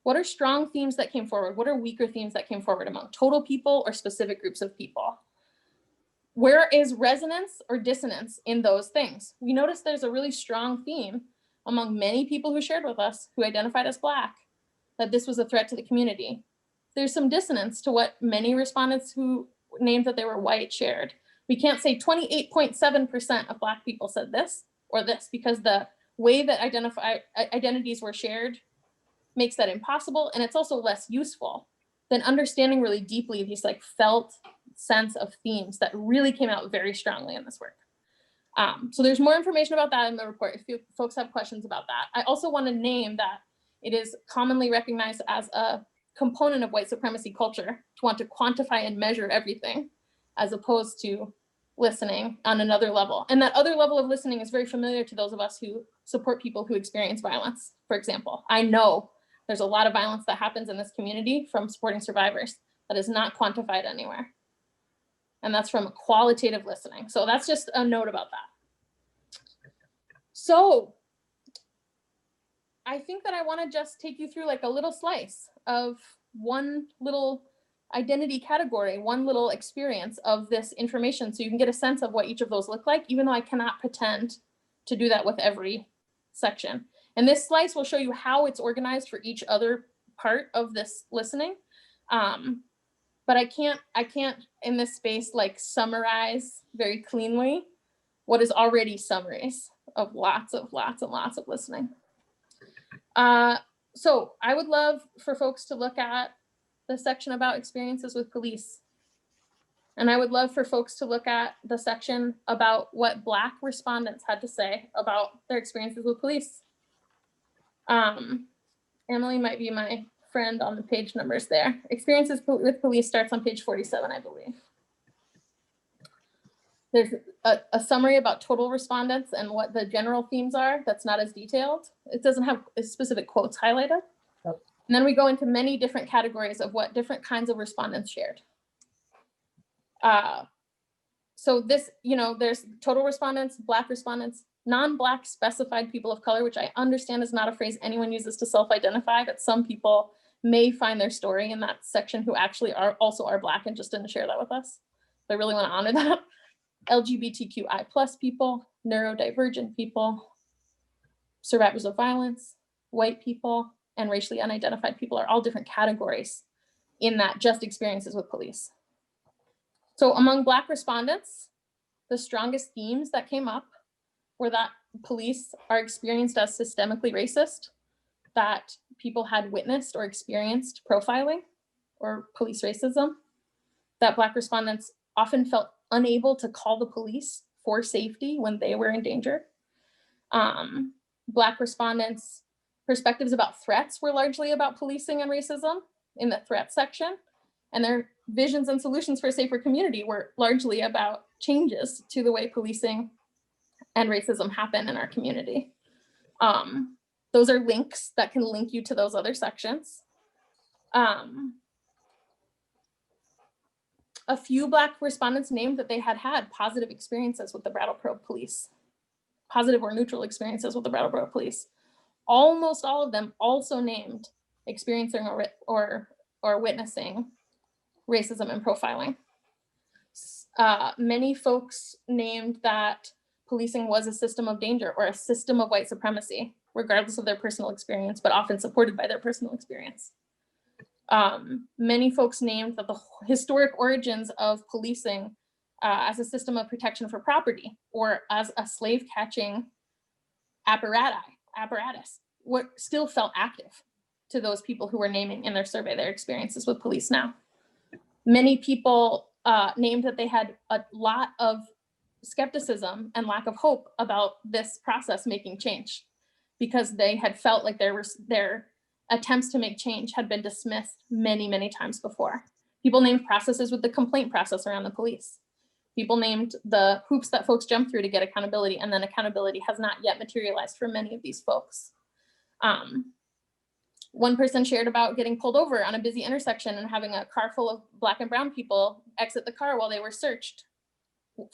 What are strong themes that came forward? What are weaker themes that came forward among total people or specific groups of people? Where is resonance or dissonance in those things? We noticed there's a really strong theme among many people who shared with us who identified as Black, that this was a threat to the community. There's some dissonance to what many respondents who named that they were white shared. We can't say 28.7% of Black people said this or this, because the way that identities were shared makes that impossible. And it's also less useful than understanding really deeply these like felt sense of themes that really came out very strongly in this work. So there's more information about that in the report if you folks have questions about that. I also want to name that it is commonly recognized as a component of white supremacy culture to want to quantify and measure everything, as opposed to listening on another level. And that other level of listening is very familiar to those of us who support people who experience violence. For example, I know there's a lot of violence that happens in this community from supporting survivors that is not quantified anywhere. And that's from qualitative listening. So that's just a note about that. So I think that I want to just take you through like a little slice of one little identity category, one little experience of this information, so you can get a sense of what each of those look like, even though I cannot pretend to do that with every section. And this slice will show you how it's organized for each other part of this listening. But I can't in this space like summarize very cleanly what is already summaries of lots and lots of listening. So I would love for folks to look at the section about experiences with police. And I would love for folks to look at the section about what Black respondents had to say about their experiences with police. Emily might be my friend on the page numbers there. Experiences with police starts on page 47, I believe. There's a summary about total respondents and what the general themes are. That's not as detailed. It doesn't have specific quotes highlighted. Yep. And then we go into many different categories of what different kinds of respondents shared. So this, there's total respondents, Black respondents, non-Black specified people of color, which I understand is not a phrase anyone uses to self-identify, but some people may find their story in that section who actually also are Black and just didn't share that with us. So I really want to honor that. LGBTQI+ people, neurodivergent people, survivors of violence, white people, and racially unidentified people are all different categories in that just experiences with police. So among Black respondents, the strongest themes that came up were that police are experienced as systemically racist, that people had witnessed or experienced profiling or police racism, that Black respondents often felt unable to call the police for safety when they were in danger. Black respondents' perspectives about threats were largely about policing and racism in the threat section, and their visions and solutions for a safer community were largely about changes to the way policing and racism happen in our community. Those are links that can link you to those other sections. A few Black respondents named that they had had positive experiences with the Brattleboro police, positive or neutral experiences with the Brattleboro police. Almost all of them also named experiencing or witnessing racism and profiling. Many folks named that policing was a system of danger or a system of white supremacy, regardless of their personal experience, but often supported by their personal experience. Many folks named that the historic origins of policing as a system of protection for property or as a slave catching apparatus, what still felt active to those people who were naming in their survey their experiences with police now. Many people named that they had a lot of skepticism and lack of hope about this process making change because they had felt like their attempts to make change had been dismissed many, many times before. People named processes with the complaint process around the police. People named the hoops that folks jump through to get accountability, and then accountability has not yet materialized for many of these folks. One person shared about getting pulled over on a busy intersection and having a car full of Black and brown people exit the car while they were searched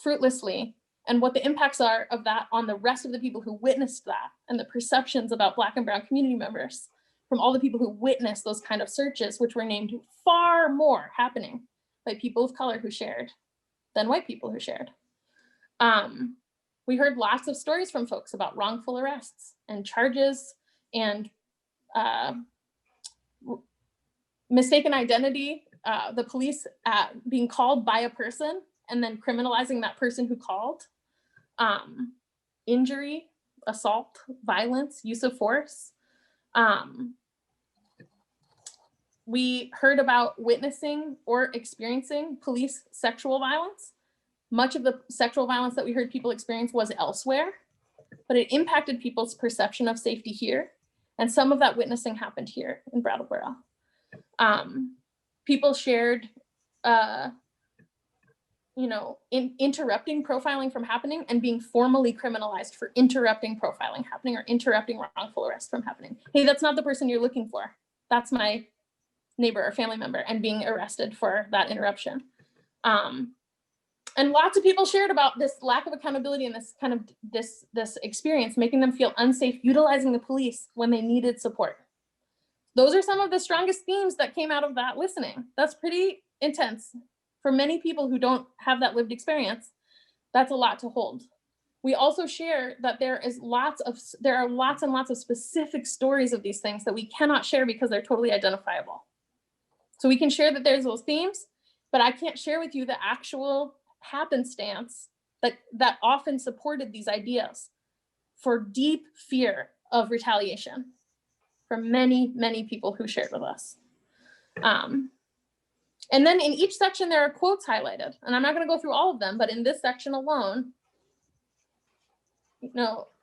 fruitlessly, and what the impacts are of that on the rest of the people who witnessed that, and the perceptions about Black and brown community members from all the people who witnessed those kind of searches, which were named far more happening by people of color who shared than white people who shared. We heard lots of stories from folks about wrongful arrests and charges and mistaken identity, the police being called by a person and then criminalizing that person who called, injury, assault, violence, use of force. We heard about witnessing or experiencing police sexual violence. Much of the sexual violence that we heard people experience was elsewhere, but it impacted people's perception of safety here. And some of that witnessing happened here in Brattleboro. People shared, interrupting profiling from happening and being formally criminalized for interrupting profiling happening or interrupting wrongful arrest from happening. Hey, that's not the person you're looking for. That's my neighbor or family member, and being arrested for that interruption. And lots of people shared about this lack of accountability and this kind of this experience, making them feel unsafe utilizing the police when they needed support. Those are some of the strongest themes that came out of that listening. That's pretty intense. For many people who don't have that lived experience, that's a lot to hold. We also share that there are lots and lots of specific stories of these things that we cannot share because they're totally identifiable. So we can share that there's those themes, but I can't share with you the actual happenstance that often supported these ideas for deep fear of retaliation from many, many people who shared with us. And then in each section, there are quotes highlighted, and I'm not going to go through all of them, but in this section alone,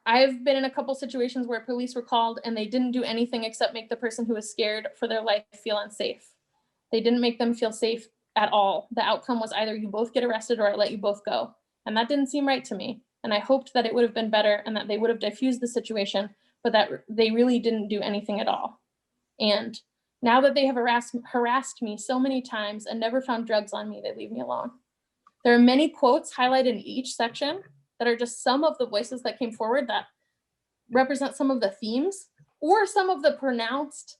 I've been in a couple situations where police were called and they didn't do anything except make the person who was scared for their life feel unsafe. They didn't make them feel safe at all. The outcome was either you both get arrested or I let you both go. And that didn't seem right to me. And I hoped that it would have been better and that they would have diffused the situation, but that they really didn't do anything at all. And now that they have harassed me so many times and never found drugs on me, they leave me alone. There are many quotes highlighted in each section that are just some of the voices that came forward that represent some of the themes or some of the pronounced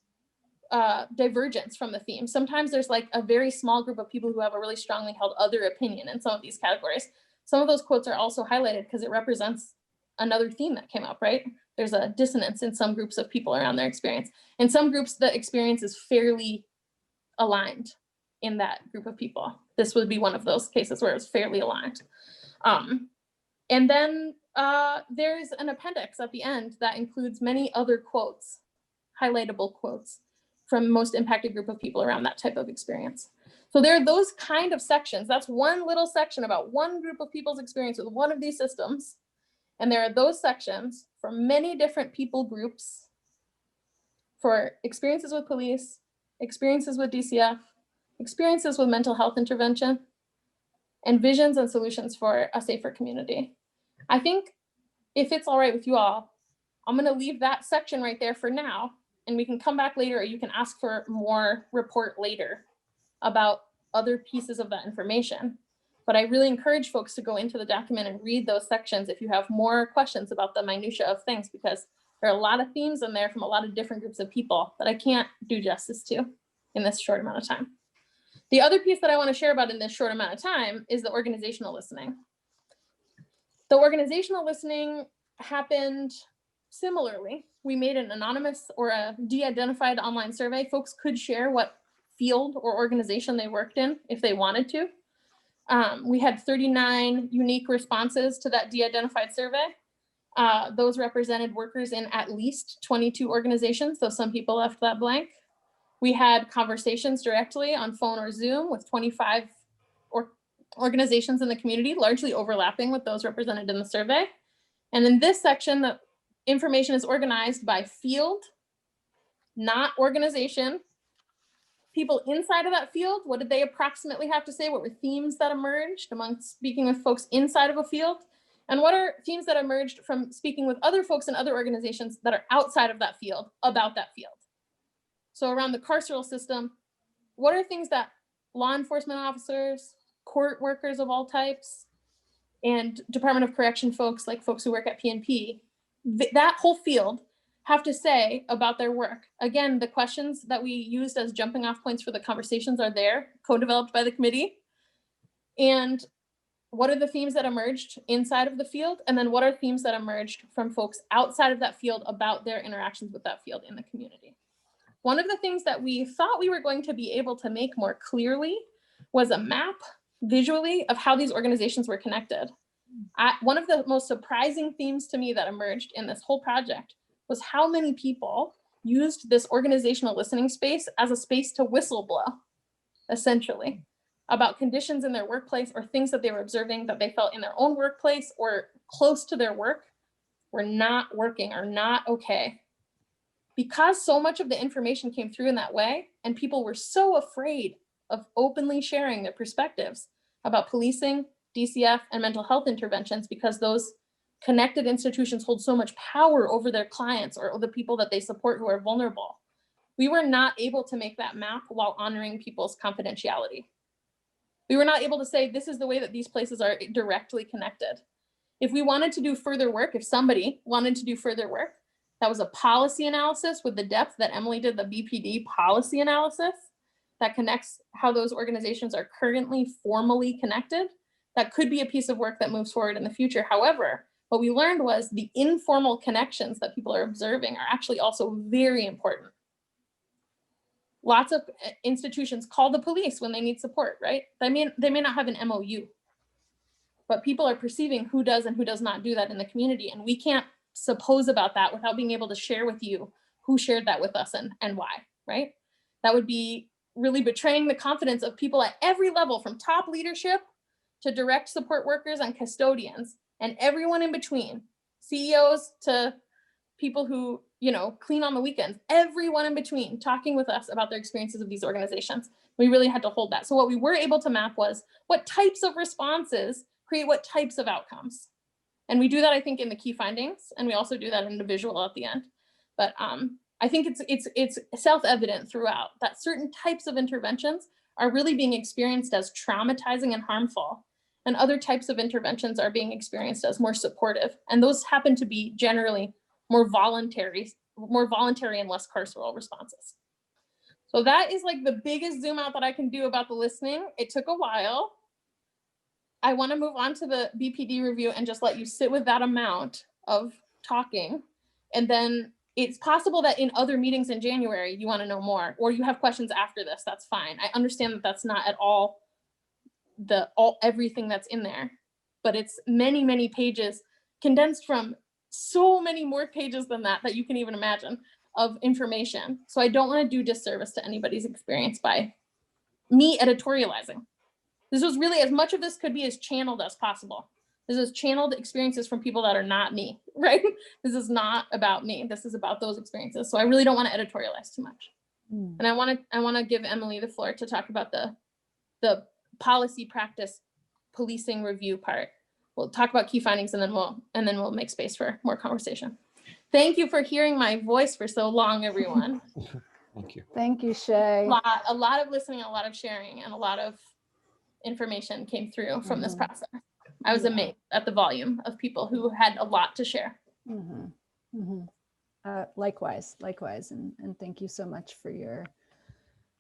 divergence from the theme. Sometimes there's like a very small group of people who have a really strongly held other opinion in some of these categories. Some of those quotes are also highlighted because it represents another theme that came up, right? There's a dissonance in some groups of people around their experience. In some groups, the experience is fairly aligned in that group of people. This would be one of those cases where it's fairly aligned. And then there's an appendix at the end that includes many other quotes, highlightable quotes from most impacted group of people around that type of experience. So there are those kind of sections. That's one little section about one group of people's experience with one of these systems. And there are those sections for many different people groups for experiences with police, experiences with DCF, experiences with mental health intervention, and visions and solutions for a safer community. I think if it's all right with you all, I'm going to leave that section right there for now, and we can come back later, or you can ask for more report later about other pieces of that information. But I really encourage folks to go into the document and read those sections if you have more questions about the minutia of things, because there are a lot of themes in there from a lot of different groups of people that I can't do justice to in this short amount of time. The other piece that I want to share about in this short amount of time is the organizational listening. The organizational listening happened similarly. We made an anonymous or a de-identified online survey. Folks could share what field or organization they worked in if they wanted to. We had 39 unique responses to that de-identified survey. Those represented workers in at least 22 organizations, though some people left that blank. We had conversations directly on phone or Zoom with 25 organizations in the community, largely overlapping with those represented in the survey. And in this section, the information is organized by field, not organization. People inside of that field, what did they approximately have to say? What were themes that emerged among speaking with folks inside of a field? And what are themes that emerged from speaking with other folks in other organizations that are outside of that field about that field? So around the carceral system, what are things that law enforcement officers, court workers of all types, and Department of Correction folks, like folks who work at PNP, that whole field have to say about their work? Again, the questions that we used as jumping off points for the conversations are there, co-developed by the committee. And what are the themes that emerged inside of the field? And then what are themes that emerged from folks outside of that field about their interactions with that field in the community? One of the things that we thought we were going to be able to make more clearly was a map visually of how these organizations were connected. One of the most surprising themes to me that emerged in this whole project was how many people used this organizational listening space as a space to whistleblow, essentially, about conditions in their workplace or things that they were observing that they felt in their own workplace or close to their work were not working or not okay. Because so much of the information came through in that way, and people were so afraid of openly sharing their perspectives about policing, DCF, and mental health interventions, because those connected institutions hold so much power over their clients or the people that they support who are vulnerable. We were not able to make that map while honoring people's confidentiality. We were not able to say, this is the way that these places are directly connected. If we wanted to do further work, if somebody wanted to do further work, that was a policy analysis with the depth that Emily did, the BPD policy analysis that connects how those organizations are currently formally connected. That could be a piece of work that moves forward in the future. However, what we learned was the informal connections that people are observing are actually also very important. Lots of institutions call the police when they need support, right? They may not have an MOU, but people are perceiving who does and who does not do that in the community. And we can't suppose about that without being able to share with you who shared that with us and why, right? That would be really betraying the confidence of people at every level, from top leadership to direct support workers and custodians and everyone in between, CEOs to people who, clean on the weekends, everyone in between talking with us about their experiences of these organizations. We really had to hold that. So what we were able to map was what types of responses create what types of outcomes. And we do that, I think, in the key findings, and we also do that in the visual at the end. But I think it's self-evident throughout that certain types of interventions are really being experienced as traumatizing and harmful. and other types of interventions are being experienced as more supportive. And those happen to be generally more voluntary and less carceral responses. So that is like the biggest zoom out that I can do about the listening. It took a while. I want to move on to the BPD review and just let you sit with that amount of talking. And then it's possible that in other meetings in January, you want to know more, or you have questions after this, that's fine. I understand that that's not at all everything that's in there, but it's many, many pages condensed from so many more pages than that you can even imagine of information. So I don't want to do disservice to anybody's experience by me editorializing. This was really, as much of this could be as channeled as possible. This is channeled experiences from people that are not me, right? This is not about me. This is about those experiences. So I really don't want to editorialize too much. And I want to give Emily the floor to talk about the policy practice policing review part. We'll talk about key findings and then we'll make space for more conversation. Thank you for hearing my voice for so long, everyone. Thank you. Thank you, Shay. A lot of listening, a lot of sharing, and a lot of information came through from this process. I was amazed at the volume of people who had a lot to share. Likewise, and thank you so much for your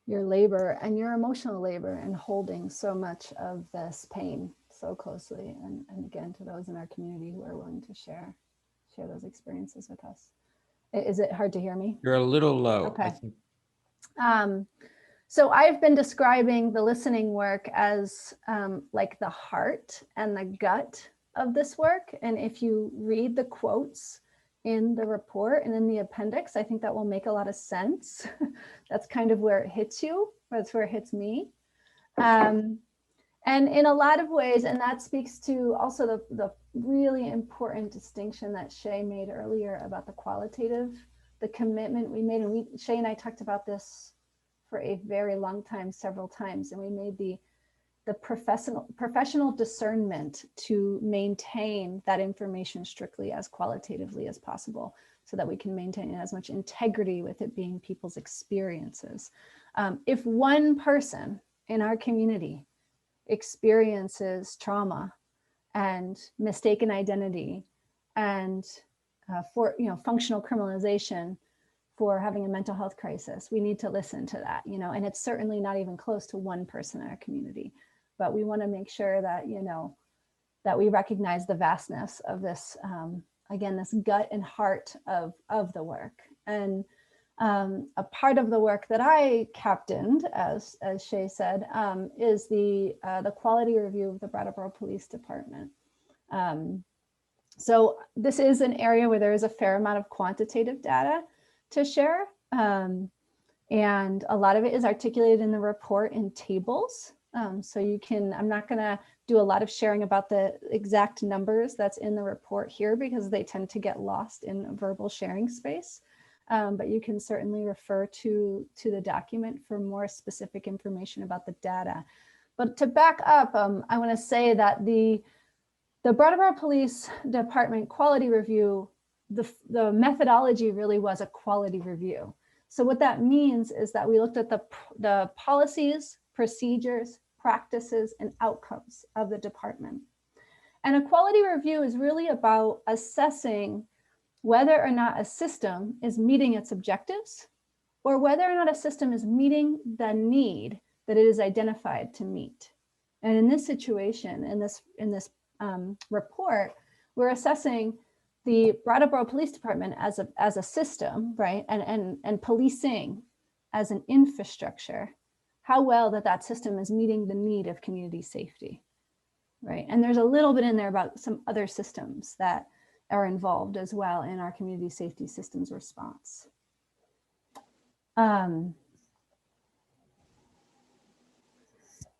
labor and your emotional labor and holding so much of this pain so closely. And again, to those in our community who are willing to share those experiences with us. Is it hard to hear me? You're a little low. Okay. So I've been describing the listening work as like the heart and the gut of this work. And if you read the quotes in the report and in the appendix, I think that will make a lot of sense. That's kind of where it hits you. That's where it hits me. And in a lot of ways, and that speaks to also the really important distinction that Shay made earlier about the commitment we made. And Shay and I talked about this for a very long time, several times, and we made the professional discernment to maintain that information strictly as qualitatively as possible, so that we can maintain as much integrity with it being people's experiences. If one person in our community experiences trauma and mistaken identity and functional criminalization for having a mental health crisis, we need to listen to that, and it's certainly not even close to one person in our community, but we want to make sure that, that we recognize the vastness of this, again, this gut and heart of the work. And a part of the work that I captained, as Shay said, is the quality review of the Brattleboro Police Department. So this is an area where there is a fair amount of quantitative data to share. And a lot of it is articulated in the report in tables. So you can, I'm not gonna do a lot of sharing about the exact numbers that's in the report here because they tend to get lost in a verbal sharing space. But you can certainly refer to the document for more specific information about the data. But to back up, I wanna say that the Brattleboro Police Department quality review, the methodology really was a quality review. So what that means is that we looked at the policies, procedures, practices, and outcomes of the department. And a quality review is really about assessing whether or not a system is meeting its objectives or whether or not a system is meeting the need that it is identified to meet. And in this situation, in this report, we're assessing the Brattleboro Police Department as a system, right? And policing as an infrastructure, how well that system is meeting the need of community safety, right? And there's a little bit in there about some other systems that are involved as well in our community safety systems response. I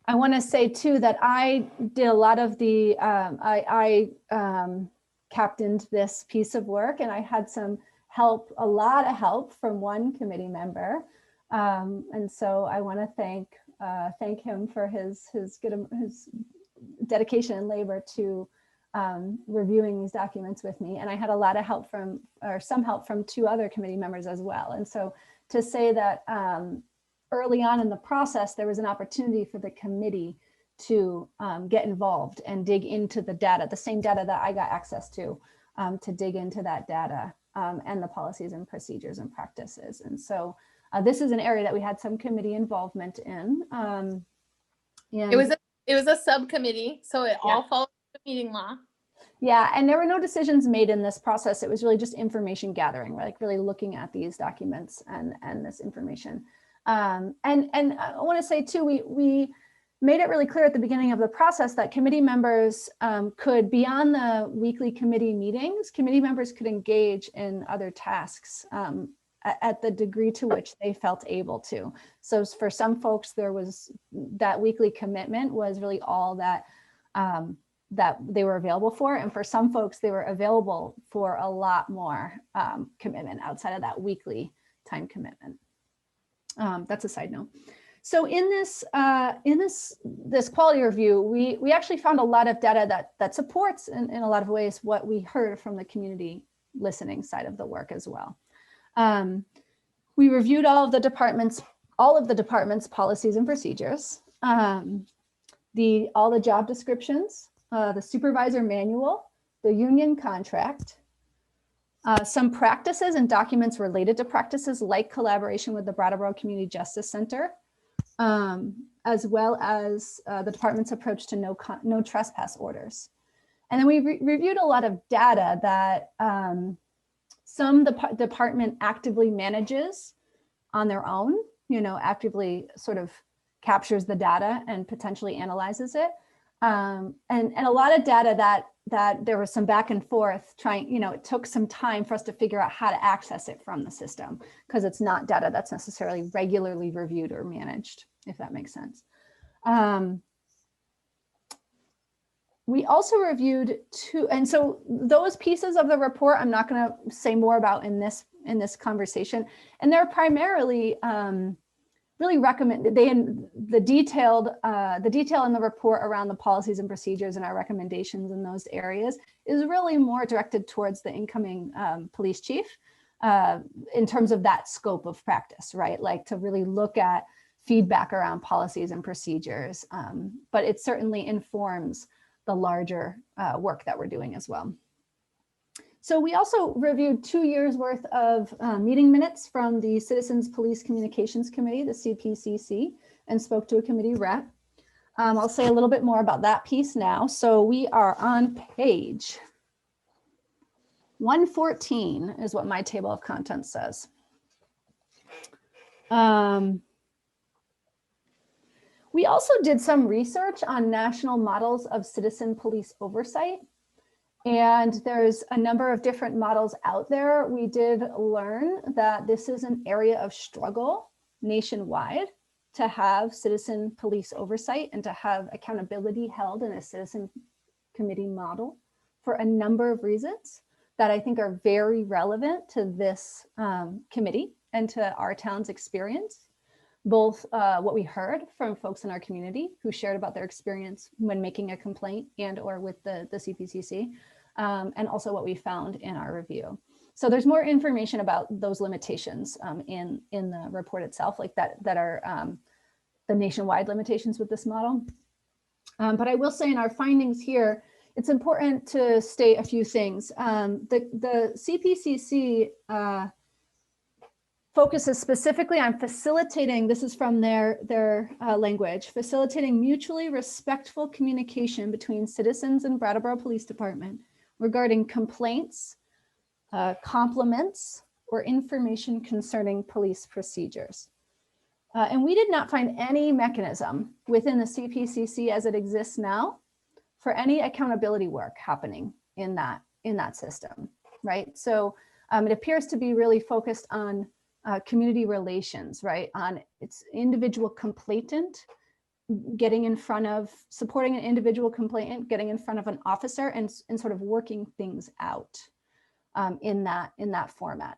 want to say too that I did a lot of the, I captained this piece of work, and I had some help, a lot of help from one committee member. And so I want to thank him for his dedication and labor to reviewing these documents with me. And I had a lot of help some help from two other committee members as well. And so to say that early on in the process, there was an opportunity for the committee to get involved and dig into the data, the same data that I got access to dig into that data and the policies and procedures and practices. And so this is an area that we had some committee involvement in. It was a subcommittee, so it all followed the meeting law. Yeah, and there were no decisions made in this process. It was really just information gathering, like really looking at these documents and this information. And I want to say too, we made it really clear at the beginning of the process that committee members could, beyond the weekly committee meetings, committee members could engage in other tasks at the degree to which they felt able to. So for some folks, there was that weekly commitment was really all that that they were available for. And for some folks, they were available for a lot more commitment outside of that weekly time commitment. That's a side note. So in this quality review, we actually found a lot of data that supports in a lot of ways what we heard from the community listening side of the work as well. We reviewed all of the department's policies and procedures, all the job descriptions, the supervisor manual, the union contract, some practices and documents related to practices like collaboration with the Brattleboro Community Justice Center, as well as the department's approach to no trespass orders. And then we reviewed a lot of data that some department actively manages on their own, actively sort of captures the data and potentially analyzes it. And a lot of data that there was some back and forth trying, it took some time for us to figure out how to access it from the system because it's not data that's necessarily regularly reviewed or managed, if that makes sense. We also reviewed and so those pieces of the report, I'm not going to say more about in this conversation, and they're primarily really recommended. The detail in the report around the policies and procedures and our recommendations in those areas is really more directed towards the incoming police chief in terms of that scope of practice, right? Like to really look at feedback around policies and procedures, but it certainly informs the larger work that we're doing as well. So we also reviewed 2 years worth of meeting minutes from the Citizens Police Communications Committee, the CPCC, and spoke to a committee rep. I'll say a little bit more about that piece now. So we are on page 114 is what my table of contents says. We also did some research on national models of citizen police oversight. And there's a number of different models out there. We did learn that this is an area of struggle nationwide to have citizen police oversight and to have accountability held in a citizen committee model for a number of reasons that I think are very relevant to this committee and to our town's experience. Both what we heard from folks in our community who shared about their experience when making a complaint and or with the CPCC, and also what we found in our review. So there's more information about those limitations in the report itself, like that are the nationwide limitations with this model. But I will say in our findings here, it's important to state a few things. The CPCC focuses specifically on facilitating, this is from their language, facilitating mutually respectful communication between citizens and Brattleboro Police Department regarding complaints, compliments, or information concerning police procedures. And we did not find any mechanism within the CPCC as it exists now for any accountability work happening in that system, right? So it appears to be really focused on community relations, right? On its individual complainant, getting in front of, supporting an individual complainant, getting in front of an officer and sort of working things out in that format.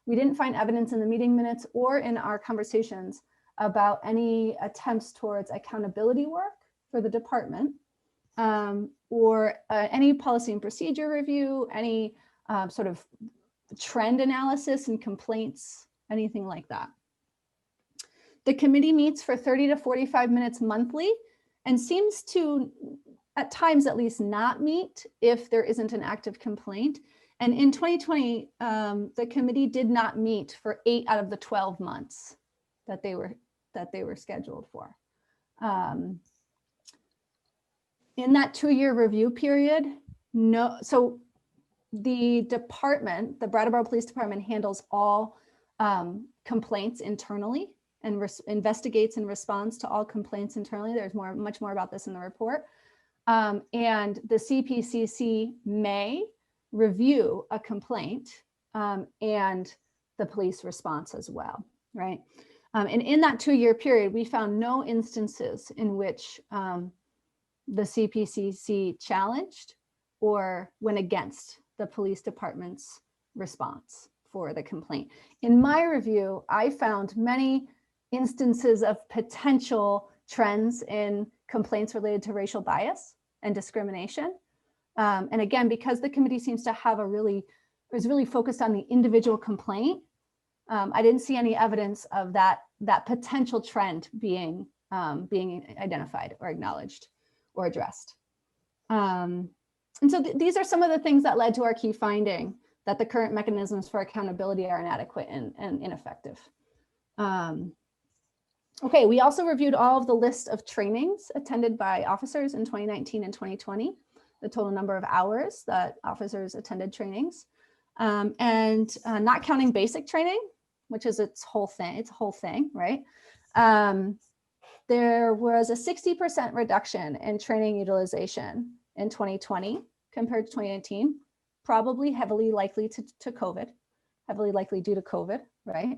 We didn't find evidence in the meeting minutes or in our conversations about any attempts towards accountability work for the department or any policy and procedure review, any sort of trend analysis and complaints, anything like that. The committee meets for 30 to 45 minutes monthly and seems to, at times at least, not meet if there isn't an active complaint. And in 2020, the committee did not meet for 8 out of the 12 months that they were scheduled for. In that 2-year review period, so the department, the Brattleboro Police Department, handles all complaints internally and investigates and responds to all complaints internally. There's much more about this in the report. And the CPCC may review a complaint and the police response as well, right? And in that 2-year period, we found no instances in which the CPCC challenged or went against the police department's response for the complaint. In my review, I found many instances of potential trends in complaints related to racial bias and discrimination. And again, because the committee seems to have was really focused on the individual complaint, I didn't see any evidence of that potential trend being identified or acknowledged or addressed. And so these are some of the things that led to our key finding that the current mechanisms for accountability are inadequate and ineffective. Okay, we also reviewed all of the list of trainings attended by officers in 2019 and 2020, the total number of hours that officers attended trainings, and not counting basic training, which is its whole thing, right? There was a 60% reduction in training utilization in 2020 compared to 2019, probably heavily likely to COVID, heavily likely due to COVID, right?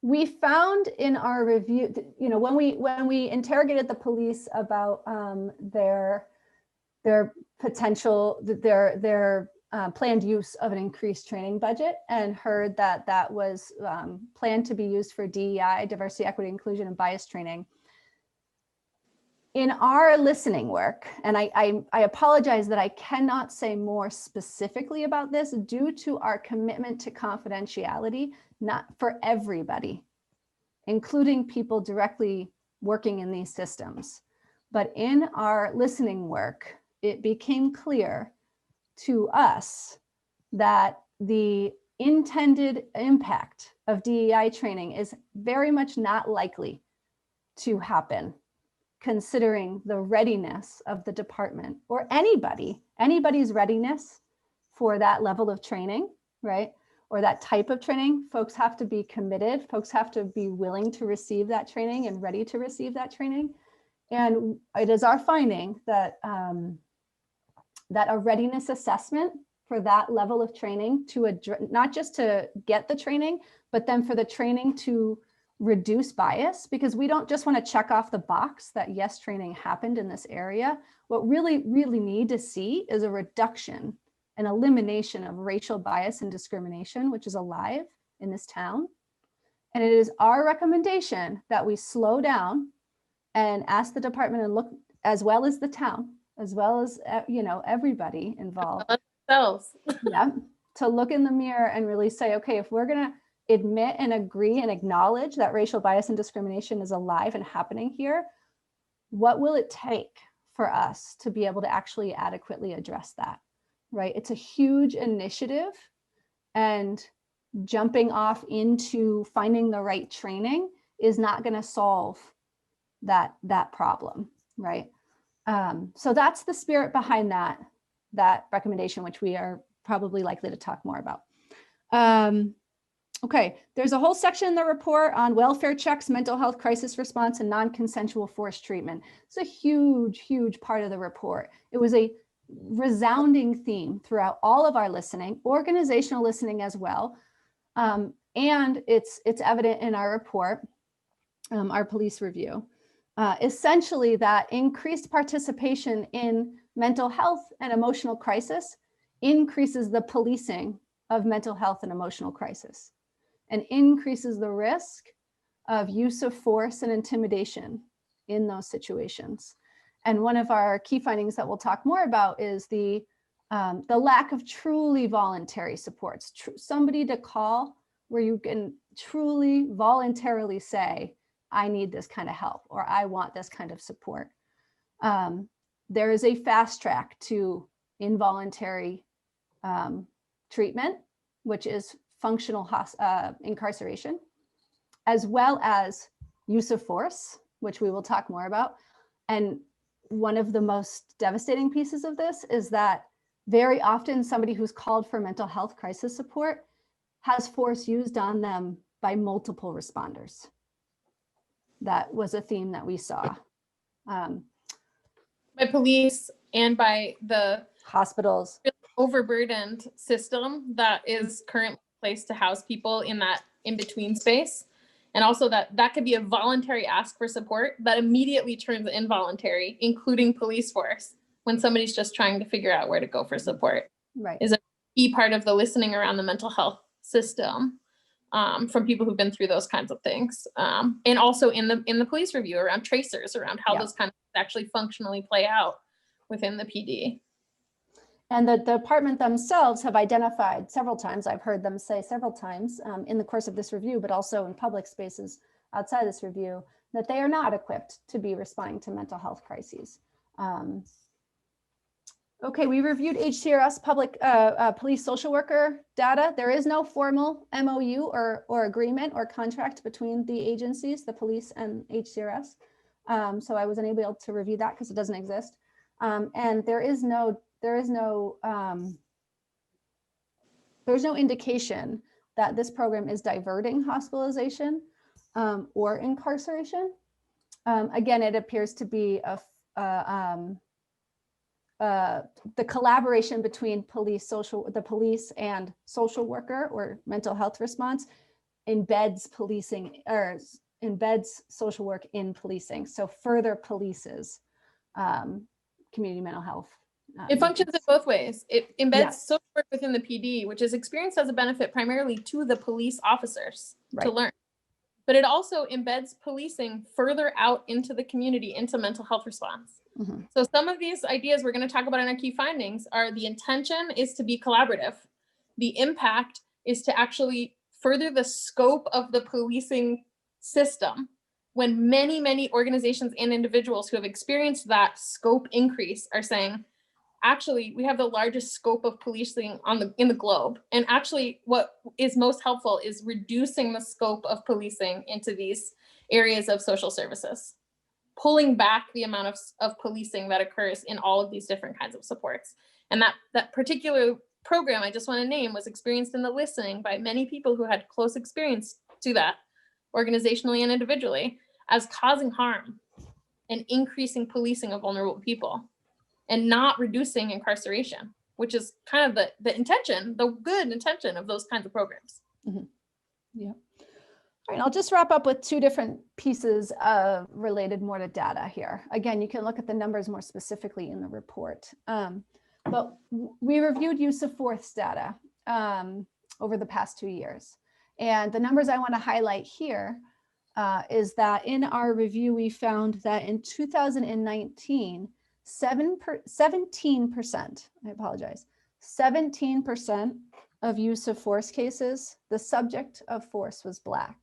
We found in our review, when we interrogated the police about their potential, their planned use of an increased training budget, and heard that was planned to be used for DEI, diversity, equity, inclusion, and bias training. In our listening work, and I apologize that I cannot say more specifically about this due to our commitment to confidentiality, not for everybody, including people directly working in these systems. But in our listening work, it became clear to us that the intended impact of DEI training is very much not likely to happen, considering the readiness of the department or anybody's readiness for that level of training, right? Or that type of training. Folks have to be committed. Folks have to be willing to receive that training and ready to receive that training. And it is our finding that that a readiness assessment for that level of training to address, not just to get the training, but then for the training to reduce bias, because we don't just want to check off the box that yes, training happened in this area. What really need to see is a reduction, an elimination of racial bias and discrimination, which is alive in this town. And it is our recommendation that we slow down and ask the department and look, as well as the town, as well as everybody involved, yeah, to look in the mirror and really say, okay, if we're gonna admit and agree and acknowledge that racial bias and discrimination is alive and happening here, what will it take for us to be able to actually adequately address that, right? It's a huge initiative, and jumping off into finding the right training is not going to solve that problem, right? So that's the spirit behind that recommendation, which we are probably likely to talk more about. Okay, there's a whole section in the report on welfare checks, mental health crisis response, and non-consensual forced treatment. It's a huge part of the report. It was a resounding theme throughout all of our listening, organizational listening as well. And it's evident in our report, our police review. Essentially, that increased participation in mental health and emotional crisis increases the policing of mental health and emotional crisis, and increases the risk of use of force and intimidation in those situations. And one of our key findings that we'll talk more about is the lack of truly voluntary supports, somebody to call where you can truly voluntarily say, I need this kind of help, or I want this kind of support. There is a fast track to involuntary treatment, which is functional incarceration, as well as use of force, which we will talk more about. And one of the most devastating pieces of this is that very often somebody who's called for mental health crisis support has force used on them by multiple responders. That was a theme that we saw. By police and by the hospitals. Overburdened system that is currently placed to house people in that in-between space. And also that could be a voluntary ask for support that immediately turns involuntary, including police force, when somebody's just trying to figure out where to go for support. Right. Is a key part of the listening around the mental health system from people who've been through those kinds of things. And also in the police review around tracers, around how those kind of things actually functionally play out within the PD. And the department themselves have identified several times, I've heard them say several times in the course of this review, but also in public spaces outside this review, that they are not equipped to be responding to mental health crises. Okay, we reviewed HCRS public police social worker data. There is no formal MOU or agreement or contract between the agencies, the police and HCRS. So I wasn't able to review that because it doesn't exist. And there's no indication that this program is diverting hospitalization or incarceration. Again, it appears to be the collaboration between the police and social worker or mental health response embeds policing or embeds social work in policing. So further polices community mental health. It functions in both ways. It embeds social work within the PD, which is experienced as a benefit primarily to the police officers to learn. But it also embeds policing further out into the community, into mental health response. Mm-hmm. So some of these ideas we're going to talk about in our key findings are the intention is to be collaborative. The impact is to actually further the scope of the policing system when many, many organizations and individuals who have experienced that scope increase are saying, actually, we have the largest scope of policing in the globe. And actually, what is most helpful is reducing the scope of policing into these areas of social services, pulling back the amount of policing that occurs in all of these different kinds of supports. And that particular program I just want to name was experienced in the listening by many people who had close experience to that, organizationally and individually, as causing harm and increasing policing of vulnerable people, and not reducing incarceration, which is kind of the intention, the good intention of those kinds of programs. Mm-hmm. Yeah. All right, I'll just wrap up with two different pieces related more to data here. Again, you can look at the numbers more specifically in the report. But we reviewed use of force data over the past 2 years. And the numbers I want to highlight here is that in our review, we found that in 2019, 17%, I apologize, 17% of use of force cases, the subject of force was Black.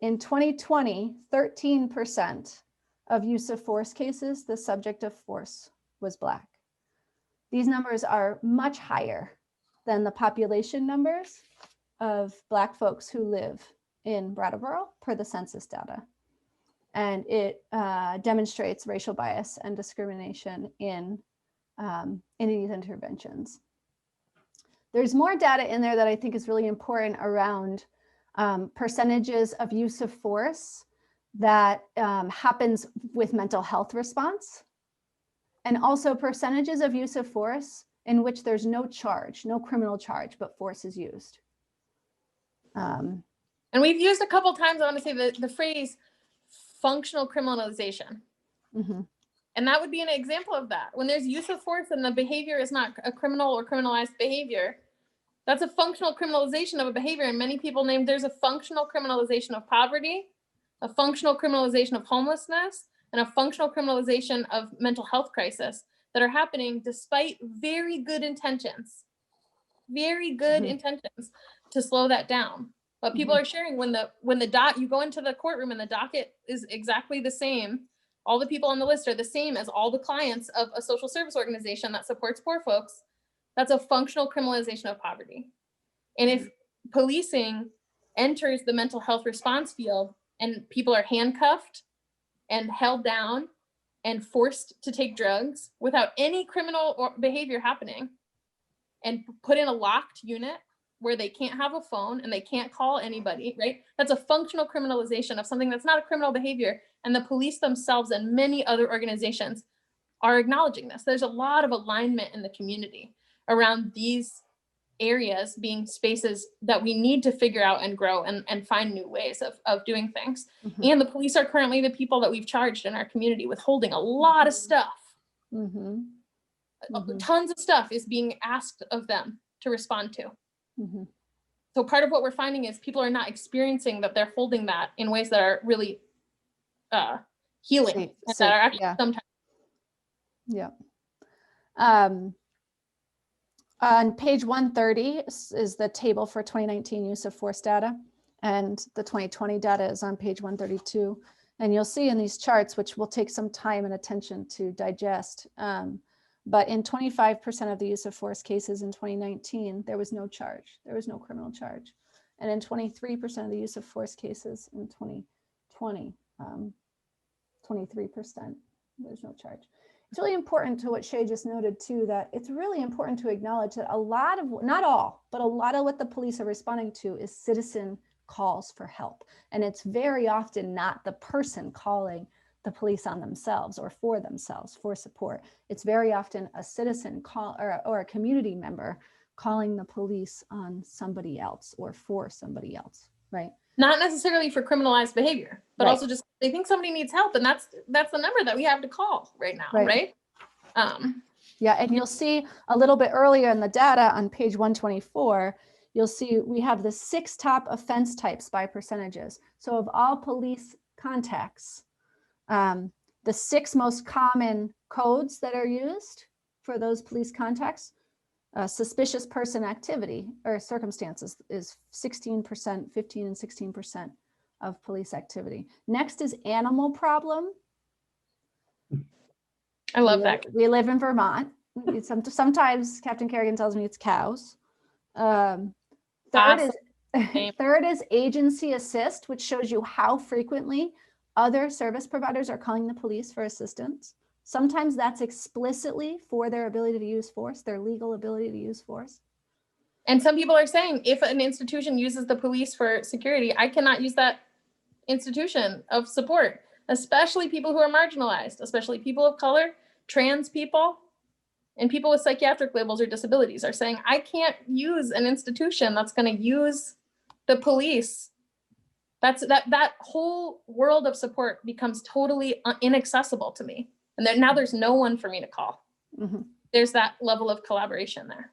In 2020, 13% of use of force cases, the subject of force was Black. These numbers are much higher than the population numbers of Black folks who live in Brattleboro per the census data. And it demonstrates racial bias and discrimination in these interventions. There's more data in there that I think is really important around percentages of use of force that happens with mental health response, and also percentages of use of force in which there's no charge, no criminal charge, but force is used. And we've used a couple times, I want to say the phrase functional criminalization. Mm-hmm. And that would be an example of that. When there's use of force and the behavior is not a criminal or criminalized behavior, that's a functional criminalization of a behavior. And many people name there's a functional criminalization of poverty, a functional criminalization of homelessness, and a functional criminalization of mental health crisis that are happening despite very good intentions to slow that down. But people are sharing when you go into the courtroom and the docket is exactly the same. All the people on the list are the same as all the clients of a social service organization that supports poor folks. That's a functional criminalization of poverty. And if policing enters the mental health response field and people are handcuffed and held down and forced to take drugs without any criminal behavior happening and put in a locked unit where they can't have a phone and they can't call anybody, right? That's a functional criminalization of something that's not a criminal behavior. And the police themselves and many other organizations are acknowledging this. There's a lot of alignment in the community around these areas being spaces that we need to figure out and grow and find new ways of doing things. And the police are currently the people that we've charged in our community with holding a lot of stuff. Tons of stuff is being asked of them to respond to. So part of what we're finding is people are not experiencing that they're holding that in ways that are really healing, and that are actually sometimes. Yeah. On page 130 is the table for 2019 use of force data, and the 2020 data is on page 132. And you'll see in these charts, which will take some time and attention to digest, but in 25% of the use of force cases in 2019, there was no charge. There was no criminal charge. And in 23% of the use of force cases in 2020, 23%, there's no charge. It's really important to what Shay just noted too, that it's really important to acknowledge that a lot of, not all, but a lot of what the police are responding to is citizen calls for help. And it's very often not the person calling the police on themselves or for themselves for support. It's very often a citizen call or a community member calling the police on somebody else or for somebody else, right? Not necessarily for criminalized behavior, but also just they think somebody needs help, and that's the number that we have to call right now, right? Yeah, and you'll see a little bit earlier in the data on page 124, you'll see we have the 6 top offense types by percentages. So of all police contacts, the 6 most common codes that are used for those police contacts, suspicious person activity or circumstances is 16%, 15 and 16% of police activity. Next is animal problem. I love that. We live in Vermont. Sometimes Captain Kerrigan tells me it's cows. Third is agency assist, which shows you how frequently other service providers are calling the police for assistance. Sometimes that's explicitly for their ability to use force, their legal ability to use force. And some people are saying if an institution uses the police for security, I cannot use that institution of support, especially people who are marginalized, especially people of color, trans people, and people with psychiatric labels or disabilities are saying, I can't use an institution that's going to use the police. That whole world of support becomes totally inaccessible to me. And now there's no one for me to call. There's that level of collaboration there.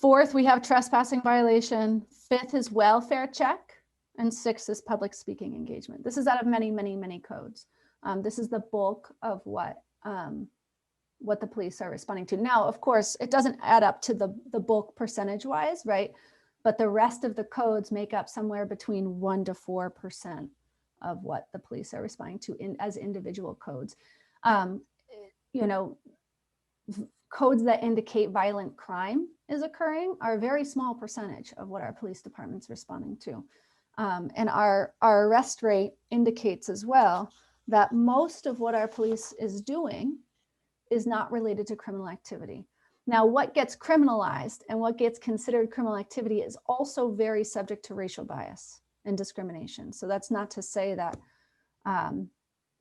4th, we have trespassing violation. 5th is welfare check. And 6th is public speaking engagement. This is out of many, many, many codes. This is the bulk of what the police are responding to. Now, of course, it doesn't add up to the bulk percentage wise, right? But the rest of the codes make up somewhere between 1 to 4% of what the police are responding to as individual codes. You know, codes that indicate violent crime is occurring are a very small percentage of what our police department's responding to. And our arrest rate indicates as well that most of what our police is doing is not related to criminal activity. Now, what gets criminalized and what gets considered criminal activity is also very subject to racial bias and discrimination. So that's not to say that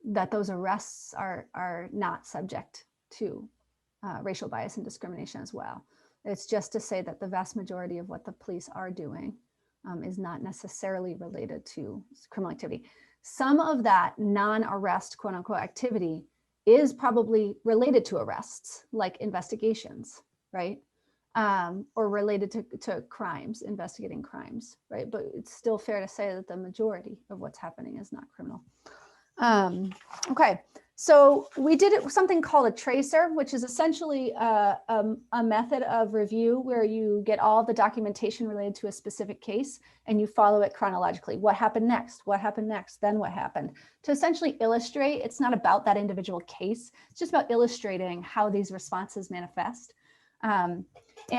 that those arrests are not subject to racial bias and discrimination as well. It's just to say that the vast majority of what the police are doing is not necessarily related to criminal activity. Some of that non-arrest quote unquote activity is probably related to arrests, like investigations, right? Or related to crimes, investigating crimes, right? But it's still fair to say that the majority of what's happening is not criminal. Okay, So we did something called a tracer, which is essentially a method of review where you get all the documentation related to a specific case and you follow it chronologically. What happened next? What happened next? Then what happened? To essentially illustrate, it's not about that individual case. It's just about illustrating how these responses manifest. And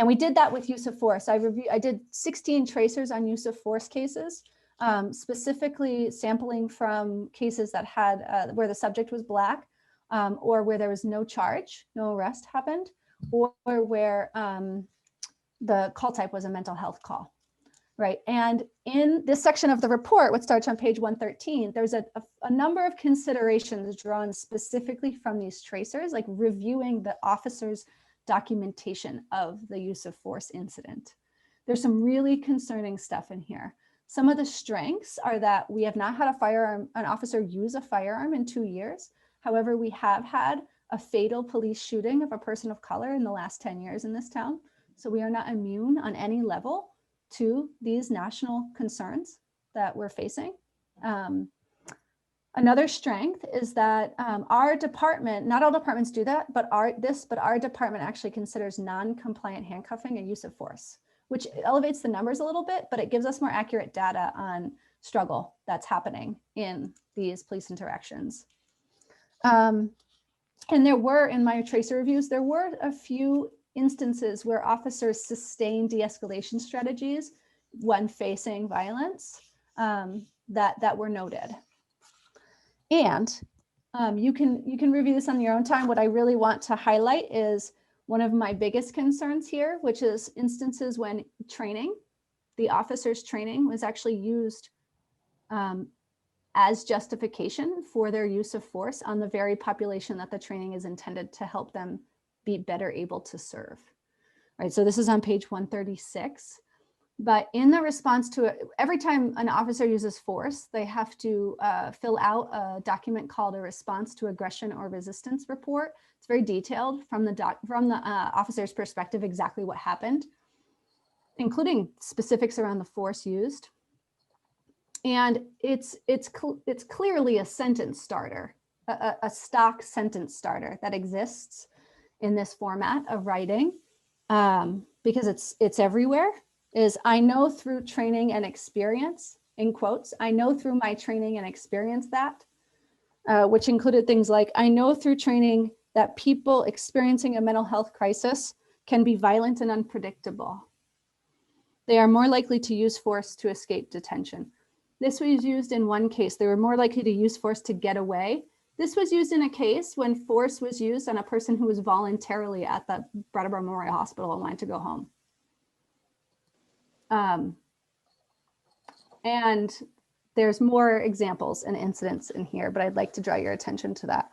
we did that with use of force. I did 16 tracers on use of force cases. Specifically sampling from cases that had where the subject was Black, or where there was no charge, no arrest happened, or where the call type was a mental health call, right? And in this section of the report, which starts on page 113, there's a number of considerations drawn specifically from these tracers, like reviewing the officer's documentation of the use of force incident. There's some really concerning stuff in here. Some of the strengths are that we have not had an officer use a firearm in 2 years. However, we have had a fatal police shooting of a person of color in the last 10 years in this town. So we are not immune on any level to these national concerns that we're facing. Another strength is that our department, not all departments do that, but our department actually considers non-compliant handcuffing a use of force, which elevates the numbers a little bit, but it gives us more accurate data on struggle that's happening in these police interactions. And there were, in my tracer reviews, there were a few instances where officers sustained de-escalation strategies when facing violence that were noted. And you can review this on your own time. What I really want to highlight is one of my biggest concerns here, which is instances when the officer's training was actually used as justification for their use of force on the very population that the training is intended to help them be better able to serve. Right, so this is on page 136. But in the response to it, every time an officer uses force, they have to fill out a document called a response to aggression or resistance report. It's very detailed from the officer's perspective, exactly what happened, including specifics around the force used. And it's clearly a sentence starter, a stock sentence starter that exists in this format of writing because it's everywhere. Is I know through training and experience, in quotes, I know through my training and experience that, which included things like, I know through training that people experiencing a mental health crisis can be violent and unpredictable. They are more likely to use force to escape detention. This was used in one case. They were more likely to use force to get away. This was used in a case when force was used on a person who was voluntarily at the Brattleboro Memorial Hospital and wanted to go home. And there's more examples and incidents in here, but I'd like to draw your attention to that.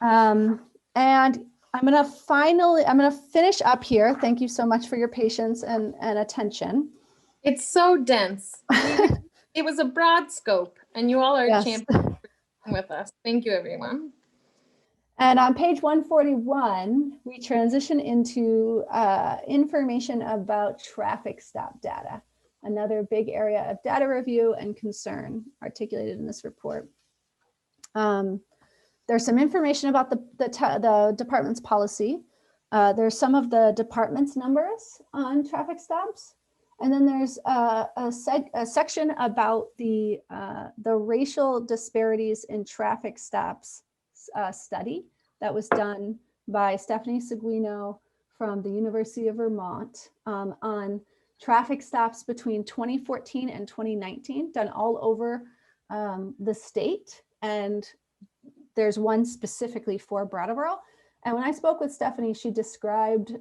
And I'm gonna finish up here. Thank you so much for your patience and attention. It's so dense. It was a broad scope and you all are champions with us. Thank you, everyone. And on page 141, we transition into information about traffic stop data, another big area of data review and concern articulated in this report. There's some information about the department's policy. There's some of the department's numbers on traffic stops. And then there's a section about the racial disparities in traffic stops study that was done by Stephanie Seguino from the University of Vermont on traffic stops between 2014 and 2019, done all over the state. And there's one specifically for Brattleboro. And when I spoke with Stephanie, she described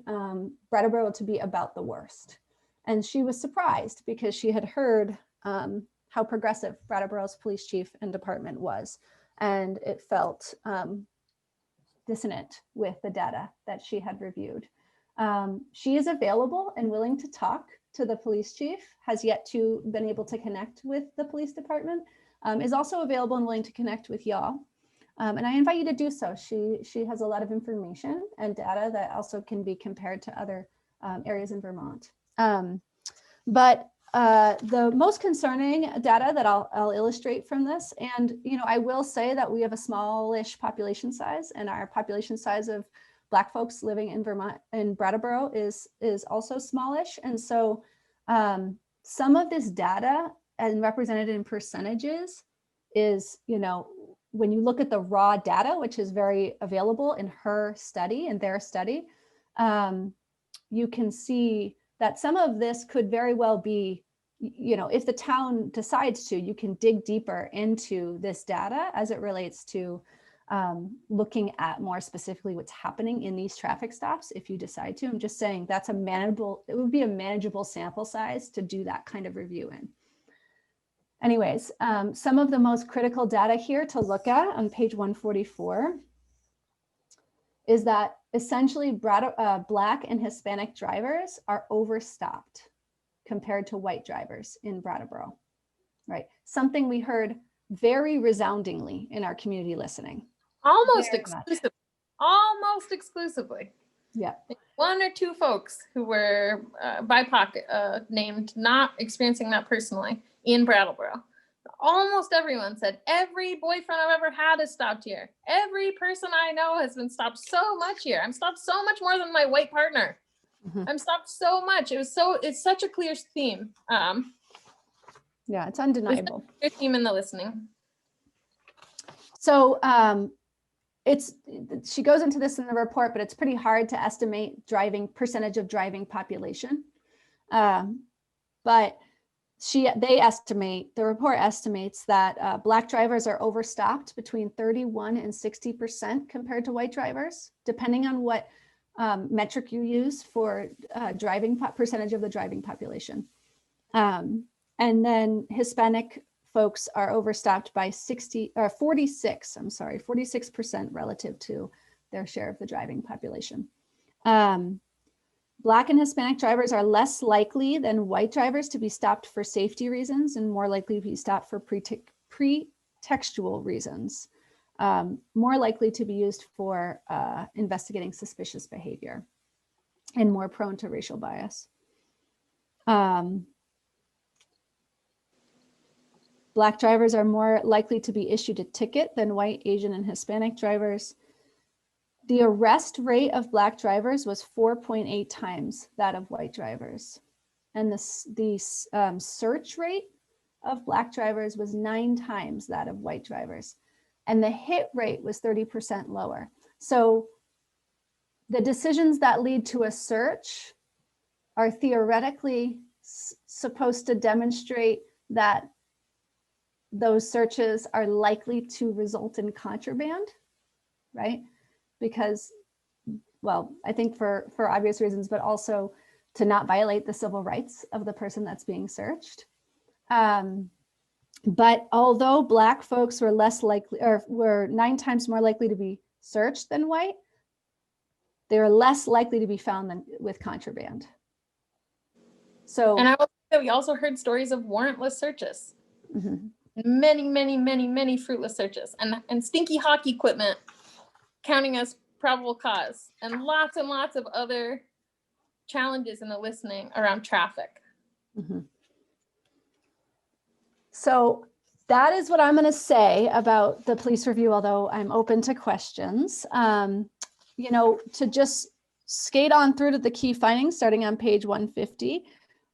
Brattleboro to be about the worst. And she was surprised because she had heard how progressive Brattleboro's police chief and department was. And it felt dissonant with the data that she had reviewed. She is available and willing to talk to the police chief, has yet to been able to connect with the police department, is also available and willing to connect with y'all. And I invite you to do so. She has a lot of information and data that also can be compared to other areas in Vermont. But the most concerning data that I'll illustrate from this, and I will say that we have a smallish population size, and our population size of Black folks living in Vermont in Brattleboro is also smallish, and so some of this data and represented in percentages is, when you look at the raw data, which is very available in her study and their study, you can see that some of this could very well be, if the town decides to, you can dig deeper into this data as it relates to looking at more specifically what's happening in these traffic stops if you decide to. I'm just saying that's it would be a manageable sample size to do that kind of review in. Anyways, some of the most critical data here to look at on page 144 is that essentially Black and Hispanic drivers are overstopped compared to white drivers in Brattleboro, right? Something we heard very resoundingly in our community listening. Almost exclusively. Almost exclusively. Yeah. One or two folks who were BIPOC named not experiencing that personally in Brattleboro. Almost everyone said, every boyfriend I've ever had has stopped here. Every person I know has been stopped so much here. I'm stopped so much more than my white partner. I'm stopped so much. It's such a clear theme. Yeah, it's undeniable. Clear theme in the listening. So she goes into this in the report, but it's pretty hard to estimate percentage of driving population. But the report estimates that Black drivers are overstopped between 31 and 60% compared to white drivers, depending on what metric you use for percentage of the driving population. And then Hispanic folks are overstopped by 46% relative to their share of the driving population. Black and Hispanic drivers are less likely than white drivers to be stopped for safety reasons and more likely to be stopped for pretextual reasons, more likely to be used for investigating suspicious behavior, and more prone to racial bias. Black drivers are more likely to be issued a ticket than white, Asian, and Hispanic drivers. The arrest rate of Black drivers was 4.8 times that of white drivers. And the search rate of Black drivers was 9 times that of white drivers. And the hit rate was 30% lower. So the decisions that lead to a search are theoretically supposed to demonstrate that those searches are likely to result in contraband, right? Because, well, I think for obvious reasons, but also to not violate the civil rights of the person that's being searched. But although Black folks were were 9 times more likely to be searched than white, they're less likely to be found with contraband. So, and I will say we also heard stories of warrantless searches. Mm-hmm. Many fruitless searches, and stinky hockey equipment counting as probable cause, and lots of other challenges in the listening around traffic. Mm-hmm. So that is what I'm going to say about the police review, although I'm open to questions. To just skate on through to the key findings, starting on page 150.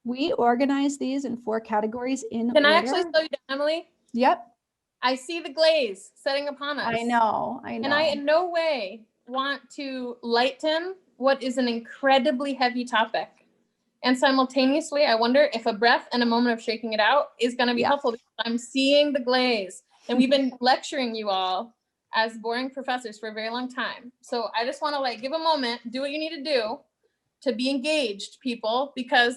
We organize these in 4 categories in order. Can I actually slow you down, Emily? Yep. I see the glaze setting upon us. I know. And I in no way want to lighten what is an incredibly heavy topic. And simultaneously, I wonder if a breath and a moment of shaking it out is going to be helpful, because I'm seeing the glaze. And we've been lecturing you all as boring professors for a very long time. So I just want to give a moment, do what you need to do to be engaged, people, because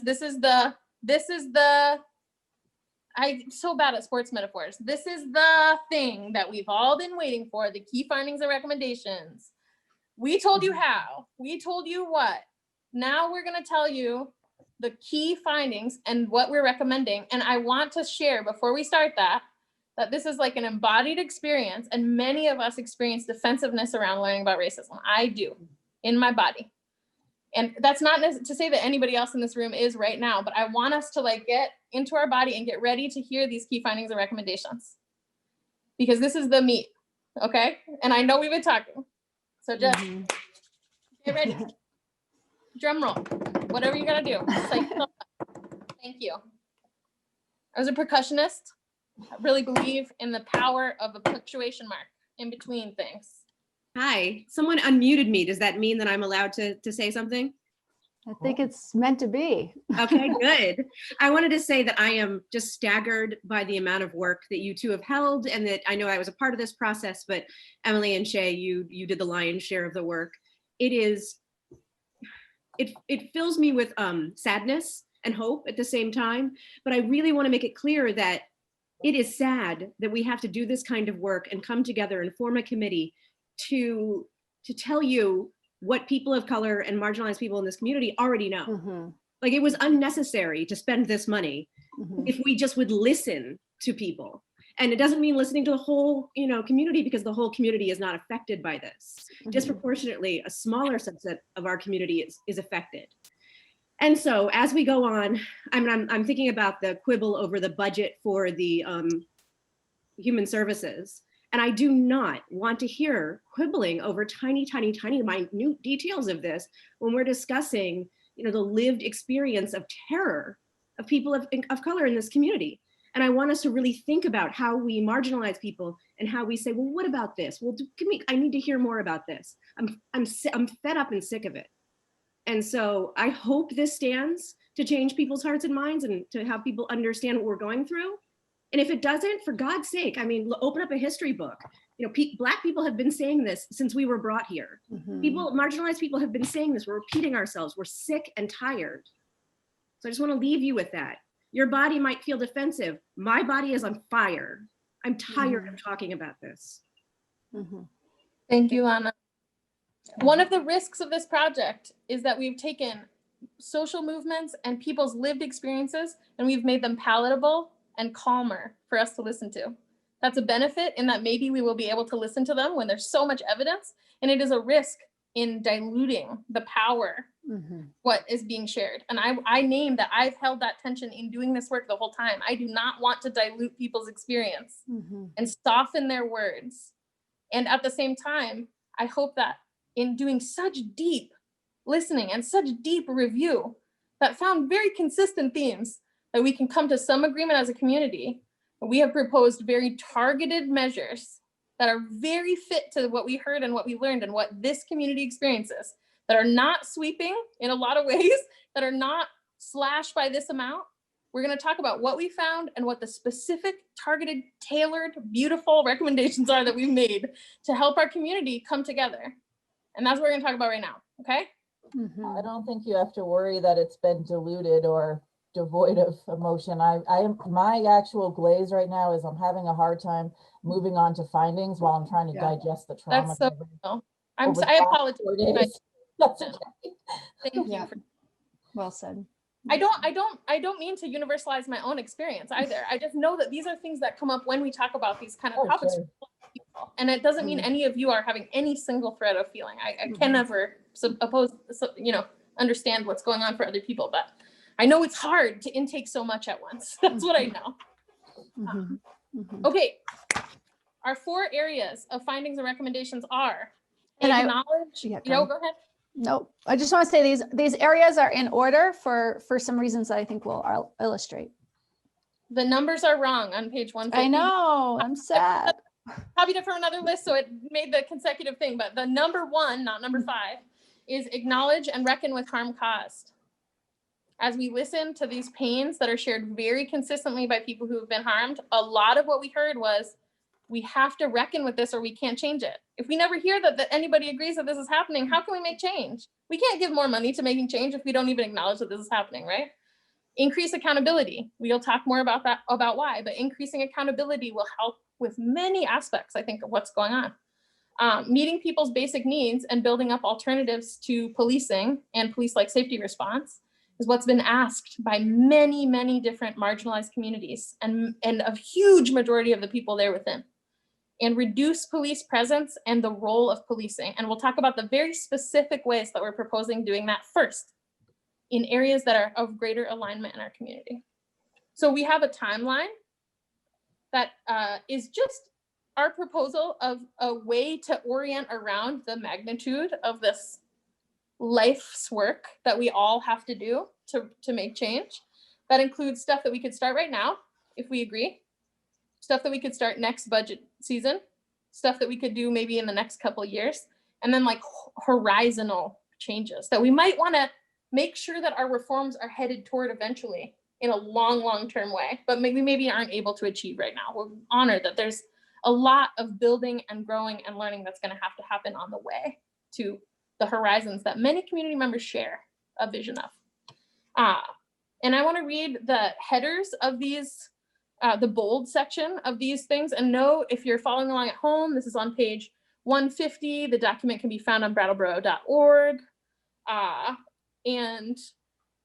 I'm so bad at sports metaphors. This is the thing that we've all been waiting for, the key findings and recommendations. We told you how, we told you what. Now we're going to tell you the key findings and what we're recommending. And I want to share before we start that this is like an embodied experience, and many of us experience defensive around learning about racism. I do, in my body. And that's not to say that anybody else in this room is right now, but I want us to like get into our body and get ready to hear these key findings and recommendations, because this is the meat, okay? And I know we've been talking, so just get ready. Drum roll, whatever you gotta do. Thank you. As a percussionist, I really believe in the power of a punctuation mark in between things. Hi, someone unmuted me. Does that mean that I'm allowed to say something? I think it's meant to be. Okay, good. I wanted to say that I am just staggered by the amount of work that you two have held, and that I know I was a part of this process, but Emily and Shay, you did the lion's share of the work. It fills me with sadness and hope at the same time, but I really want to make it clear that it is sad that we have to do this kind of work and come together and form a committee to tell you what people of color and marginalized people in this community already know. Like, it was unnecessary to spend this money if we just would listen to people. And it doesn't mean listening to the whole, community, because the whole community is not affected by this. Disproportionately, a smaller subset of our community is affected. And so as we go on, I'm thinking about the quibble over the budget for the human services. And I do not want to hear quibbling over tiny, minute details of this when we're discussing, the lived experience of terror of people of color in this community. And I want us to really think about how we marginalize people and how we say, well, what about this? Well, I need to hear more about this. I'm fed up and sick of it. And so I hope this stands to change people's hearts and minds and to have people understand what we're going through. And if it doesn't, for God's sake, open up a history book. Black people have been saying this since we were brought here. Marginalized people have been saying this. We're repeating ourselves. We're sick and tired. So I just want to leave you with that. Your body might feel defensive. My body is on fire. I'm tired of talking about this. Thank you, Anna. One of the risks of this project is that we've taken social movements and people's lived experiences and we've made them palatable and calmer for us to listen to. That's a benefit in that maybe we will be able to listen to them when there's so much evidence, and it is a risk in diluting the power, what is being shared. And I name that I've held that tension in doing this work the whole time. I do not want to dilute people's experience and soften their words. And at the same time, I hope that in doing such deep listening and such deep review that found very consistent themes, that we can come to some agreement as a community. We have proposed very targeted measures that are very fit to what we heard and what we learned and what this community experiences, that are not sweeping in a lot of ways, that are not slashed by this amount. We're going to talk about what we found and what the specific, targeted, tailored, beautiful recommendations are that we've made to help our community come together. And that's what we're going to talk about right now, okay? I don't think you have to worry that it's been diluted or devoid of emotion. My actual glaze right now is I'm having a hard time moving on to findings while I'm trying to digest the trauma. That's so real. I apologize. That's okay. Thank you. Yeah. Well said. I don't mean to universalize my own experience either. I just know that these are things that come up when we talk about these kind of topics. Sure. And it doesn't mean any of you are having any single thread of feeling. I can never understand what's going on for other people, but I know it's hard to intake so much at once. That's what I know. Okay. Our 4 areas of findings and recommendations are acknowledge. Go ahead. Nope. I just want to say these areas are in order for some reasons that I think will illustrate. The numbers are wrong on page 150. I know. I'm sad. Copied it from another list, so it made the consecutive thing. But the number 1, not number 5, is acknowledge and reckon with harm caused. As we listen to these pains that are shared very consistently by people who have been harmed, a lot of what we heard was, we have to reckon with this or we can't change it. If we never hear that anybody agrees that this is happening, how can we make change? We can't give more money to making change if we don't even acknowledge that this is happening, right? Increase accountability. We'll talk more about that, about why, but increasing accountability will help with many aspects, I think, of what's going on. Meeting people's basic needs and building up alternatives to policing and police-like safety response is what's been asked by many, many different marginalized communities and a huge majority of the people there within. and reduce police presence and the role of policing. And we'll talk about the very specific ways that we're proposing doing that first in areas that are of greater alignment in our community. So we have a timeline that is just our proposal of a way to orient around the magnitude of this life's work that we all have to do to make change. That includes stuff that we could start right now, if we agree, stuff that we could start next budget season, stuff that we could do maybe in the next couple of years, and then like horizontal changes that we might want to make sure that our reforms are headed toward eventually in a long-term way, but maybe aren't able to achieve right now. We're honored that there's a lot of building and growing and learning that's going to have to happen on the way to the horizons that many community members share a vision of. And I want to read the headers of these, the bold section of these things, and know if you're following along at home, this is on page 150. The document can be found on brattleboro.org. And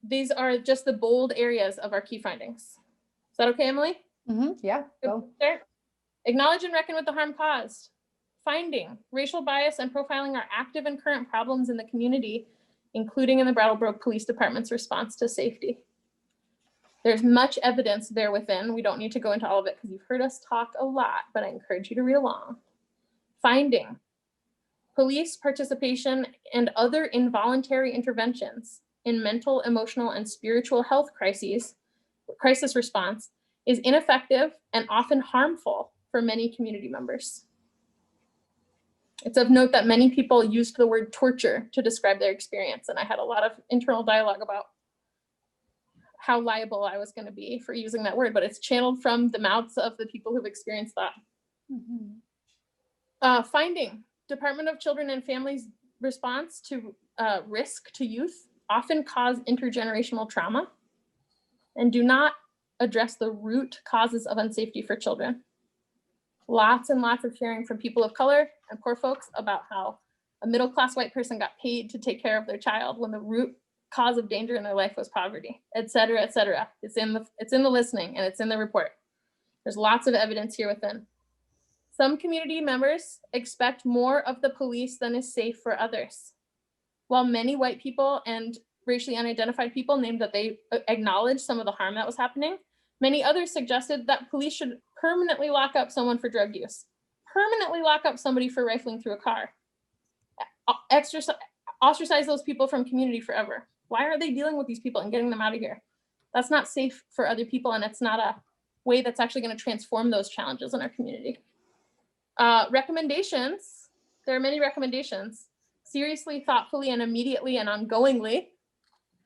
these are just the bold areas of our key findings. Is that okay, Emily? Yeah, go. There. Acknowledge and reckon with the harm caused. Finding racial bias and profiling are active and current problems in the community, including in the Brattleboro Police Department's response to safety. There's much evidence there within. We don't need to go into all of it because you've heard us talk a lot, but I encourage you to read along. Finding police participation and other involuntary interventions in mental, emotional, and spiritual health crisis response is ineffective and often harmful for many community members. It's of note that many people used the word torture to describe their experience, and I had a lot of internal dialogue about how liable I was going to be for using that word, but it's channeled from the mouths of the people who've experienced that. Finding Department of Children and Families response to risk to youth often cause intergenerational trauma and do not address the root causes of unsafety for children. Lots and lots of sharing from people of color and poor folks about how a middle-class white person got paid to take care of their child when the root cause of danger in their life was poverty, et cetera, et cetera. It's in the listening and it's in the report. There's lots of evidence here within. Some community members expect more of the police than is safe for others. While many white people and racially unidentified people named that they acknowledged some of the harm that was happening, many others suggested that police should permanently lock up someone for drug use, permanently lock up somebody for rifling through a car, ostracize those people from community forever. Why are they dealing with these people and getting them out of here? That's not safe for other people, and it's not a way that's actually going to transform those challenges in our community. Recommendations, there are many recommendations. Seriously, thoughtfully, and immediately and ongoingly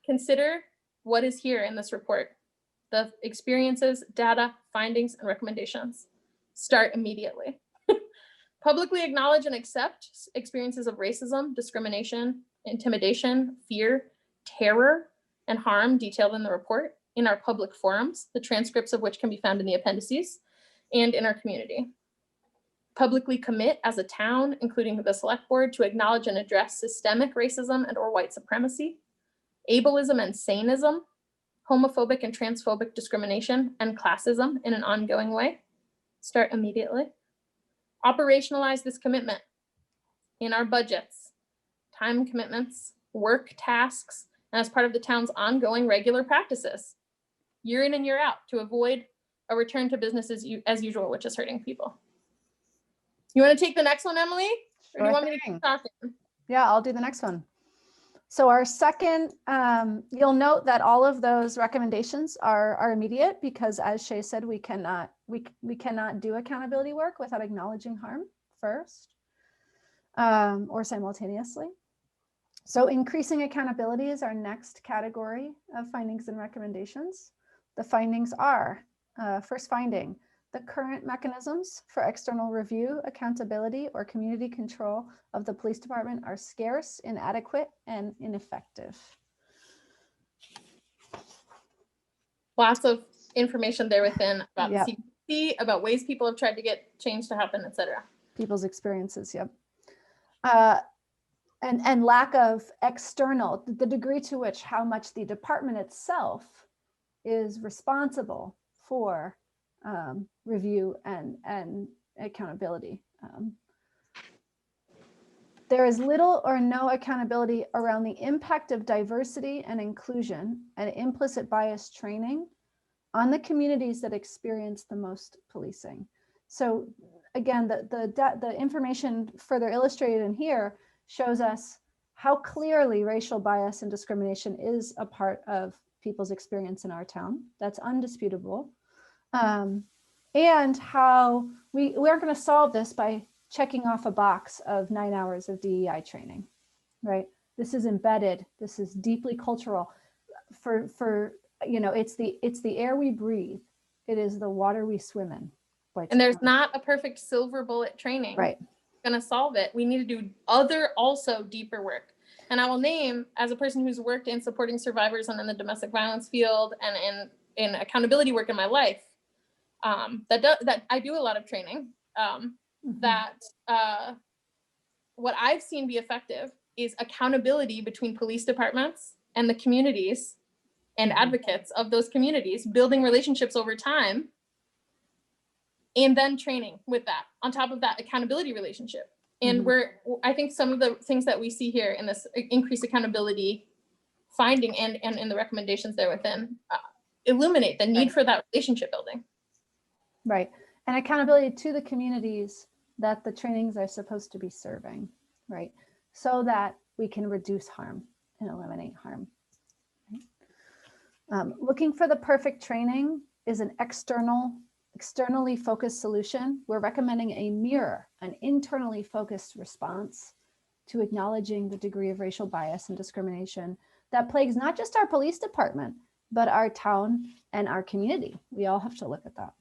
consider what is here in this report. The experiences, data, findings, and recommendations. Start immediately. Publicly acknowledge and accept experiences of racism, discrimination, intimidation, fear, terror, and harm detailed in the report in our public forums, the transcripts of which can be found in the appendices, and in our community. Publicly commit as a town, including the select board, to acknowledge and address systemic racism and or white supremacy, ableism and saneism, homophobic and transphobic discrimination, and classism in an ongoing way. Start immediately. Operationalize this commitment in our budgets, time commitments, work tasks, and as part of the town's ongoing regular practices, year in and year out, to avoid a return to business as usual, which is hurting people. You want to take the next one, Emily? Or do you want me to keep talking? Yeah, I'll do the next one. So our second, you'll note that all of those recommendations are immediate because, as Shay said, we cannot do accountability work without acknowledging harm first or simultaneously. So increasing accountability is our next category of findings and recommendations. The findings are, first finding, the current mechanisms for external review, accountability, or community control of the police department are scarce, inadequate, and ineffective. Lots of information there within about the CPC, about ways people have tried to get change to happen, et cetera. People's experiences, yep. And lack of external, the degree to which how much the department itself is responsible for review and accountability. There is little or no accountability around the impact of diversity and inclusion and implicit bias training on the communities that experience the most policing. So again, the information further illustrated in here shows us how clearly racial bias and discrimination is a part of people's experience in our town. That's undisputable. And how we aren't going to solve this by checking off a box of 9 hours of DEI training, right? This is embedded. This is deeply cultural. For you know, it's the air we breathe. It is the water we swim in. And there's not a perfect silver bullet training. Right. Going to solve it. We need to do other also deeper work. And I will name, as a person who's worked in supporting survivors and in the domestic violence field and in accountability work in my life, that I do a lot of training. What I've seen be effective is accountability between police departments and the communities and advocates of those communities, building relationships over time, and then training with that, on top of that accountability relationship. And I think some of the things that we see here in this increased accountability finding and in the recommendations there within illuminate the need for that relationship building. Right. And accountability to the communities that the trainings are supposed to be serving, right? So that we can reduce harm and eliminate harm. Right? Looking for the perfect training is an externally focused solution. We're recommending a mirror, an internally focused response to acknowledging the degree of racial bias and discrimination that plagues not just our police department, but our town and our community. We all have to look at that.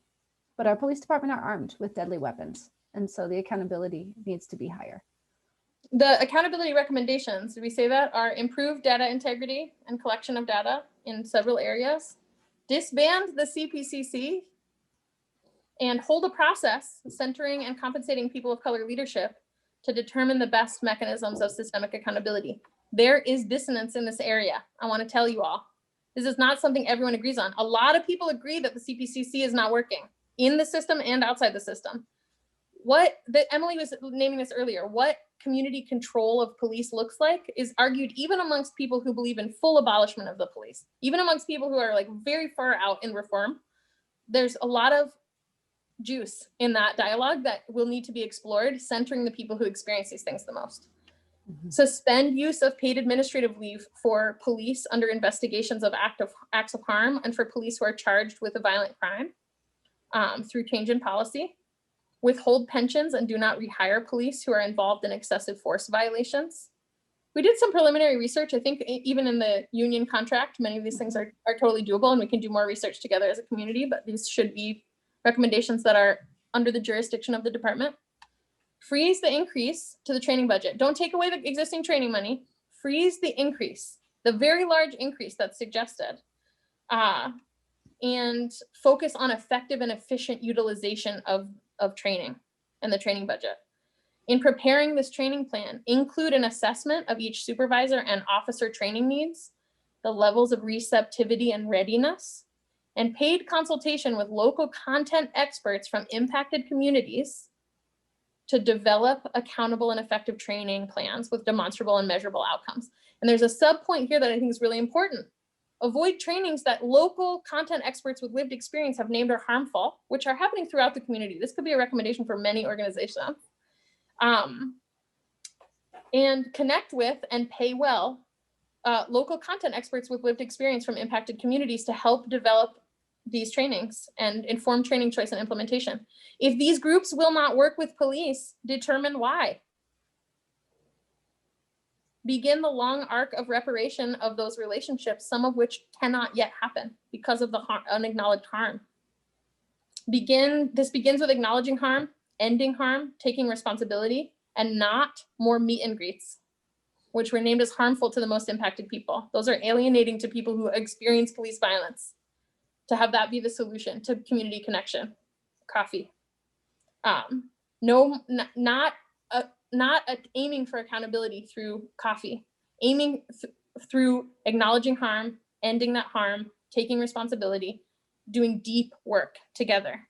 But our police department are armed with deadly weapons. And so the accountability needs to be higher. The accountability recommendations, did we say that, are improved data integrity and collection of data in several areas, disband the CPCC, and hold a process centering and compensating people of color leadership to determine the best mechanisms of systemic accountability. There is dissonance in this area. I want to tell you all, this is not something everyone agrees on. A lot of people agree that the CPCC is not working in the system and outside the system. Emily was naming this earlier, what community control of police looks like is argued even amongst people who believe in full abolishment of the police, even amongst people who are like very far out in reform. There's a lot of juice in that dialogue that will need to be explored, centering the people who experience these things the most. Suspend use of paid administrative leave for police under investigations of acts of harm and for police who are charged with a violent crime through change in policy. Withhold pensions and do not rehire police who are involved in excessive force violations. We did some preliminary research. I think even in the union contract, many of these things are totally doable, and we can do more research together as a community, but these should be recommendations that are under the jurisdiction of the department. Freeze the increase to the training budget. Don't take away the existing training money. Freeze the increase, the very large increase that's suggested, and focus on effective and efficient utilization of training and the training budget. In preparing this training plan, include an assessment of each supervisor and officer training needs, the levels of receptivity and readiness, and paid consultation with local content experts from impacted communities to develop accountable and effective training plans with demonstrable and measurable outcomes. And there's a sub point here that I think is really important. Avoid trainings that local content experts with lived experience have named are harmful, which are happening throughout the community. This could be a recommendation for many organizations. And connect with and pay well local content experts with lived experience from impacted communities to help develop these trainings and inform training choice and implementation. If these groups will not work with police, determine why. Begin the long arc of reparation of those relationships, some of which cannot yet happen because of the unacknowledged harm. This begins with acknowledging harm, ending harm, taking responsibility, and not more meet and greets, which were named as harmful to the most impacted people. Those are alienating to people who experience police violence. To have that be the solution to community connection, coffee. Not aiming for accountability through coffee, aiming through acknowledging harm, ending that harm, taking responsibility, doing deep work together.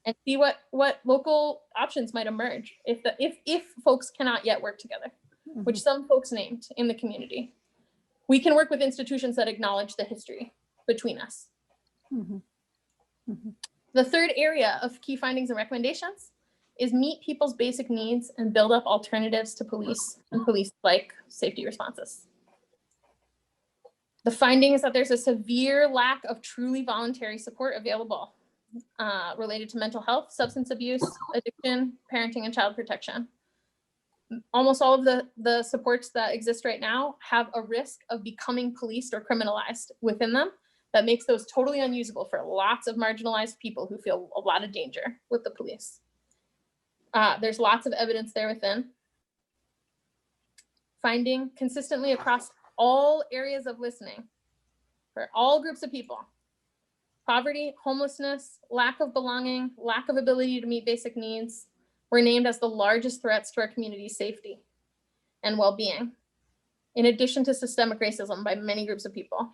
and see what local options might emerge if folks cannot yet work together, which some folks named in the community. We can work with institutions that acknowledge the history between us. The third area of key findings and recommendations is meet people's basic needs and build up alternatives to police and police-like safety responses. The finding is that there's a severe lack of truly voluntary support available related to mental health, substance abuse, addiction, parenting, and child protection. Almost all of the supports that exist right now have a risk of becoming policed or criminalized within them that makes those totally unusable for lots of marginalized people who feel a lot of danger with the police. There's lots of evidence there within. Finding consistently across all areas of listening for all groups of people. Poverty, homelessness, lack of belonging, lack of ability to meet basic needs were named as the largest threats to our community's safety and well-being, in addition to systemic racism by many groups of people.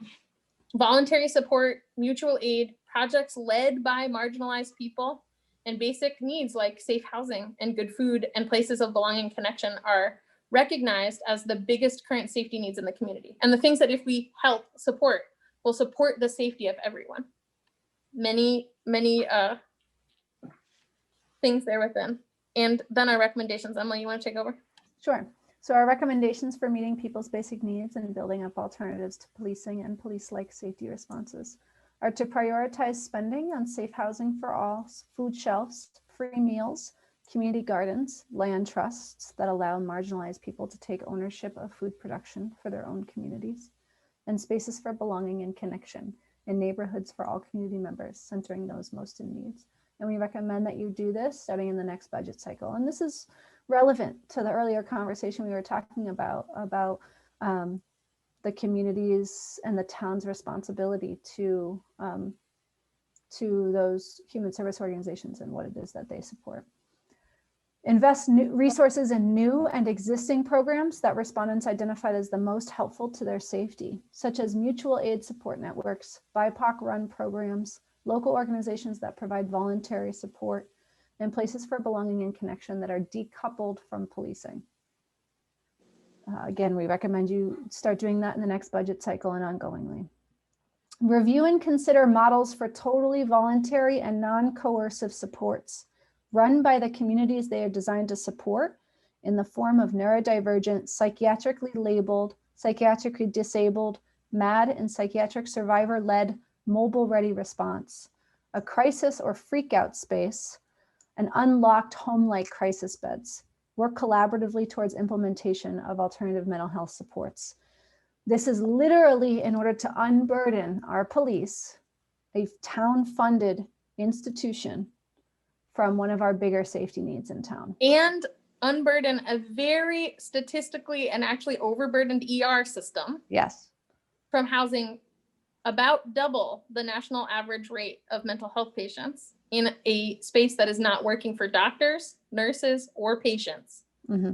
Voluntary support, mutual aid, projects led by marginalized people, and basic needs like safe housing and good food and places of belonging and connection are recognized as the biggest current safety needs in the community. And the things that if we help support, will support the safety of everyone. Many things there within. And then our recommendations. Emily, you want to take over? Sure. So our recommendations for meeting people's basic needs and building up alternatives to policing and police-like safety responses are to prioritize spending on safe housing for all, food shelves, free meals, community gardens, land trusts that allow marginalized people to take ownership of food production for their own communities, and spaces for belonging and connection in neighborhoods for all community members, centering those most in need. And we recommend that you do this starting in the next budget cycle. And this is relevant to the earlier conversation we were talking about the communities and the town's responsibility to those human service organizations and what it is that they support. Invest resources in new and existing programs that respondents identified as the most helpful to their safety, such as mutual aid support networks, BIPOC-run programs, local organizations that provide voluntary support, and places for belonging and connection that are decoupled from policing. Again, we recommend you start doing that in the next budget cycle and ongoingly. Review and consider models for totally voluntary and non-coercive supports run by the communities they are designed to support in the form of neurodivergent, psychiatrically labeled, psychiatrically disabled, MAD, and psychiatric survivor-led mobile-ready response, a crisis or freak-out space, and unlocked home-like crisis beds. Work collaboratively towards implementation of alternative mental health supports. This is literally in order to unburden our police, a town-funded institution, from one of our bigger safety needs in town. And unburden a very statistically and actually overburdened ER system. Yes. From housing about double the national average rate of mental health patients in a space that is not working for doctors, nurses, or patients. Mm-hmm.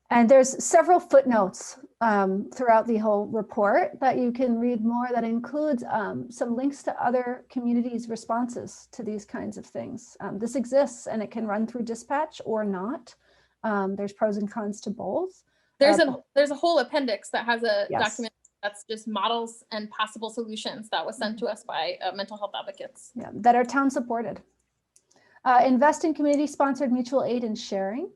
And there's several footnotes throughout the whole report that you can read more that includes some links to other communities' responses to these kinds of things. This exists and it can run through dispatch or not. There's pros and cons to both. There's a whole appendix that has a Yes. document that's just models and possible solutions that was sent to us by mental health advocates. Yeah, that are town supported. Invest in community sponsored mutual aid and sharing.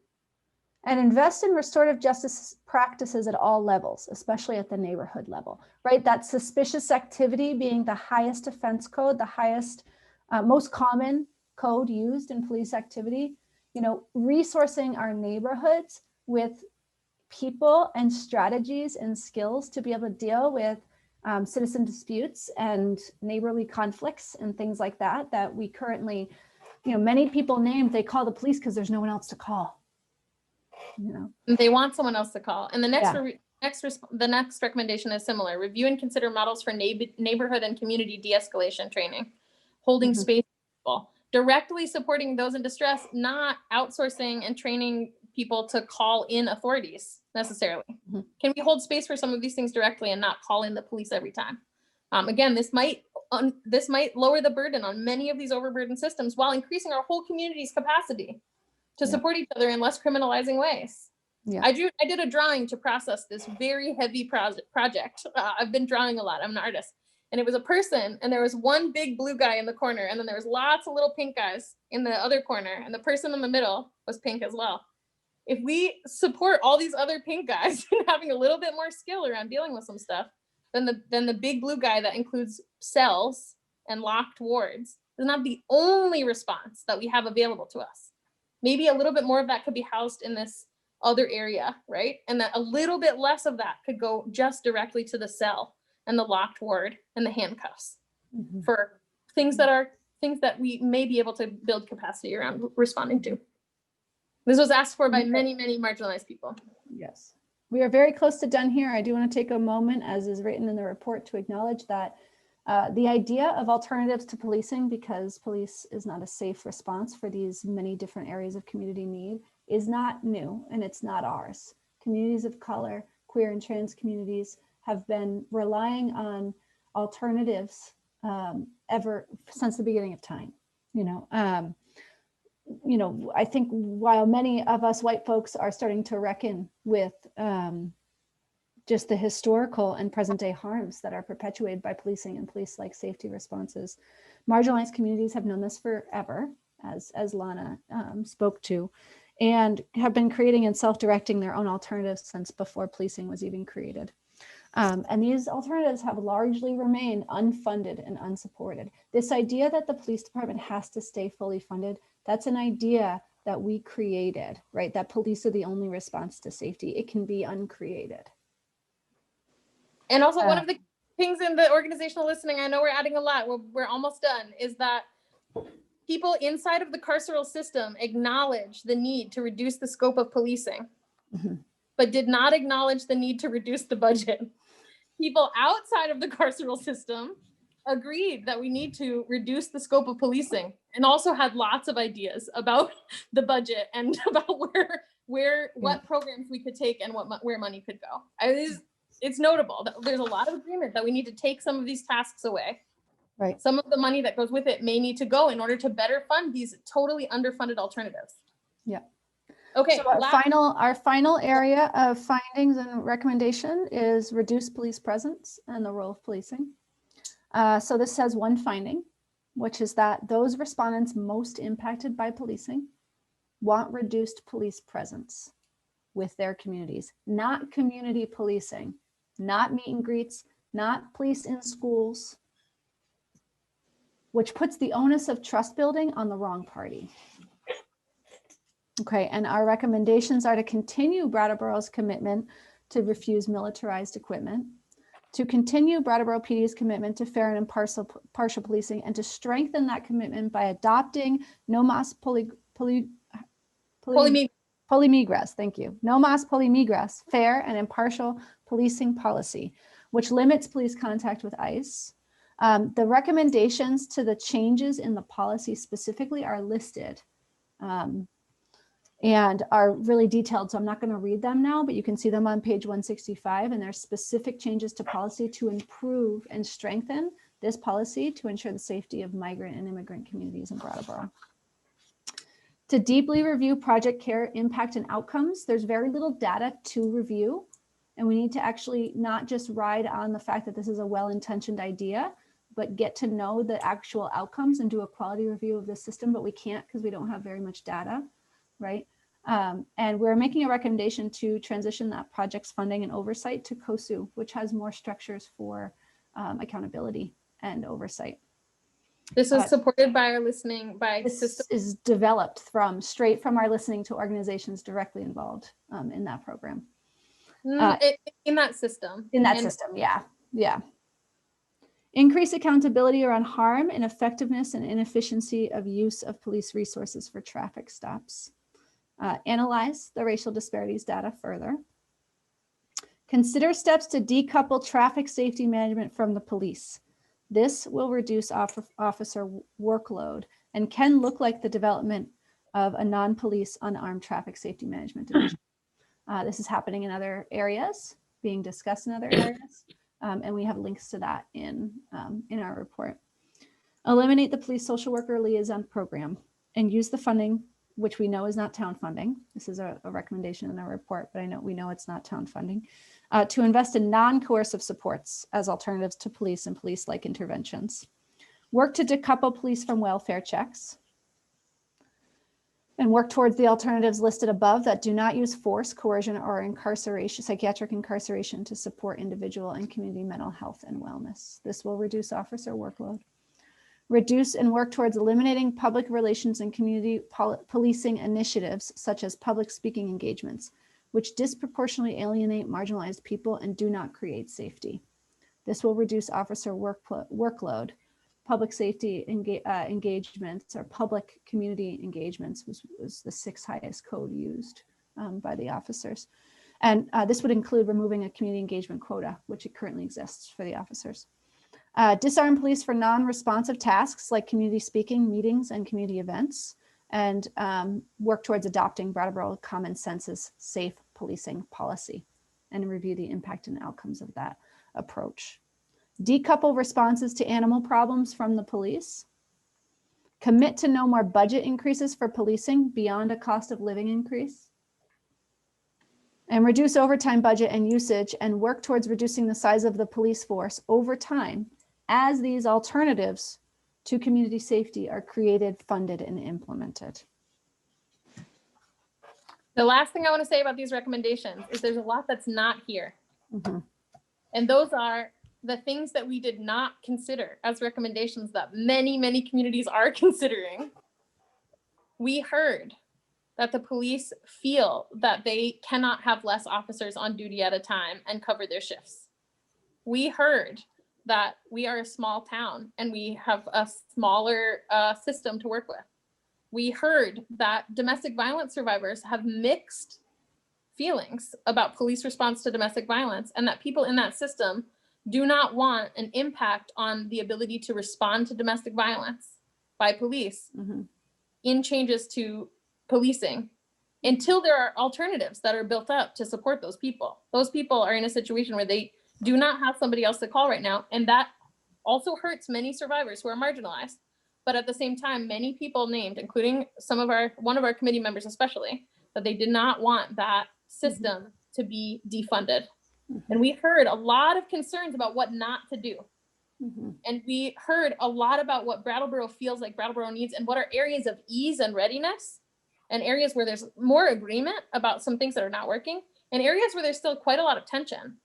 And invest in restorative justice practices at all levels, especially at the neighborhood level, right? That suspicious activity being the highest offense code, the highest, most common code used in police activity, you know, resourcing our neighborhoods with people and strategies and skills to be able to deal with citizen disputes and neighborly conflicts and things like that, that we currently, you know, many people named, they call the police because there's no one else to call. You know, they want someone else to call. And the next recommendation is similar. Review and consider models for neighborhood and community de-escalation training, holding space for people, directly supporting those in distress, not outsourcing and training people to call in authorities necessarily. Can we hold space for some of these things directly and not call in the police every time? Again, this might lower the burden on many of these overburdened systems while increasing our whole community's capacity to support each other in less criminalizing ways. Yeah. I did a drawing to process this very heavy project. I've been drawing a lot. I'm an artist. And it was a person, and there was one big blue guy in the corner, and then there was lots of little pink guys in the other corner, and the person in the middle was pink as well. If we support all these other pink guys in having a little bit more skill around dealing with some stuff, then the big blue guy that includes cells and locked wards is not the only response that we have available to us. Maybe a little bit more of that could be housed in this other area, right? And that a little bit less of that could go just directly to the cell and the locked ward and the handcuffs for things that we may be able to build capacity around responding to. This was asked for by many, many marginalized people. Yes. We are very close to done here. I do want to take a moment, as is written in the report, to acknowledge that the idea of alternatives to policing, because police is not a safe response for these many different areas of community need, is not new, and it's not ours. Communities of color, queer and trans communities have been relying on alternatives ever since the beginning of time. I think while many of us white folks are starting to reckon with just the historical and present day harms that are perpetuated by policing and police-like safety responses, marginalized communities have known this forever, as Lana spoke to, and have been creating and self-directing their own alternatives since before policing was even created. And these alternatives have largely remained unfunded and unsupported. This idea that the police department has to stay fully funded, that's an idea that we created, right? That police are the only response to safety. It can be uncreated. And also one of the things in the organizational listening, I know we're adding a lot, we're almost done, is that people inside of the carceral system acknowledge the need to reduce the scope of policing, but did not acknowledge the need to reduce the budget. People outside of the carceral system agreed that we need to reduce the scope of policing and also had lots of ideas about the budget and about what programs we could take and where money could go. It's notable that there's a lot of agreement that we need to take some of these tasks away. Right. Some of the money that goes with it may need to go in order to better fund these totally underfunded alternatives. Yeah. Okay. So our final area of findings and recommendation is reduce police presence and the role of policing. So this says one finding, which is that those respondents most impacted by policing want reduced police presence with their communities, not community policing, not meet and greets, not police in schools, which puts the onus of trust building on the wrong party. Okay, and our recommendations are to continue Brattleboro's commitment to refuse militarized equipment, to continue Brattleboro PD's commitment to fair and impartial policing, and to strengthen that commitment by adopting no mas polymigras, thank you, no mas polymigras, fair and impartial policing policy, which limits police contact with ICE. The recommendations to the changes in the policy specifically are listed and are really detailed. So I'm not going to read them now, but you can see them on page 165, and there's specific changes to policy to improve and strengthen this policy to ensure the safety of migrant and immigrant communities in Brattleboro. To deeply review project care impact and outcomes, there's very little data to review, and we need to actually not just ride on the fact that this is a well-intentioned idea, but get to know the actual outcomes and do a quality review of the system, but we can't because we don't have very much data. Right. And we're making a recommendation to transition that project's funding and oversight to COSU, which has more structures for accountability and oversight. This is supported by our listening by this system. Is developed straight from our listening to organizations directly involved in that program. In that system. In that system, yeah. Yeah. Increase accountability around harm and effectiveness and inefficiency of use of police resources for traffic stops. Analyze the racial disparities data further. Consider steps to decouple traffic safety management from the police. This will reduce officer workload and can look like the development of a non-police unarmed traffic safety management division. This is happening in other areas, being discussed in other areas. And we have links to that in our report. Eliminate the police social worker liaison program and use the funding, which we know is not town funding. This is a recommendation in our report, but we know it's not town funding, to invest in non-coercive supports as alternatives to police and police-like interventions. Work to decouple police from welfare checks, and work towards the alternatives listed above that do not use force, coercion, or incarceration, psychiatric incarceration to support individual and community mental health and wellness. This will reduce officer workload. Reduce and work towards eliminating public relations and community policing initiatives, such as public speaking engagements, which disproportionately alienate marginalized people and do not create safety. This will reduce officer workload. Public safety engagements or public community engagements was the 6th highest code used by the officers. And this would include removing a community engagement quota, which it currently exists for the officers. Disarm police for non-responsive tasks like community speaking, meetings, and community events, and work towards adopting Brattleboro Common Sense's safe policing policy and review the impact and outcomes of that approach. Decouple responses to animal problems from the police. Commit to no more budget increases for policing beyond a cost of living increase. And reduce overtime budget and usage and work towards reducing the size of the police force over time as these alternatives to community safety are created, funded, and implemented. The last thing I want to say about these recommendations is there's a lot that's not here. Mm-hmm. And those are the things that we did not consider as recommendations that many, many communities are considering. We heard that the police feel that they cannot have less officers on duty at a time and cover their shifts. We heard that we are a small town and we have a smaller system to work with. We heard that domestic violence survivors have mixed feelings about police response to domestic violence, and that people in that system do not want an impact on the ability to respond to domestic violence by police in changes to policing until there are alternatives that are built up to support those people. Those people are in a situation where they do not have somebody else to call right now. And that also hurts many survivors who are marginalized. But at the same time, many people named, including one of our committee members especially, that they did not want that system to be defunded. And we heard a lot of concerns about what not to do. And we heard a lot about what Brattleboro feels like Brattleboro needs and what are areas of ease and readiness, and areas where there's more agreement about some things that are not working, and areas where there's still quite a lot of tension.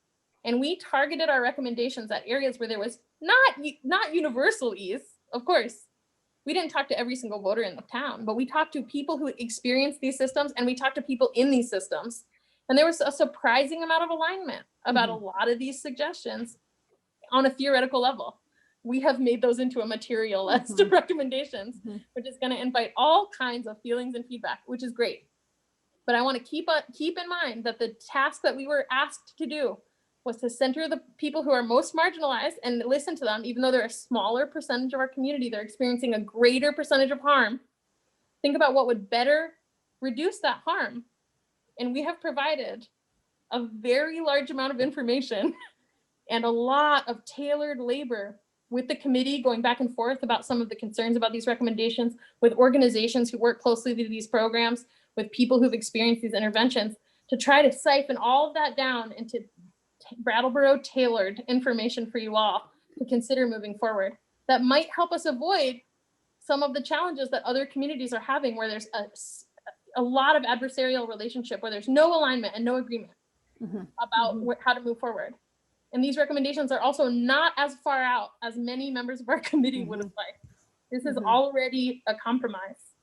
And we targeted our recommendations at areas where there was not universal ease, of course. We didn't talk to every single voter in the town, but we talked to people who experience these systems, and we talked to people in these systems. And there was a surprising amount of alignment about a lot of these suggestions on a theoretical level. We have made those into a material list of recommendations, which is going to invite all kinds of feelings and feedback, which is great. But I want to keep in mind that the task that we were asked to do was to center the people who are most marginalized and listen to them, even though they're a smaller percentage of our community, they're experiencing a greater percentage of harm. Think about what would better reduce that harm. And we have provided a very large amount of information and a lot of tailored labor with the committee, going back and forth about some of the concerns about these recommendations, with organizations who work closely with these programs, with people who've experienced these interventions, to try to siphon all of that down into Brattleboro tailored information for you all to consider moving forward. That might help us avoid some of the challenges that other communities are having, where there's a lot of adversarial relationship, where there's no alignment and no agreement about how to move forward. And these recommendations are also not as far out as many members of our committee would have liked. This is already a compromise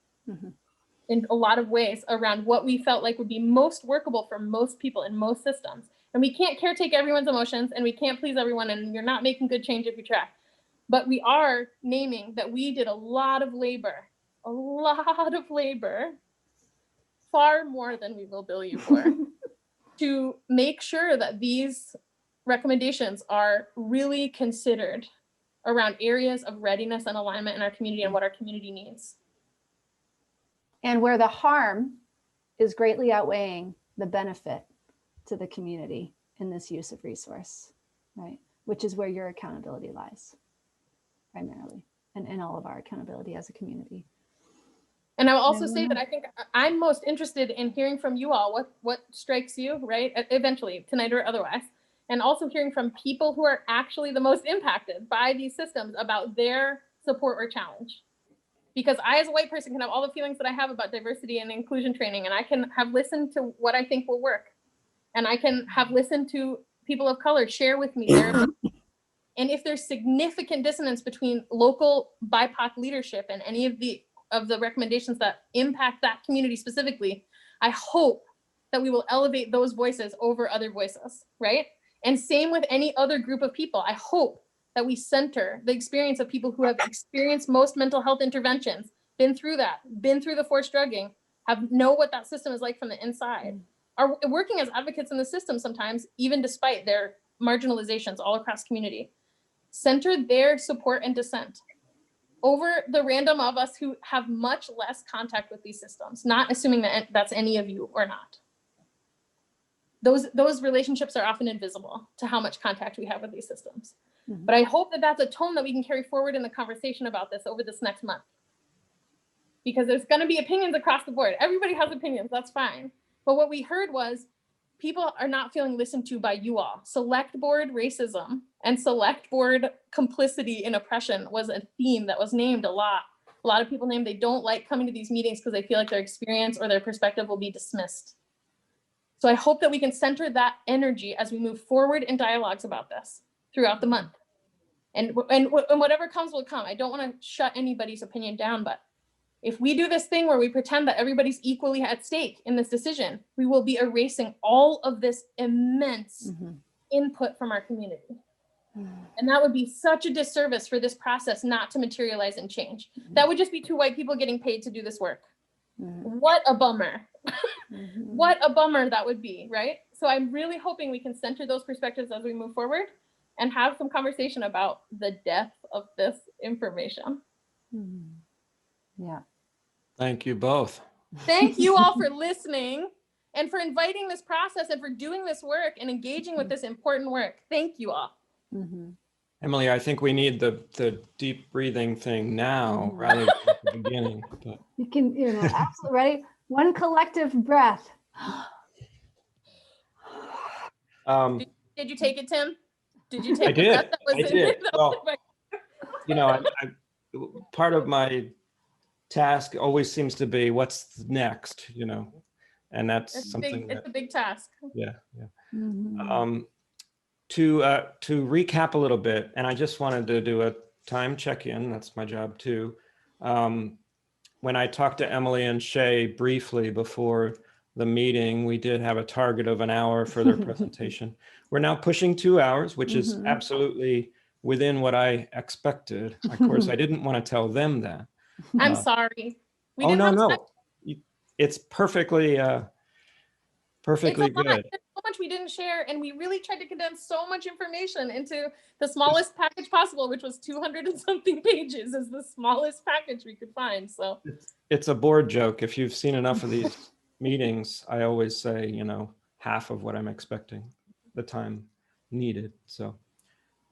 in a lot of ways around what we felt like would be most workable for most people in most systems. And we can't caretake everyone's emotions, and we can't please everyone, and you're not making good change if you try. But we are naming that we did a lot of labor, far more than we will bill you for, to make sure that these recommendations are really considered around areas of readiness and alignment in our community and what our community needs. And where the harm is greatly outweighing the benefit to the community in this use of resource, right? which is where your accountability lies primarily, and all of our accountability as a community. And I'll also say that I think I'm most interested in hearing from you all what strikes you, right? Eventually, tonight or otherwise. And also hearing from people who are actually the most impacted by these systems about their support or challenge. Because I, as a white person, can have all the feelings that I have about diversity and inclusion training, and I can have listened to what I think will work. And I can have listened to people of color share with me their and if there's significant dissonance between local BIPOC leadership and any of the recommendations that impact that community specifically, I hope that we will elevate those voices over other voices, right? And same with any other group of people. I hope that we center the experience of people who have experienced most mental health interventions, been through that, been through the forced drugging, know what that system is like from the inside, are working as advocates in the system sometimes, even despite their marginalizations all across community. Center their support and dissent over the random of us who have much less contact with these systems, not assuming that that's any of you or not. Those relationships are often invisible to how much contact we have with these systems. But I hope that that's a tone that we can carry forward in the conversation about this over this next month. Because there's going to be opinions across the board. Everybody has opinions, that's fine. But what we heard was people are not feeling listened to by you all. Select board racism and select board complicity in oppression was a theme that was named a lot. A lot of people named they don't like coming to these meetings because they feel like their experience or their perspective will be dismissed. So I hope that we can center that energy as we move forward in dialogues about this throughout the month. And whatever comes will come. I don't want to shut anybody's opinion down, but if we do this thing where we pretend that everybody's equally at stake in this decision, we will be erasing all of this immense input from our community. And that would be such a disservice for this process not to materialize and change. That would just be two white people getting paid to do this work. What a bummer. What a bummer that would be, right? So I'm really hoping we can center those perspectives as we move forward and have some conversation about the depth of this information. Yeah. Thank you both. Thank you all for listening and for inviting this process and for doing this work and engaging with this important work. Thank you all. Emily, I think we need the deep breathing thing now rather than at the beginning. But. You can, absolutely ready. One collective breath. Did you take it, Tim? Did you take I the did. breath that was I in did. it? Well, part of my task always seems to be what's next, and that's It's something it's a big task. Yeah. To recap a little bit, and I just wanted to do a time check-in. That's my job too. When I talked to Emily and Shay briefly before the meeting, we did have a target of an hour for their presentation. We're now pushing 2 hours, which is absolutely within what I expected. Of course, I didn't want to tell them that. I'm sorry. We Oh, didn't have time. no. It's perfectly perfectly It's a lot. good. There's so much we didn't share, and we really tried to condense so much information into the smallest package possible, which was 200 and something pages, is the smallest package we could find. So It's a board joke. If you've seen enough of these meetings, I always say, half of what I'm expecting, the time needed. So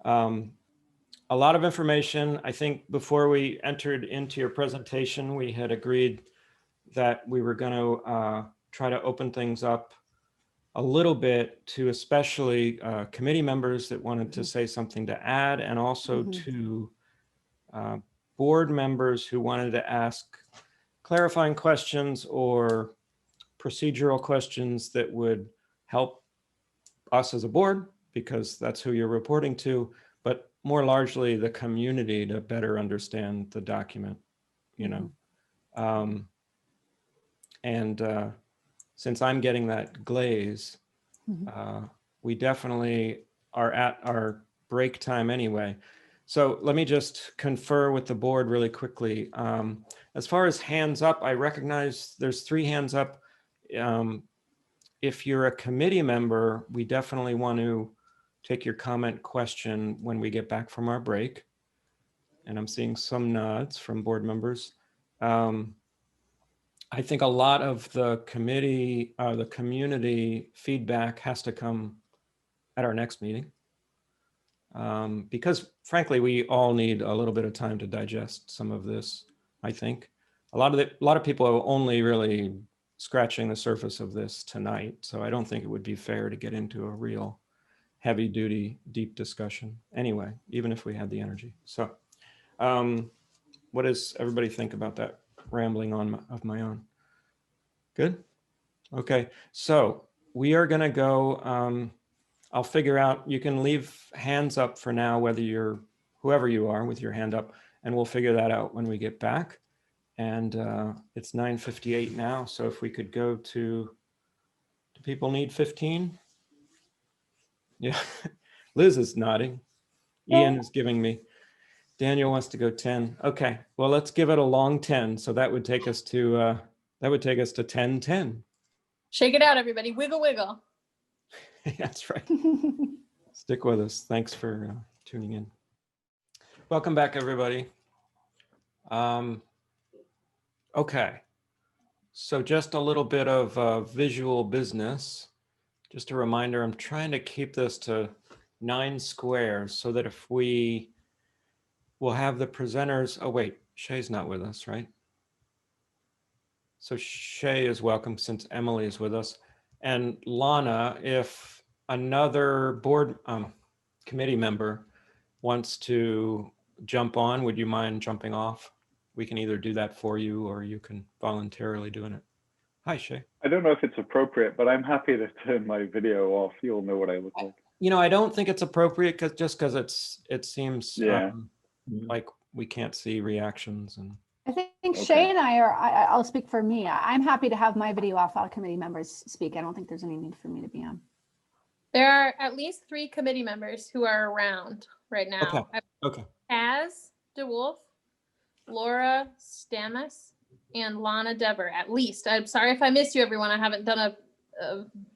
a lot of information. I think before we entered into your presentation, we had agreed that we were going to try to open things up a little bit to especially committee members that wanted to say something to add, and also to board members who wanted to ask clarifying questions or procedural questions that would help us as a board, because that's who you're reporting to, but more largely the community to better understand the document, and since I'm getting that glaze, we definitely are at our break time anyway. So let me just confer with the board really quickly. As far as hands up, I recognize there's 3 hands up. If you're a committee member, we definitely want to take your comment question when we get back from our break. And I'm seeing some nods from board members. I think a lot of the community feedback has to come at our next meeting. because frankly, we all need a little bit of time to digest some of this, I think. A lot of people are only really scratching the surface of this tonight, so I don't think it would be fair to get into a real heavy duty, deep discussion anyway, even if we had the energy. So what does everybody think about that rambling on of my own? Good? Okay, so we are gonna go, I'll figure out, you can leave hands up for now, whether you're, whoever you are with your hand up, and we'll figure that out when we get back. And it's 9:58 now, so if we could go to, do people need 15? Yeah, Liz is nodding. Ian is giving me, Daniel wants to go 10. Okay, well, let's give it a long 10. So that would take us to 10:10. Shake it out, everybody. Wiggle, wiggle. That's right. Stick with us. Thanks for tuning in. Welcome back, everybody. Okay, so just a little bit of visual business. Just a reminder, I'm trying to keep this to 9 squares so that if we will have the presenters, oh wait, Shay's not with us, right? So Shay is welcome since Emily is with us. And Lana, if another board committee member wants to jump on, would you mind jumping off? We can either do that for you or you can voluntarily doing it. Hi, Shay. I don't know if it's appropriate, but I'm happy to turn my video off. You'll know what I look like. You know, I don't think it's appropriate because it seems like we can't see reactions. And I think Shay and I'll speak for me. I'm happy to have my video off while committee members speak. I don't think there's any need for me to be on. There are at least 3 committee members who are around right now. Okay. Kaz DeWolf, Laura Stamus, and Lana Dever, at least. I'm sorry if I missed you, everyone. I haven't done a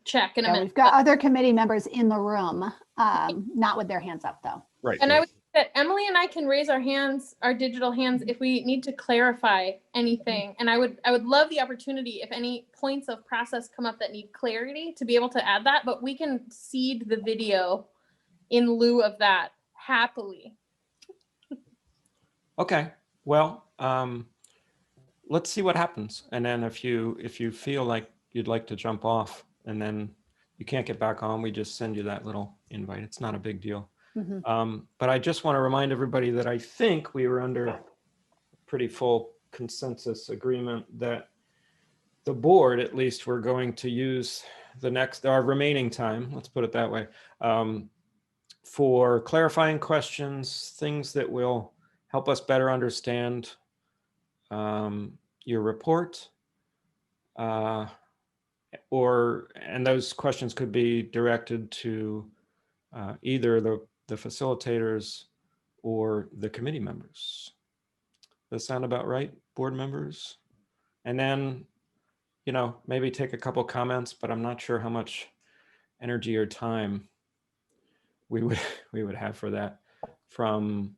check in a minute. We've got other committee members in the room, not with their hands up though. Right. And I would say that Emily and I can raise our hands, our digital hands, if we need to clarify anything. And I would love the opportunity, if any points of process come up that need clarity, to be able to add that, but we can seed the video in lieu of that happily. Okay, well, let's see what happens. And then if you feel like you'd like to jump off and then you can't get back on, we just send you that little invite. It's not a big deal. But I just want to remind everybody that I think we were under pretty full consensus agreement that the board, at least, we're going to use our remaining time, let's put it that way, for clarifying questions, things that will help us better understand your report, and those questions could be directed to either the facilitators or the committee members. Does that sound about right, board members? And then, you know, maybe take a couple comments, but I'm not sure how much energy or time we would have for that from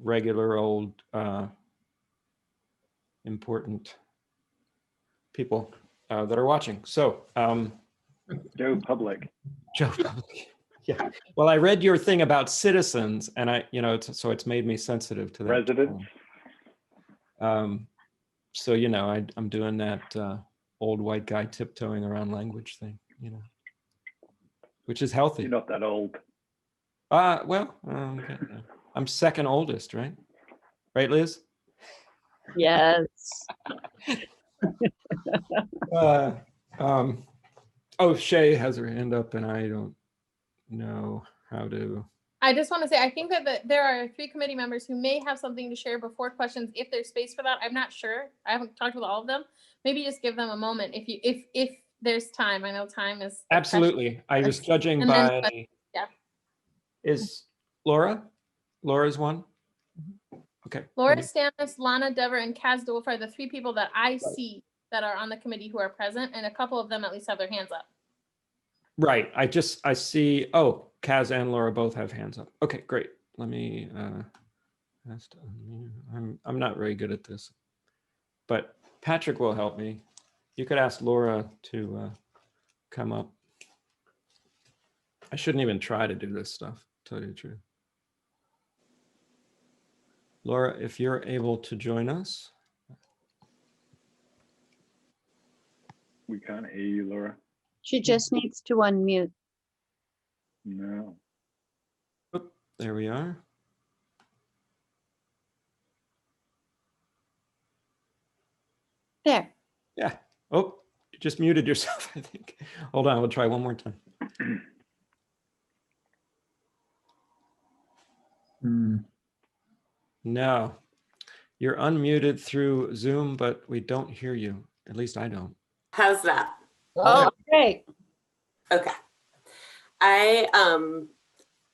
regular old important people that are watching. So Joe Public. Yeah. Well, I read your thing about citizens, and so it's made me sensitive to that. Residents. So I'm doing that old white guy tiptoeing around language thing, which is healthy. You're not that old. Well, okay. I'm second oldest, right? Right, Liz? Yes. Shay has her hand up, and I don't know how to. I just want to say, I think that there are 3 committee members who may have something to share before questions, if there's space for that. I'm not sure. I haven't talked with all of them. Maybe just give them a moment if there's time. I know time is absolutely. I was judging by. Yeah. Is Laura's one? Okay. Laura Stanis, Lana Dever, and Kaz DeWolf are the 3 people that I see that are on the committee who are present, and a couple of them at least have their hands up. Right. I see. Oh, Kaz and Laura both have hands up. Okay, great. Let me. I'm not very good at this, but Patrick will help me. You could ask Laura to come up. I shouldn't even try to do this stuff tell you the truth. Laura, if you're able to join us. We can't hear you, Laura. She just needs to unmute. No. Oop, there we are. There. Yeah. Oh, you just muted yourself, I think. Hold on, we'll try one more time. No, you're unmuted through Zoom, but we don't hear you. At least I don't. How's that? Oh, great. Okay. I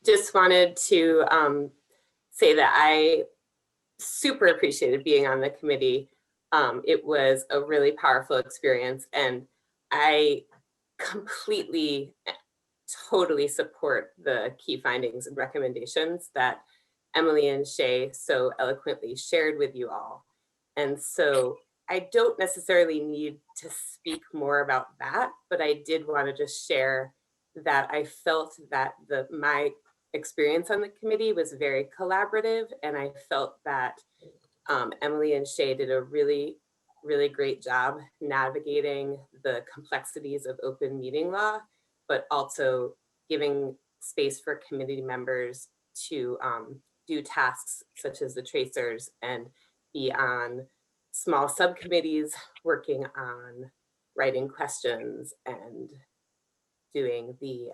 just wanted to say that I super appreciated being on the committee. It was a really powerful experience, and I completely, totally support the key findings and recommendations that Emily and Shay so eloquently shared with you all. And so I don't necessarily need to speak more about that, but I did want to just share that I felt that my experience on the committee was very collaborative, and I felt that Emily and Shay did a really, really great job navigating the complexities of open meeting law, but also giving space for committee members to do tasks such as the tracers and be on small subcommittees working on writing questions and doing the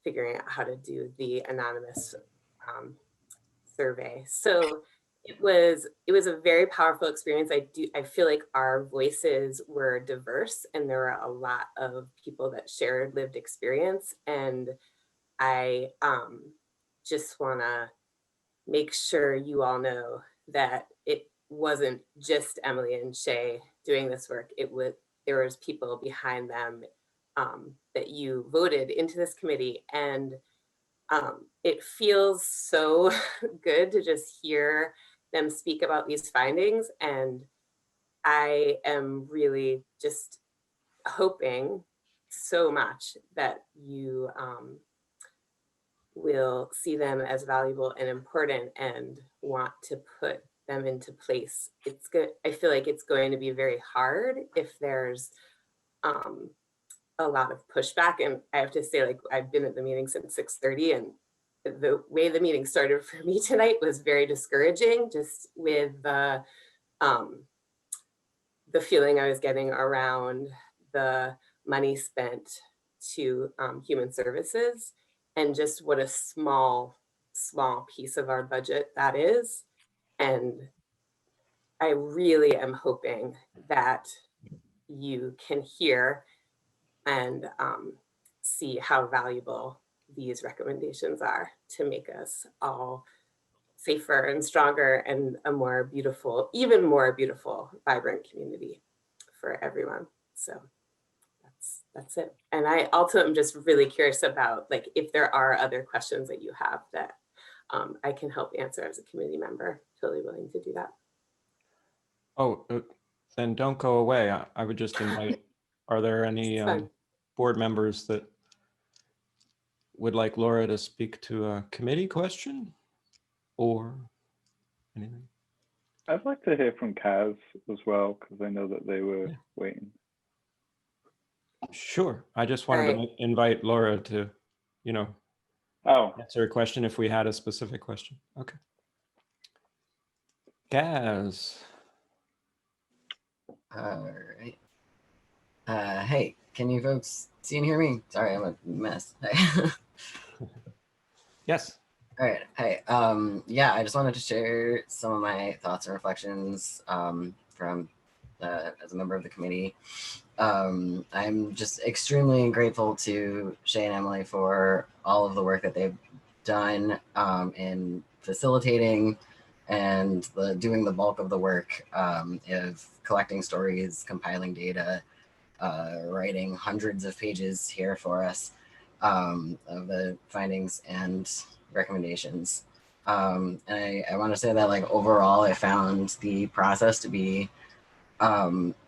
figuring out how to do the anonymous survey. So it was a very powerful experience. I feel like our voices were diverse, and there were a lot of people that shared lived experience, and I just want to make sure you all know that it wasn't just Emily and Shay doing this work. There was people behind them that you voted into this committee, and it feels so good to just hear them speak about these findings. And I am really just hoping so much that you will see them as valuable and important and want to put them into place. It's good. I feel like it's going to be very hard if there's a lot of pushback. And I have to say, like, I've been at the meeting since 6:30, and the way the meeting started for me tonight was very discouraging, just with the feeling I was getting around the money spent to human services, and just what a small piece of our budget that is. And I really am hoping that you can hear and see how valuable these recommendations are to make us all safer and stronger and a more beautiful, even more beautiful, vibrant community for everyone. So that's it. And I also am just really curious about, like, if there are other questions that you have that I can help answer as a committee member. Totally willing to do that. Oh, then don't go away. I would just invite, are there any board members that would like Laura to speak to a committee question or anything? I'd like to hear from Kaz as well, because I know that they were waiting. Sure. I just wanted to invite Laura to, answer a question if we had a specific question. Okay. Kaz. All right. Hey, can you folks see and hear me? Sorry, I'm a mess. Yes. All right. Hey, yeah, I just wanted to share some of my thoughts and reflections from as a member of the committee. I'm just extremely grateful to Shay and Emily for all of the work that they've done in facilitating and doing the bulk of the work of collecting stories, compiling data, writing hundreds of pages here for us of the findings and recommendations. And I want to say that, like, overall, I found the process to be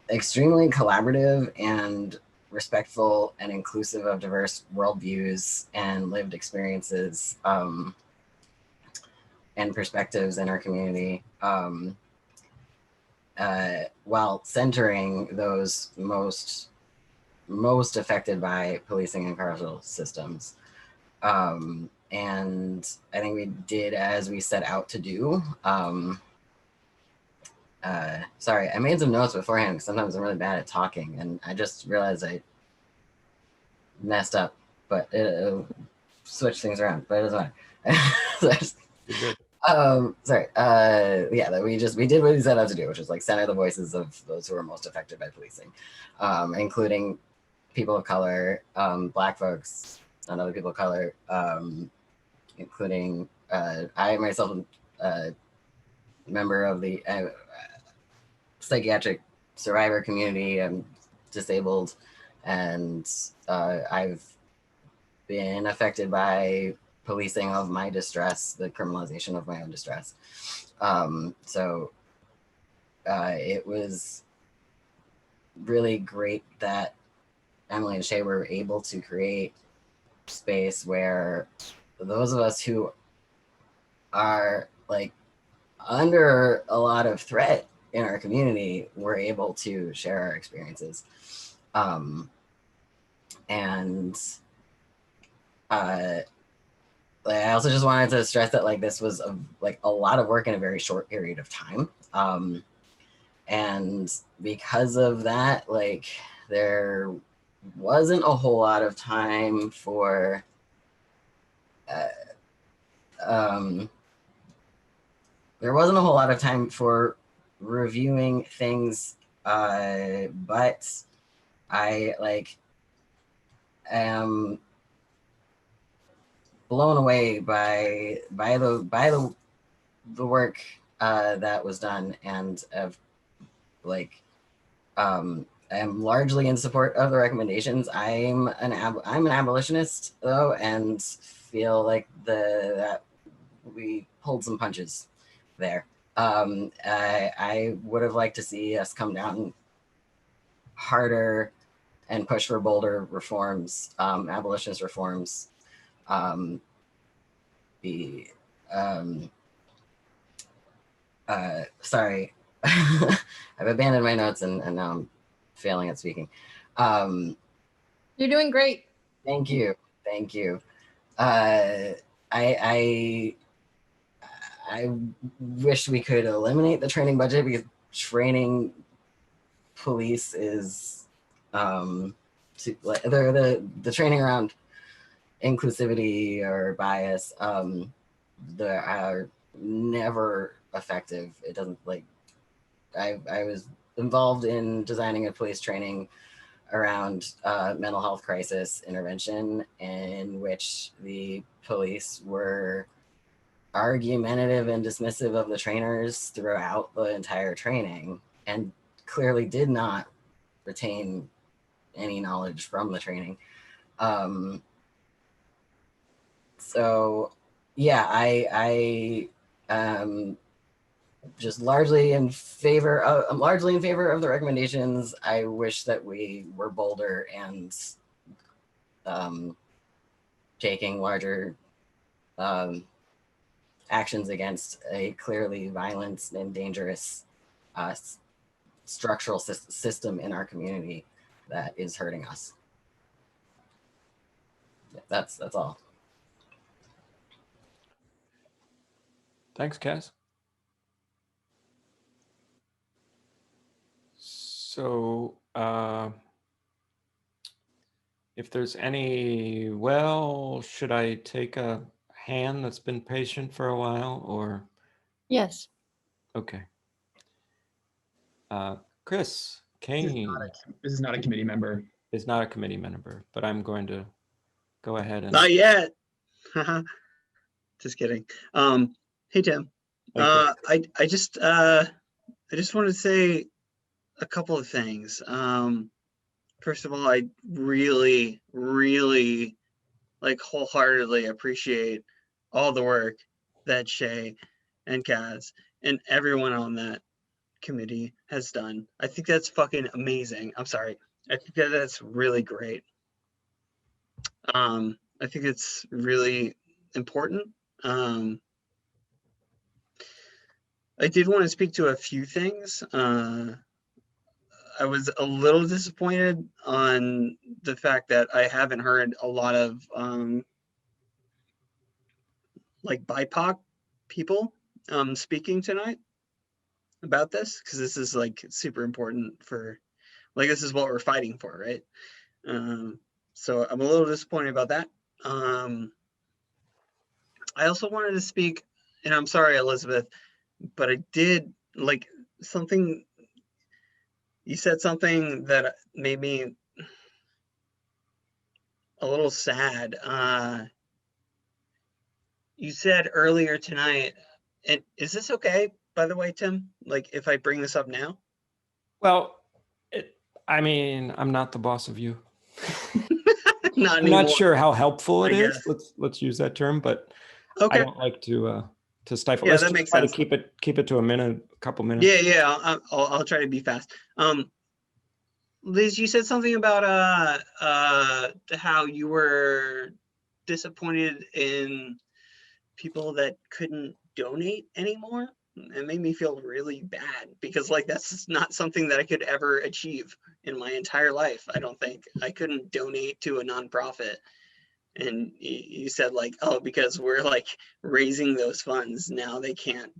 extremely collaborative and respectful and inclusive of diverse worldviews and lived experiences and perspectives in our community, while centering those most affected by policing and carceral systems. And I think we did as we set out to do. Sorry, I made some notes beforehand because sometimes I'm really bad at talking, and I just realized I messed up, but it switch things around, but it doesn't matter. Sorry. Yeah, that we did what we set out to do, which was like center the voices of those who are most affected by policing, including people of color, Black folks, and other people of color, including I myself, member of the psychiatric survivor community. I'm disabled, and I've been affected by policing of my distress, the criminalization of my own distress. So it was really great that Emily and Shay were able to create space where those of us who are like under a lot of threat in our community were able to share our experiences. And I also just wanted to stress that like this was a lot of work in a very short period of time. And because of that, like there wasn't a whole lot of time for reviewing things, but I like am blown away by the work that was done, and of like I'm largely in support of the recommendations. I'm an abolitionist though, and feel like that we pulled some punches there. I would have liked to see us come down harder and push for bolder reforms, abolitionist reforms. Sorry, I've abandoned my notes and now I'm failing at speaking. You're doing great. Thank you. I wish we could eliminate the training budget, because training police is the training around inclusivity or bias are never effective. It doesn't like I was involved in designing a police training around mental health crisis intervention, in which the police were argumentative and dismissive of the trainers throughout the entire training, and clearly did not retain any knowledge from the training. So yeah, I just largely in favor of the recommendations. I wish that we were bolder and taking larger actions against a clearly violent and dangerous structural system in our community that is hurting us. That's all. Thanks, Kaz. So if there's any, should I take a hand that's been patient for a while, or? Yes. Okay. Chris Kane. This is not a committee member. Is not a committee member, but I'm going to go ahead and. Not yet. Just kidding. Hey, Tim. I just wanted to say a couple of things. First of all, I really, really like wholeheartedly appreciate all the work that Shay and Kaz and everyone on that committee has done. I think that's fucking amazing. I'm sorry. I think that that's really great. I think it's really important. I did want to speak to a few things. I was a little disappointed on the fact that I haven't heard a lot of like BIPOC people speaking tonight about this, because this is like super important for, like, this is what we're fighting for, right? So I'm a little disappointed about that. I also wanted to speak, and I'm sorry, Elizabeth, but I did like something, you said something that made me a little sad. You said earlier tonight, and is this okay, by the way, Tim? Like, if I bring this up now? Well, I mean, I'm not the boss of you. Not I'm anymore. not sure how helpful it I is. guess. Let's use that term, but Okay. I don't like to stifle. Yeah, Let's that just makes try to sense. keep it to a minute, a couple minutes. Yeah, yeah. I'll try to be fast. Liz, you said something about how you were disappointed in people that couldn't donate anymore. It made me feel really bad, because like that's not something that I could ever achieve in my entire life. I don't think I couldn't donate to a nonprofit. And you said like, oh, because we're like raising those funds now, they can't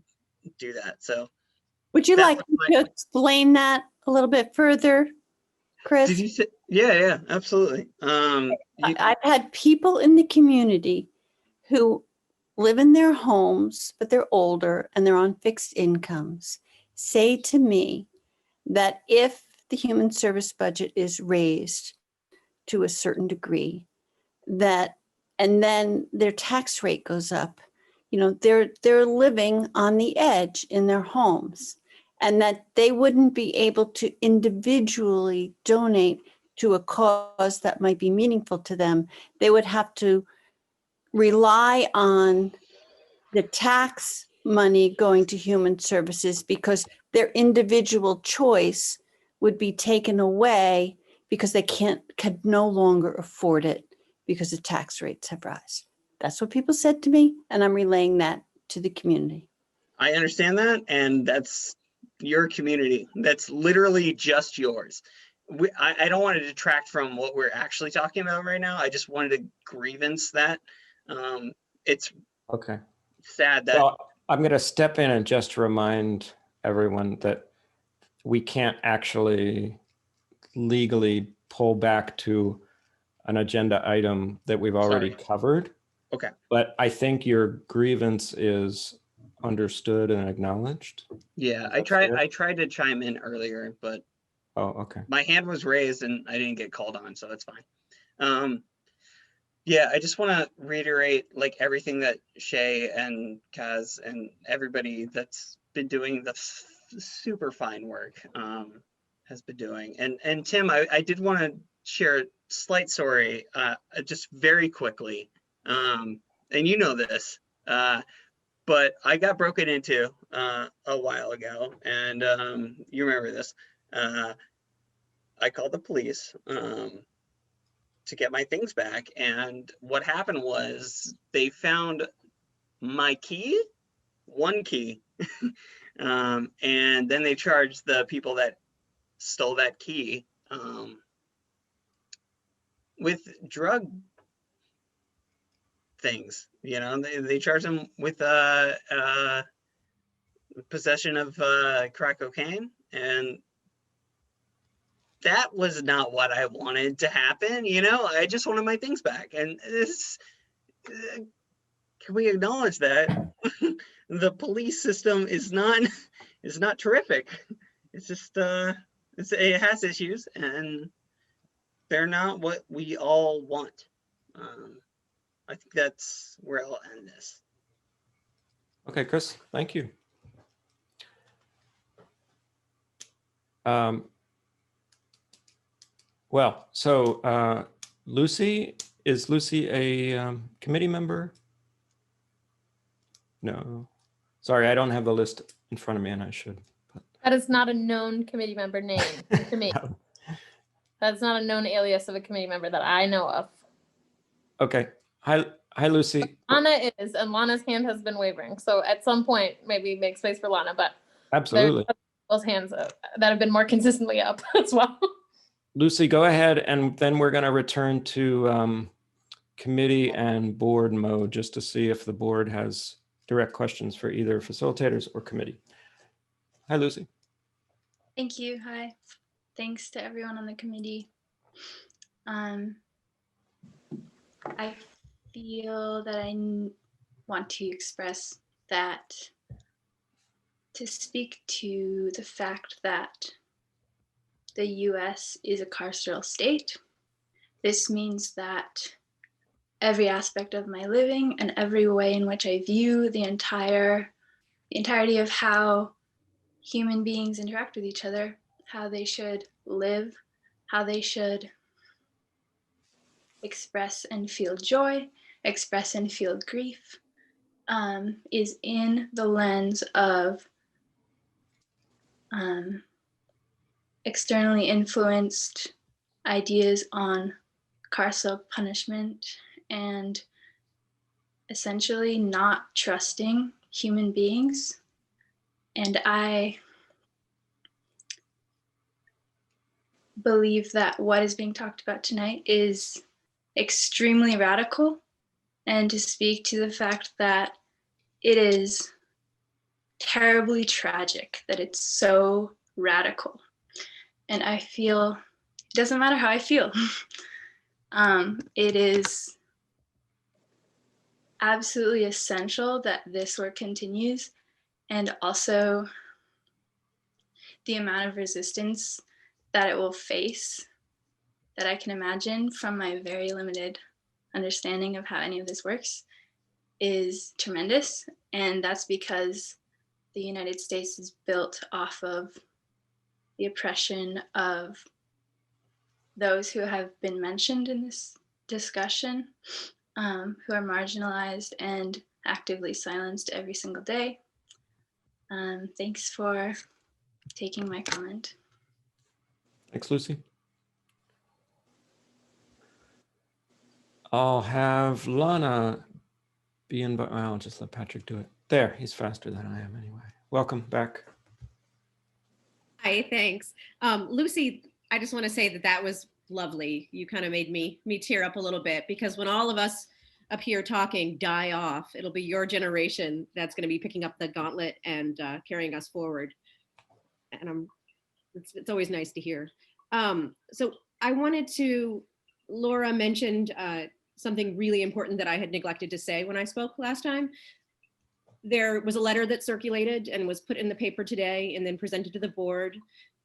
do that. So Would you that like was me to explain that a little bit further, Chris? Did you say? Yeah, yeah, absolutely. I've had people in the community who live in their homes, but they're older and they're on fixed incomes, say to me that if the human service budget is raised to a certain degree, that, and then their tax rate goes up, you know, they're living on the edge in their homes, and that they wouldn't be able to individually donate to a cause that might be meaningful to them. They would have to rely on the tax money going to human services, because their individual choice would be taken away because they could no longer afford it because the tax rates have risen. That's what people said to me, and I'm relaying that to the community. I understand that, and that's your community. That's literally just yours. I don't want to detract from what we're actually talking about right now. I just wanted to grievance that. It's Okay. sad that. Well, I'm going to step in and just remind everyone that we can't actually legally pull back to an agenda item that we've already covered. Okay. But I think your grievance is understood and acknowledged. Yeah, I tried to chime in earlier, but oh, okay. My hand was raised and I didn't get called on, so it's fine. Yeah, I just want to reiterate like everything that Shay and Kaz and everybody that's been doing the super fine work has been doing. And Tim, I did want to share a slight story, just very quickly. And you know this, but I got broken into a while ago, and you remember this. I called the police to get my things back, and what happened was they found my key, one key, and then they charged the people that stole that key with drug things. You know, they charged them with possession of crack cocaine, and that was not what I wanted to happen. You know, I just wanted my things back, and this, can we acknowledge that the police system is not terrific? It's just it has issues, and they're not what we all want. I think that's where I'll end this. Okay, Chris, thank you. Well, so Lucy, is Lucy a committee member? No, sorry, I don't have the list in front of me, and I should. That is not a known committee member name to me. That's not a known alias of a committee member that I know of. Okay. Hi, Lucy. Lana is, and Lana's hand has been wavering. So at some point, maybe make space for Lana, but Absolutely. there's those hands that have been more consistently up as well. Lucy, go ahead, and then we're going to return to committee and board mode just to see if the board has direct questions for either facilitators or committee. Hi, Lucy. Thank you. Hi. Thanks to everyone on the committee. I feel that I want to express that to speak to the fact that the US is a carceral state. This means that every aspect of my living and every way in which I view the entirety of how human beings interact with each other, how they should live, how they should express and feel joy, express and feel grief, is in the lens of externally influenced ideas on carceral punishment and essentially not trusting human beings. And I believe that what is being talked about tonight is extremely radical, and to speak to the fact that it is terribly tragic that it's so radical. And I feel, it doesn't matter how I feel, it is absolutely essential that this work continues, and also the amount of resistance that it will face that I can imagine from my very limited understanding of how any of this works is tremendous. And that's because the United States is built off of the oppression of those who have been mentioned in this discussion, who are marginalized and actively silenced every single day. Thanks for taking my comment. Thanks, Lucy. I'll have Lana be in, but I'll just let Patrick do it. There, he's faster than I am anyway. Welcome back. Hi, thanks. Lucy, I just want to say that that was lovely. You kind of made me tear up a little bit, because when all of us up here talking die off, it'll be your generation that's going to be picking up the gauntlet and carrying us forward. And it's always nice to hear. So I wanted to, Laura mentioned something really important that I had neglected to say when I spoke last time. There was a letter that circulated and was put in the paper today and then presented to the board.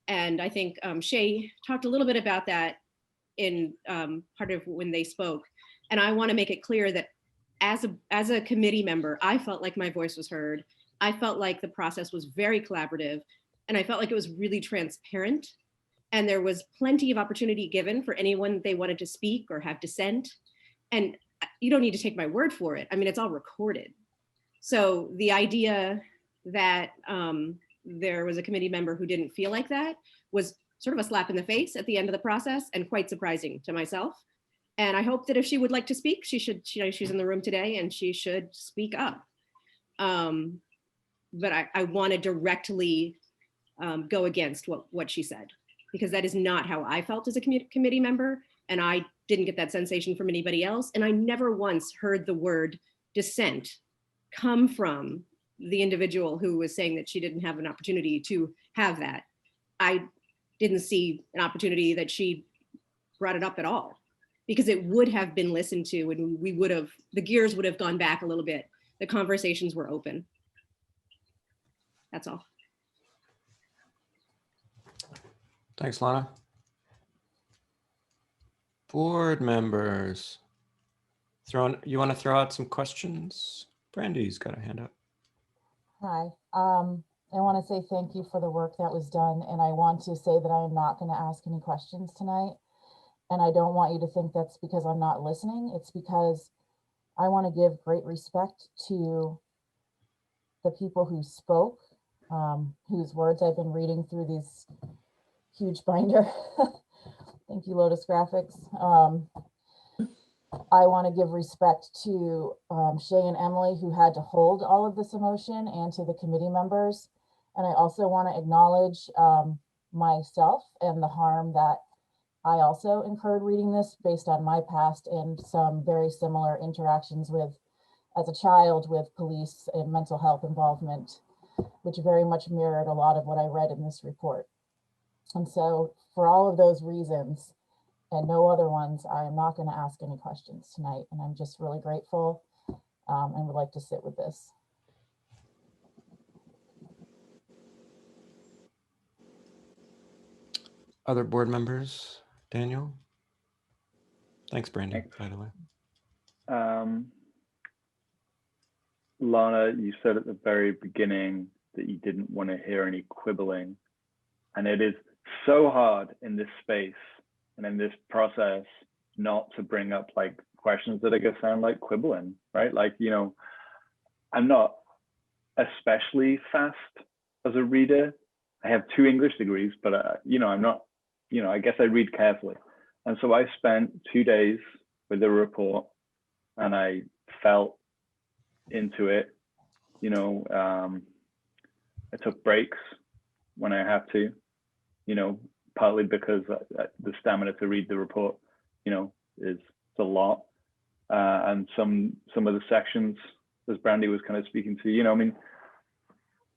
And I think Shay talked a little bit about that in part of when they spoke. And I want to make it clear that as a committee member, I felt like my voice was heard. I felt like the process was very collaborative, and I felt like it was really transparent. And there was plenty of opportunity given for anyone they wanted to speak or have dissent. And you don't need to take my word for it. I mean, it's all recorded. So the idea that there was a committee member who didn't feel like that was sort of a slap in the face at the end of the process, and quite surprising to myself. And I hope that if she would like to speak, she should, she's in the room today and she should speak up. But I want to directly go against what she said, because that is not how I felt as a committee member. And I didn't get that sensation from anybody else. And I never once heard the word dissent come from the individual who was saying that she didn't have an opportunity to have that. I didn't see an opportunity that she brought it up at all, because it would have been listened to, and we would have, the gears would have gone back a little bit. The conversations were open. That's all. Thanks, Lana. Board members, you want to throw out some questions? Brandy's got a hand up. Hi, I want to say thank you for the work that was done, and I want to say that I am not going to ask any questions tonight. And I don't want you to think that's because I'm not listening. It's because I want to give great respect to the people who spoke, whose words I've been reading through this huge binder. Thank you, Lotus Graphics. I want to give respect to Shay and Emily, who had to hold all of this emotion, and to the committee members. And I also want to acknowledge myself and the harm that I also incurred reading this based on my past and some very similar interactions with, as a child, with police and mental health involvement, which very much mirrored a lot of what I read in this report. And so for all of those reasons, and no other ones, I am not going to ask any questions tonight. And I'm just really grateful and would like to sit with this. Other board members? Daniel? Thanks, Brandon, by the way. Lana, you said at the very beginning that you didn't want to hear any quibbling. And it is so hard in this space and in this process not to bring up like questions that are going to sound like quibbling, right? Like, you know, I'm not especially fast as a reader. I have 2 English degrees, but you know, I'm not, you know, I guess I read carefully. And so I spent 2 days with the report and I felt into it. You know, I took breaks when I have to, you know, partly because the stamina to read the report, you know, is a lot. And some of the sections, as Brandy was kind of speaking to, you know, I mean,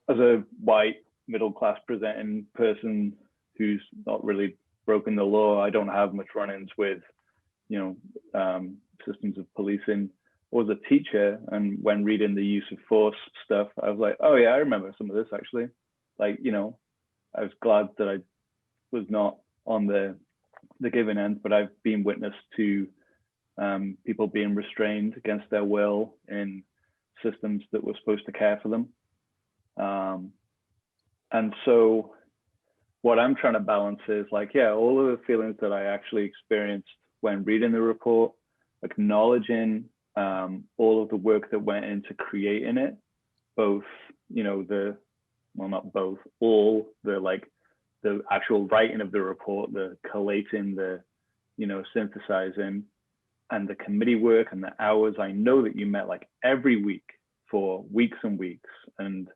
as a white middle-class presenting person who's not really broken the law, I don't have much run-ins with, you know, systems of policing. I was a teacher, and when reading the use of force stuff, I was like, oh yeah, I remember some of this actually. Like, you know, I was glad that I was not on the giving end, but I've been witness to people being restrained against their will in systems that were supposed to care for them. And so what I'm trying to balance is like, yeah, all of the feelings that I actually experienced when reading the report, acknowledging all of the work that went into creating it, both, you know, well, not both, all the, like, the actual writing of the report, the collating, the, you know, synthesizing, and the committee work and the hours. I know that you met like every week for weeks and weeks. And,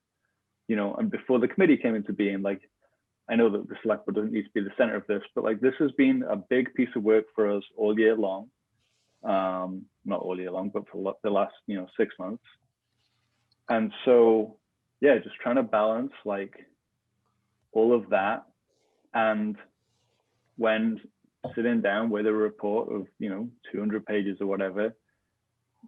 you know, and before the committee came into being, like, I know that the select board doesn't need to be the center of this, but like, this has been a big piece of work for us all year long. Not all year long, but for the last, you know, 6 months. And so, yeah, just trying to balance like all of that. And when sitting down with a report of, you know, 200 pages or whatever,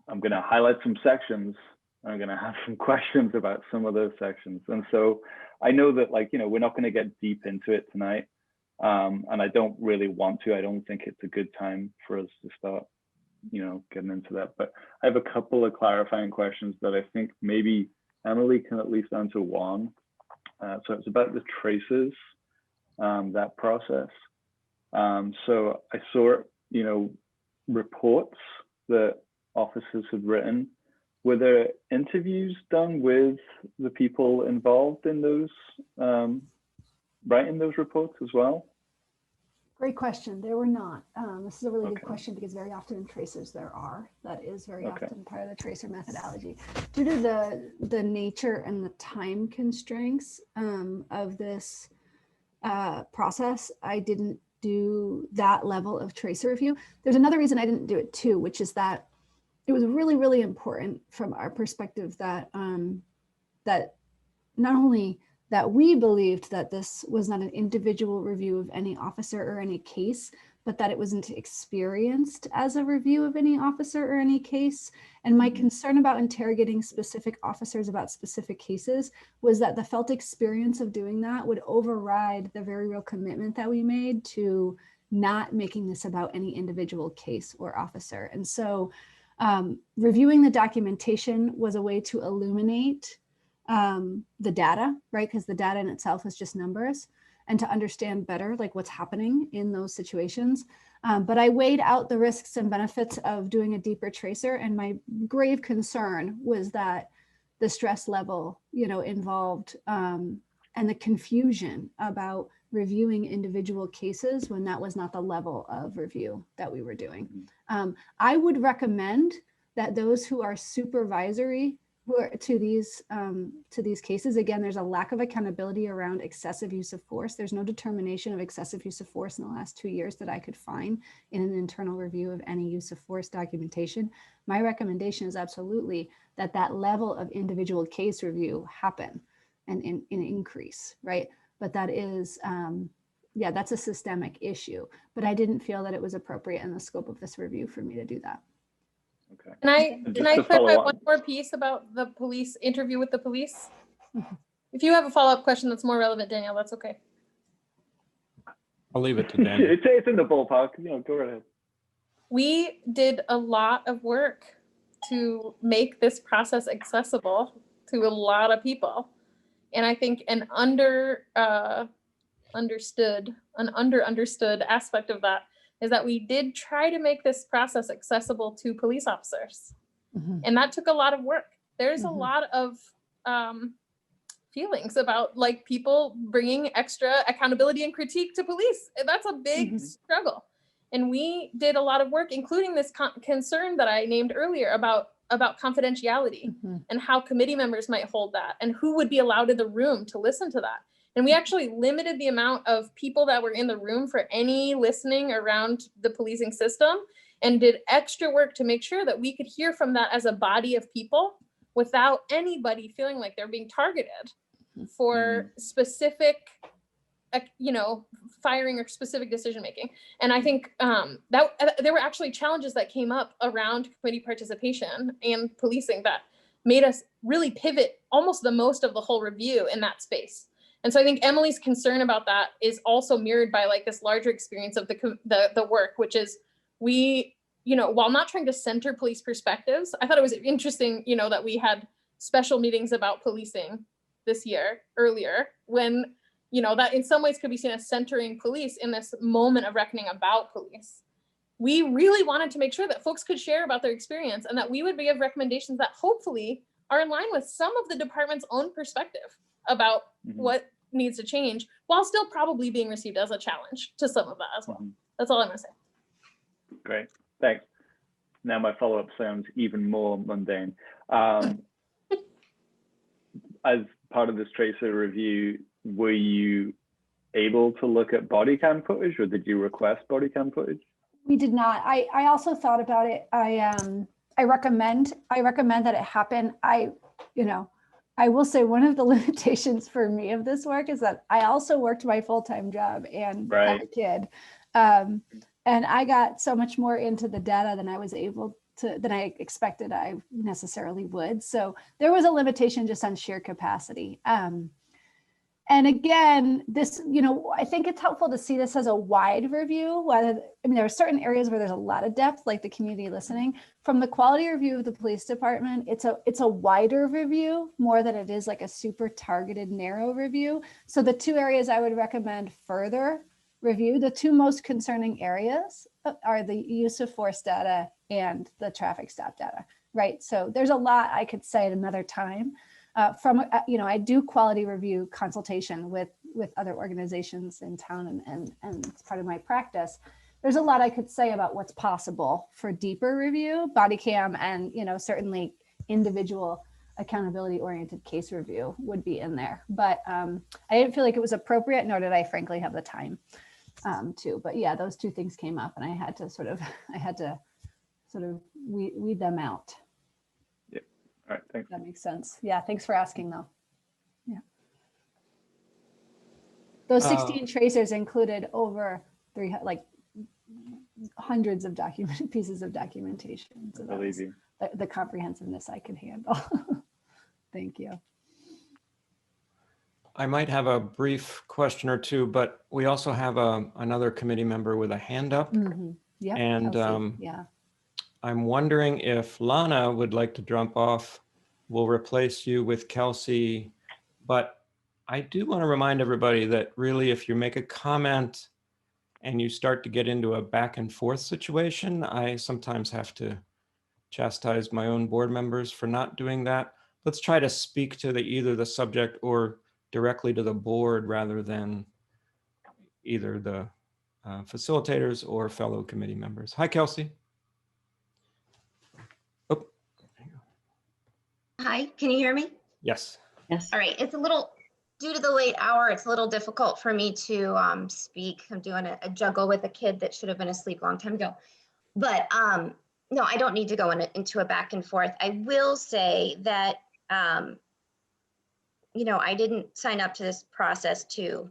I'm going to highlight some sections. I'm going to have some questions about some of those sections. And so I know that, like, you know, we're not going to get deep into it tonight. And I don't really want to. I don't think it's a good time for us to start, you know, getting into that. But I have a couple of clarifying questions that I think maybe Emily can at least answer one. So it's about the traces, that process. So I saw, you know, reports that officers had written. Were there interviews done with the people involved in those, writing those reports as well? Great question. There were not. This is a really good question because very often in tracers there are. That is very often part of the tracer methodology. Due to the nature and the time constraints of this process, I didn't do that level of tracer review. There's another reason I didn't do it too, which is that it was really, really important from our perspective that that not only that we believed that this was not an individual review of any officer or any case, but that it wasn't experienced as a review of any officer or any case. And my concern about interrogating specific officers about specific cases was that the felt experience of doing that would override the very real commitment that we made to not making this about any individual case or officer. And so reviewing the documentation was a way to illuminate the data, right? Because the data in itself is just numbers, and to understand better like what's happening in those situations. But I weighed out the risks and benefits of doing a deeper tracer, and my grave concern was that the stress level, you know, involved and the confusion about reviewing individual cases when that was not the level of review that we were doing. I would recommend that those who are supervisory to these cases, again, there's a lack of accountability around excessive use of force. There's no determination of excessive use of force in the last 2 years that I could find in an internal review of any use of force documentation. My recommendation is absolutely that that level of individual case review happen and increase, right? But that is, yeah, that's a systemic issue. But I didn't feel that it was appropriate in the scope of this review for me to do that. Okay. Can I clarify one more piece about the police interview with the police? If you have a follow-up question that's more relevant, Danielle, that's okay. I'll leave it to Daniel. It's in the ballpark. You know, go ahead. We did a lot of work to make this process accessible to a lot of people. And I think an understood aspect of that is that we did try to make this process accessible to police officers. And that took a lot of work. There's a lot of feelings about like people bringing extra accountability and critique to police. That's a big struggle. And we did a lot of work, including this concern that I named earlier about confidentiality and how committee members might hold that and who would be allowed in the room to listen to that. And we actually limited the amount of people that were in the room for any listening around the policing system and did extra work to make sure that we could hear from that as a body of people without anybody feeling like they're being targeted for specific, you know, firing or specific decision making. And I think that there were actually challenges that came up around committee participation and policing that made us really pivot almost the most of the whole review in that space. And so I think Emily's concern about that is also mirrored by like this larger experience of the work, which is we, you know, while not trying to center police perspectives, I thought it was interesting, you know, that we had special meetings about policing this year earlier when, you know, that in some ways could be seen as centering police in this moment of reckoning about police. We really wanted to make sure that folks could share about their experience and that we would give recommendations that hopefully are in line with some of the department's own perspective about what needs to change, while still probably being received as a challenge to some of that as well. That's all I'm gonna say. Great, thanks. Now my follow-up sounds even more mundane. As part of this tracer review, were you able to look at body cam footage, or did you request body cam footage? We did not. I also thought about it. I recommend that it happen. I will say one of the limitations for me of this work is that I also worked my full-time job and had a kid. And I got so much more into the data than I expected I necessarily would. So there was a limitation just on sheer capacity. And again, this, you know, I think it's helpful to see this as a wide review. There are certain areas where there's a lot of depth, like the community listening. From the quality review of the police department, it's a wider review more than it is like a super targeted, narrow review. So the two areas I would recommend further review, the two most concerning areas are the use of force data and the traffic stop data, right? So there's a lot I could say at another time. I do quality review consultation with other organizations in town and it's part of my practice. There's a lot I could say about what's possible for deeper review, body cam, and, you know, certainly individual accountability oriented case review would be in there. But I didn't feel like it was appropriate, nor did I frankly have the time to. But yeah, those two things came up and I had to sort of weed them out. All right, thanks. That makes sense. Yeah, thanks for asking though. Yeah. Those 16 tracers included over hundreds of pieces of documentation. So I believe you. The comprehensiveness I could handle. Thank you. I might have a brief question or two, but we also have another committee member with a hand up. Yeah. And yeah. I'm wondering if Lana would like to jump off. We'll replace you with Kelsey. But I do want to remind everybody that really, if you make a comment and you start to get into a back and forth situation, I sometimes have to chastise my own board members for not doing that. Let's try to speak to either the subject or directly to the board rather than either the facilitators or fellow committee members. Hi, Kelsey. Oh, Hi, can you hear me? yes. Yes. All right, it's a little, due to the late hour, it's a little difficult for me to speak. I'm doing a juggle with a kid that should have been asleep a long time ago. But no, I don't need to go into a back and forth. I will say that, you know, I didn't sign up to this process to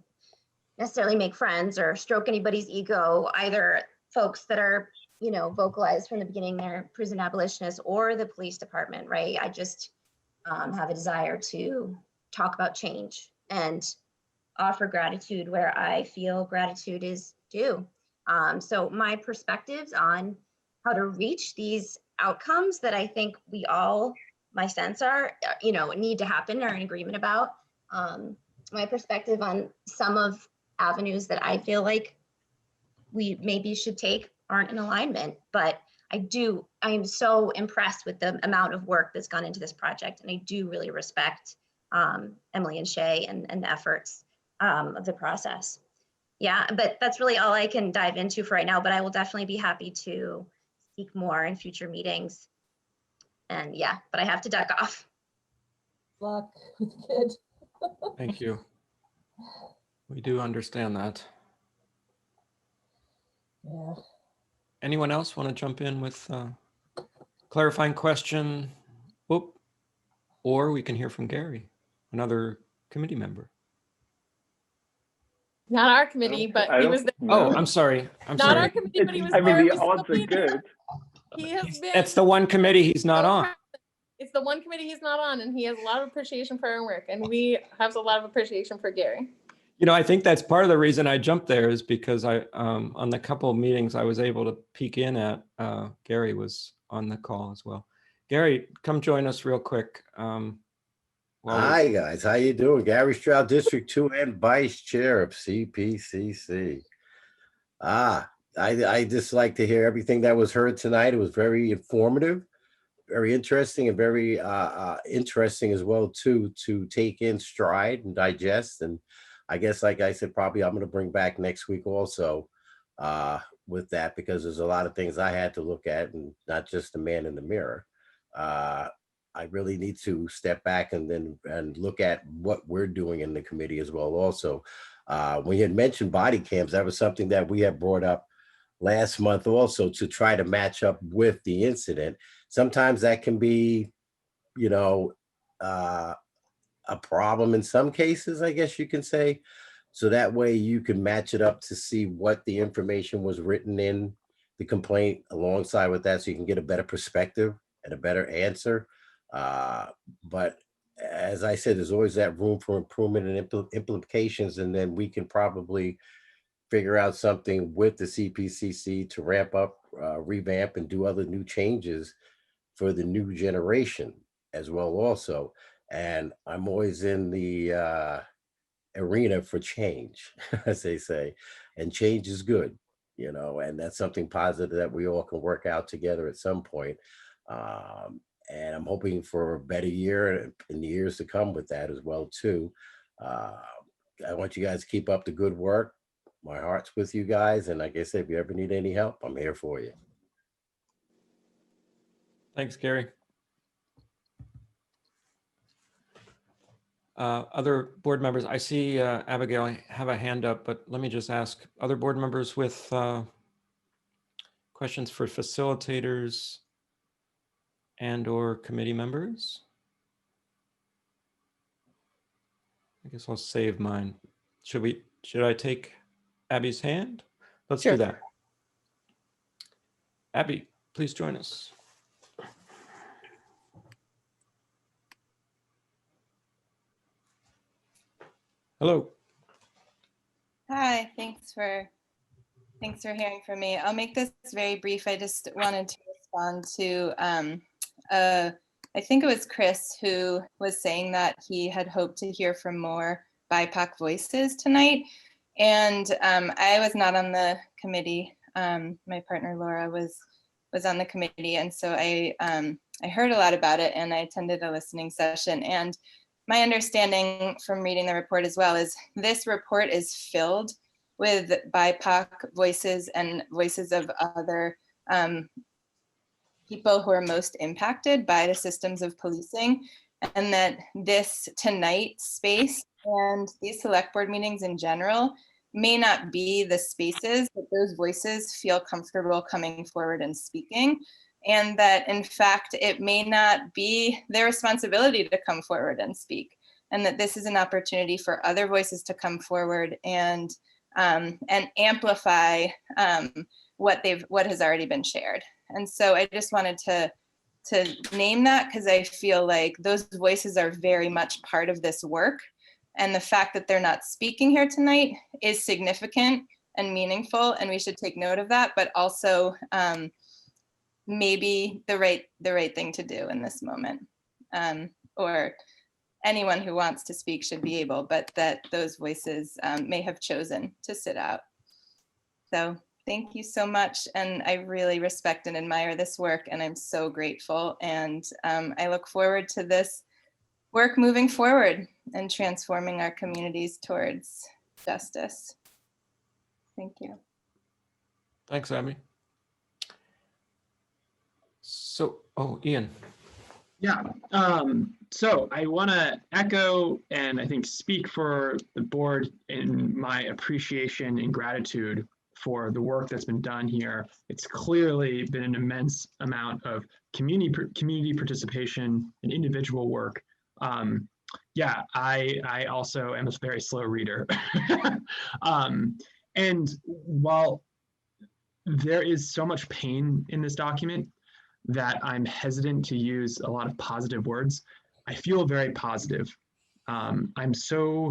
necessarily make friends or stroke anybody's ego, either folks that are, you know, vocalized from the beginning, they're prison abolitionists, or the police department, right? I just have a desire to talk about change and offer gratitude where I feel gratitude is due. So my perspectives on how to reach these outcomes that I think we all, my sense are, you know, need to happen or in agreement about. My perspective on some of avenues that I feel like we maybe should take aren't in alignment, but I am so impressed with the amount of work that's gone into this project. And I do really respect Emily and Shay and the efforts of the process. Yeah, but that's really all I can dive into for right now, but I will definitely be happy to speak more in future meetings. And yeah, but I have to duck off. Luck with the kid. Thank you. We do understand that. Yeah. Anyone else want to jump in with a clarifying question? Oop. Or we can hear from Gary, another committee member. Not our committee, but he was there. Oh, I'm sorry. I'm Not sorry. our committee, but he was I mean, there. the odds are good. He has been. It's the one committee he's not on. It's the one committee he's not on, and he has a lot of appreciation for our work, and we have a lot of appreciation for Gary. You know, I think that's part of the reason I jumped there is because I, on the couple of meetings I was able to peek in at, Gary was on the call as well. Gary, come join us real quick. Hi guys, how you doing? Gary Stroud, District 2 and Vice Chair of CPCC. I just like to hear everything that was heard tonight. It was very informative, very interesting, and very interesting as well too, to take in stride and digest. And I guess, like I said, probably I'm going to bring back next week also with that, because there's a lot of things I had to look at, and not just the man in the mirror. I really need to step back and look at what we're doing in the committee as well. Also, when you had mentioned body cams, that was something that we had brought up last month also, to try to match up with the incident. Sometimes that can be, you know, a problem in some cases, I guess you can say. So that way you can match it up to see what the information was written in the complaint alongside with that, so you can get a better perspective and a better answer. But as I said, there's always that room for improvement and implications, and then we can probably figure out something with the CPCC to ramp up, revamp, and do other new changes for the new generation as well also. And I'm always in the arena for change, as they say, and change is good, you know, and that's something positive that we all can work out together at some point. And I'm hoping for a better year in the years to come with that as well too. I want you guys to keep up the good work. My heart's with you guys. And like I said, if you ever need any help, I'm here for you. Thanks, Gary. Other board members, I see Abigail have a hand up, but let me just ask other board members with questions for facilitators and or committee members. I guess I'll save mine. Should I take Abby's hand? Let's do that. Abby, please join us. Hello. Hi, thanks for hearing from me. I'll make this very brief. I just wanted to respond to I think it was Chris who was saying that he had hoped to hear from more BIPOC voices tonight. And I was not on the committee. My partner Laura was on the committee, and so I heard a lot about it, and I attended a listening session. And my understanding from reading the report as well is this report is filled with BIPOC voices and voices of other people who are most impacted by the systems of policing, and that this tonight space and these select board meetings in general may not be the spaces that those voices feel comfortable coming forward and speaking, and that in fact it may not be their responsibility to come forward and speak, and that this is an opportunity for other voices to come forward and amplify what has already been shared. And so I just wanted to name that, because I feel like those voices are very much part of this work. And the fact that they're not speaking here tonight is significant and meaningful, and we should take note of that, but also maybe the right thing to do in this moment. Or anyone who wants to speak should be able, but that those voices may have chosen to sit out. So thank you so much. And I really respect and admire this work, and I'm so grateful. And I look forward to this work moving forward and transforming our communities towards justice. Thank you. Thanks, Abby. So, Ian. Yeah, so I want to echo and I think speak for the board in my appreciation and gratitude for the work that's been done here. It's clearly been an immense amount of community participation and individual work. Yeah, I also am a very slow reader. And while there is so much pain in this document that I'm hesitant to use a lot of positive words, I feel very positive. I'm so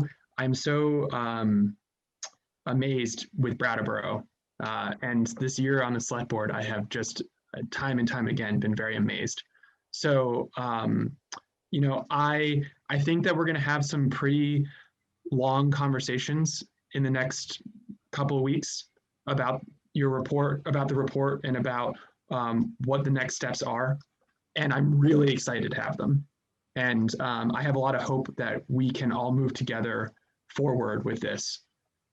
amazed with Brattleboro. And this year on the select board, I have just time and time again been very amazed. So, you know, I think that we're going to have some pretty long conversations in the next couple of weeks about your report, about the report, and about what the next steps are. And I'm really excited to have them. And I have a lot of hope that we can all move together forward with this.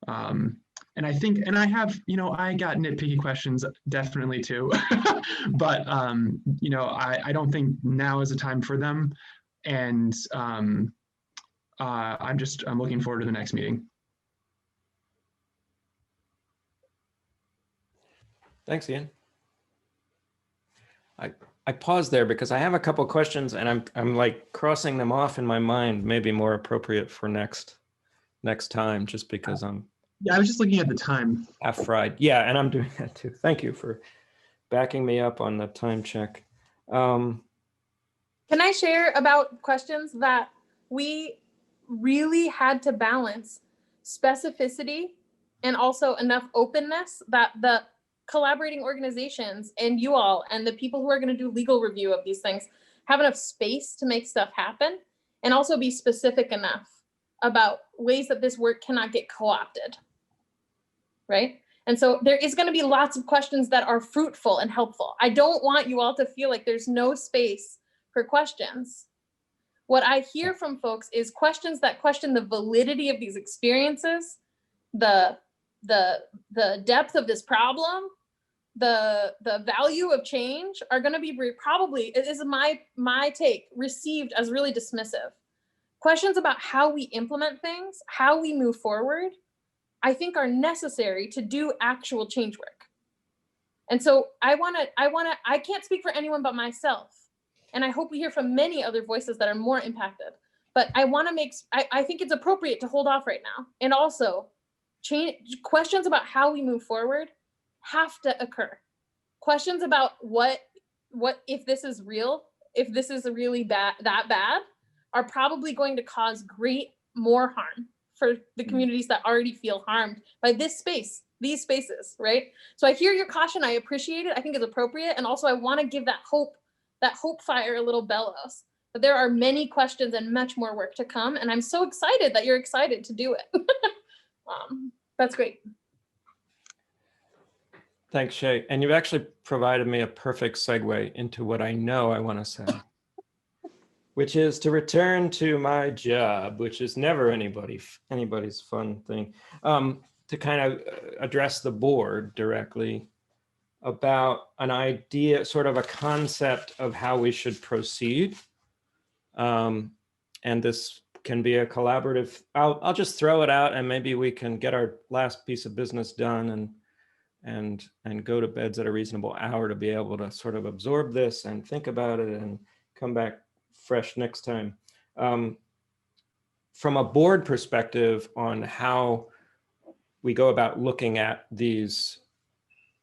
And I think, and I have, you know, I got nitpicky questions definitely too, but, you know, I don't think now is the time for them. And I'm looking forward to the next meeting. Thanks, Ian. I paused there because I have a couple of questions, and I'm like crossing them off in my mind, maybe more appropriate for next time, just because I'm. Yeah, I was just looking at the time. Half fried. Yeah, and I'm doing that too. Thank you for backing me up on the time check. Can I share about questions that we really had to balance specificity and also enough openness that the collaborating organizations and you all and the people who are going to do legal review of these things have enough space to make stuff happen, and also be specific enough about ways that this work cannot get co-opted, right? And so there is going to be lots of questions that are fruitful and helpful. I don't want you all to feel like there's no space for questions. What I hear from folks is questions that question the validity of these experiences, the depth of this problem, the value of change are going to be probably, it is my take, received as really dismissive. Questions about how we implement things, how we move forward, I think are necessary to do actual change work. And so I can't speak for anyone but myself. And I hope we hear from many other voices that are more impacted. But I think it's appropriate to hold off right now. And also, questions about how we move forward have to occur. Questions about what if this is real, if this is really that bad, are probably going to cause more harm for the communities that already feel harmed by this space, these spaces, right? So I hear your caution, I appreciate it, I think it's appropriate. And also I want to give that hope fire a little bellows. But there are many questions and much more work to come. And I'm so excited that you're excited to do it. That's great. Thanks, Shay. And you've actually provided me a perfect segue into what I know I want to say, which is to return to my job, which is never anybody's fun thing. to kind of address the board directly about an idea, sort of a concept of how we should proceed. And this can be a collaborative, I'll just throw it out and maybe we can get our last piece of business done and go to beds at a reasonable hour to be able to sort of absorb this and think about it and come back fresh next time. From a board perspective on how we go about looking at these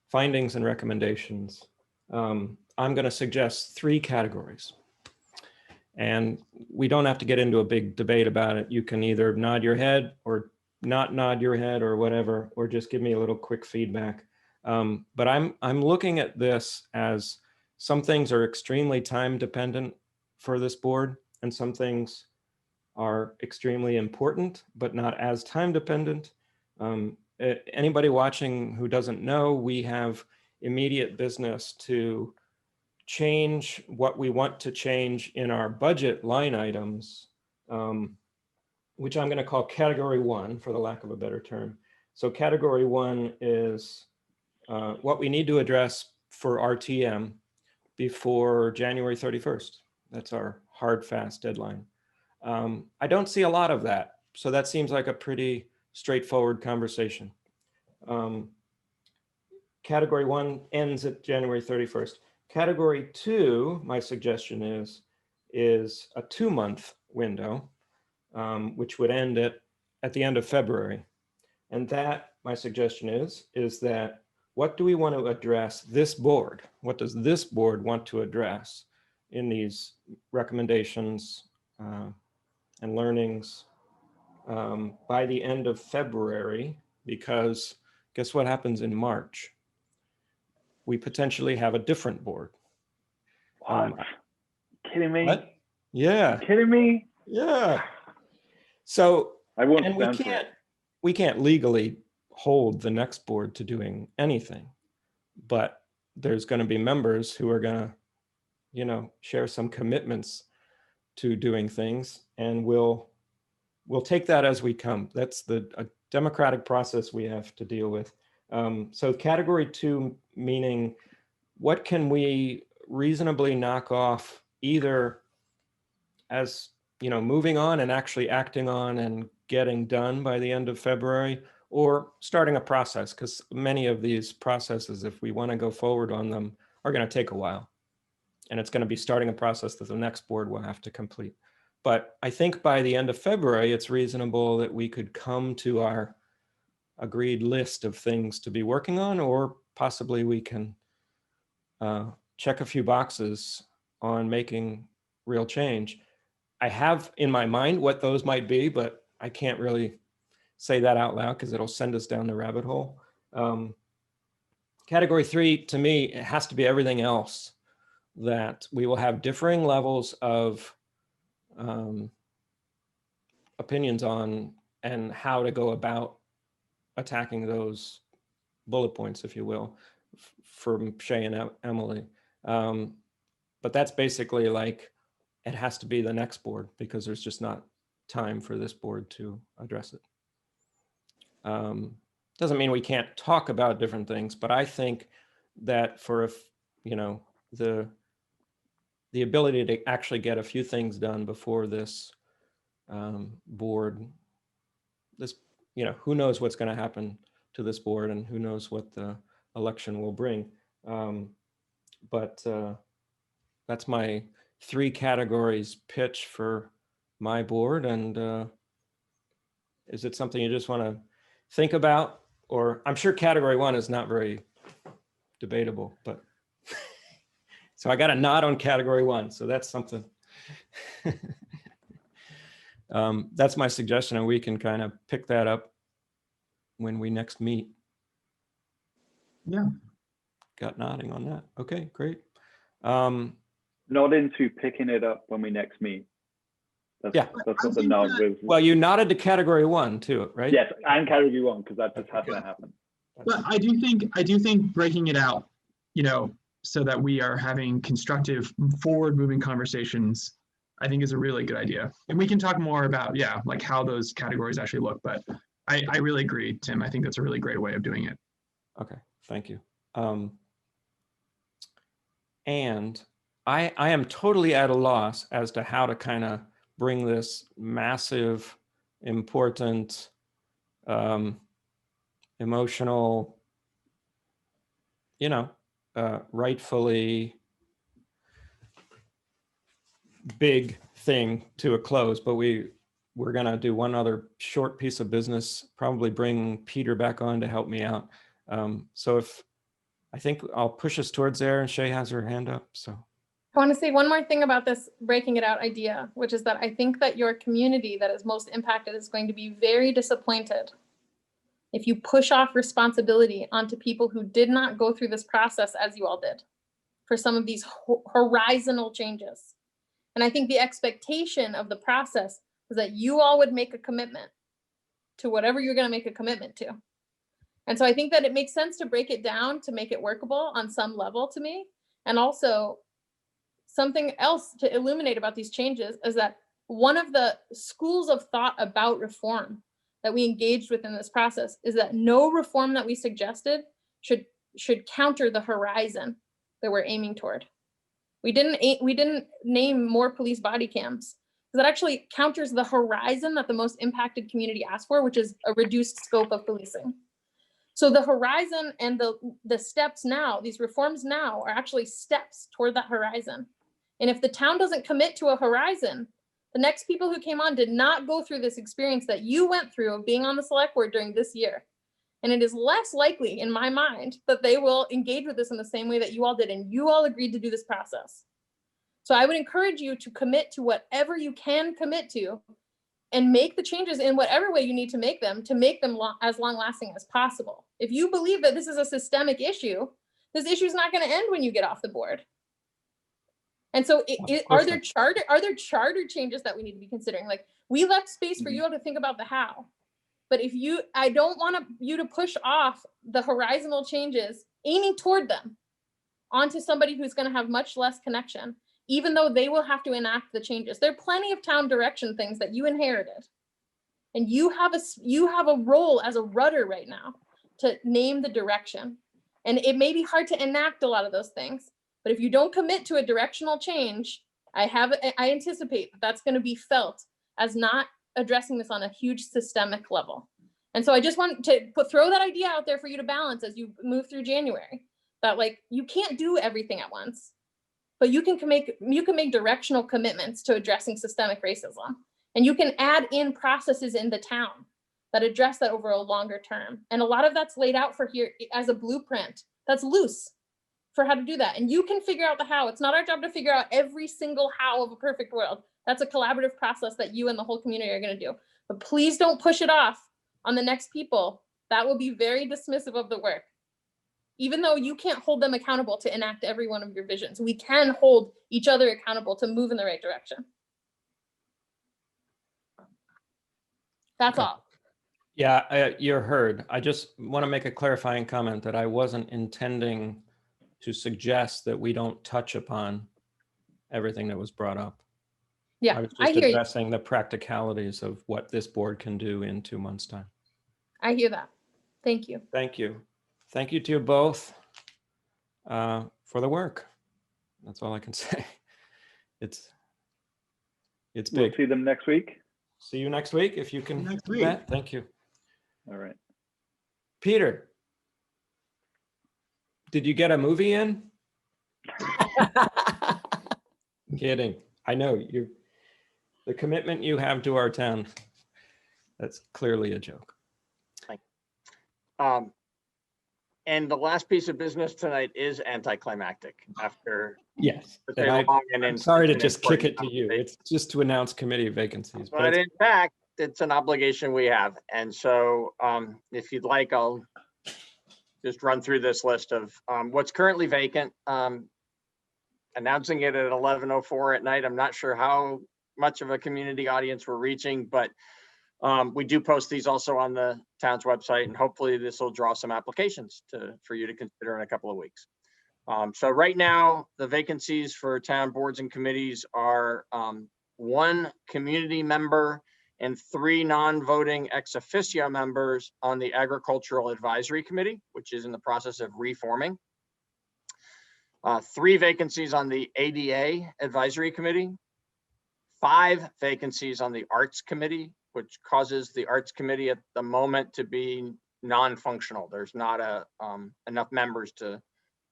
findings and recommendations, I'm going to suggest 3 categories. And we don't have to get into a big debate about it. You can either nod your head or not nod your head or whatever, or just give me a little quick feedback. But I'm looking at this as some things are extremely time dependent for this board, and some things are extremely important, but not as time dependent. Anybody watching who doesn't know, we have immediate business to change what we want to change in our budget line items, which I'm going to call category 1 for the lack of a better term. So category 1 is what we need to address for RTM before January 31st. That's our hard, fast deadline. I don't see a lot of that. So that seems like a pretty straightforward conversation. Category 1 ends at January 31st. Category 2, my suggestion is a 2-month window, which would end at the end of February. And that, my suggestion is that what do we want to address this board? What does this board want to address in these recommendations and learnings by the end of February? Because guess what happens in March? We potentially have a different board. Kidding me? What? Yeah. Kidding me? Yeah. So, I won't and we can't legally hold the next board to doing anything, but there's going to be members who are going to, share some commitments to doing things, and we'll take that as we come. That's a democratic process we have to deal with. So category 2, meaning what can we reasonably knock off, either as, moving on and actually acting on and getting done by the end of February, or starting a process, because many of these processes, if we want to go forward on them, are going to take a while. And it's going to be starting a process that the next board will have to complete. But I think by the end of February, it's reasonable that we could come to our agreed list of things to be working on, or possibly we can check a few boxes on making real change. I have in my mind what those might be, but I can't really say that out loud because it'll send us down the rabbit hole. Category 3, to me, it has to be everything else that we will have differing levels of opinions on, and how to go about attacking those bullet points, if you will, from Shay and Emily. But that's basically like, it has to be the next board because there's just not time for this board to address it. Doesn't mean we can't talk about different things, but I think that for the ability to actually get a few things done before this board, who knows what's going to happen to this board, and who knows what the election will bring. But that's my 3 categories pitch for my board. And is it something you just want to think about? Or I'm sure category 1 is not very debatable, but so I got a nod on category 1. So that's something. That's my suggestion, and we can kind of pick that up when we next meet. Yeah. Got nodding on that. Okay, great. Not into picking it up when we next meet. That's what the nod was. Well, you nodded to category 1 too, right? Yes, and category 1, because that just has to happen. But I do think breaking it out, so that we are having constructive, forward-moving conversations, I think is a really good idea. And we can talk more about, like how those categories actually look. But I really agree, Tim. I think that's a really great way of doing it. Okay, thank you. And I am totally at a loss as to how to kind of bring this massive, important, emotional, rightfully big thing to a close. But we're going to do one other short piece of business, probably bring Peter back on to help me out. So I think I'll push us towards there, and Shay has her hand up. So I want to say one more thing about this breaking it out idea, which is that I think that your community that is most impacted is going to be very disappointed if you push off responsibility onto people who did not go through this process as you all did for some of these horizontal changes. And I think the expectation of the process was that you all would make a commitment to whatever you're going to make a commitment to. And so I think that it makes sense to break it down to make it workable on some level to me. And also something else to illuminate about these changes is that one of the schools of thought about reform that we engaged with in this process is that no reform that we suggested should counter the horizon that we're aiming toward. We didn't name more police body cams because that actually counters the horizon that the most impacted community asked for, which is a reduced scope of policing. So the horizon and the steps now, these reforms now are actually steps toward that horizon. And if the town doesn't commit to a horizon, the next people who came on did not go through this experience that you went through of being on the select board during this year. And it is less likely in my mind that they will engage with this in the same way that you all did. And you all agreed to do this process. So I would encourage you to commit to whatever you can commit to and make the changes in whatever way you need to make them as long lasting as possible. If you believe that this is a systemic issue, this issue is not going to end when you get off the board. And so are there charter changes that we need to be considering? Like, we left space for you all to think about the how. But I don't want you to push off the horizontal changes, aiming toward them, onto somebody who's going to have much less connection, even though they will have to enact the changes. There are plenty of town direction things that you inherited. And you have a role as a rudder right now to name the direction. And it may be hard to enact a lot of those things, but if you don't commit to a directional change, I anticipate that's going to be felt as not addressing this on a huge systemic level. And so I just want to throw that idea out there for you to balance as you move through January, that like, you can't do everything at once, but you can make directional commitments to addressing systemic racism. And you can add in processes in the town that address that over a longer term. And a lot of that's laid out for here as a blueprint that's loose for how to do that. And you can figure out the how. It's not our job to figure out every single how of a perfect world. That's a collaborative process that you and the whole community are going to do. But please don't push it off on the next people. That will be very dismissive of the work. Even though you can't hold them accountable to enact every one of your visions, we can hold each other accountable to move in the right direction. That's all. Yeah, you're heard. I just want to make a clarifying comment that I wasn't intending to suggest that we don't touch upon everything that was brought up. Yeah, I was I just hear you. addressing the practicalities of what this board can do in 2 months' time. I hear that. Thank you. Thank you. Thank you to you both for the work. That's all I can say. It's big. We'll see them next week. See you next week if you can. Next do week. that. Thank you. All right. Peter, did you get a movie in? Kidding. I know the commitment you have to our town. That's clearly a joke. And the last piece of business tonight is anticlimactic after. Yes. such And a long and I'm sorry to and just kick important it to you. conversation. It's just to announce committee vacancies. But it's- in fact, it's an obligation we have. And so if you'd like, I'll just run through this list of what's currently vacant. Announcing it at 11:04 at night. I'm not sure how much of a community audience we're reaching, but we do post these also on the town's website, and hopefully this will draw some applications for you to consider in a couple of weeks. So right now, the vacancies for town boards and committees are 1 community member and 3 non-voting ex officio members on the Agricultural Advisory Committee, which is in the process of reforming. 3 vacancies on the ADA Advisory Committee, 5 vacancies on the Arts Committee, which causes the Arts Committee at the moment to be non-functional. There's not enough members to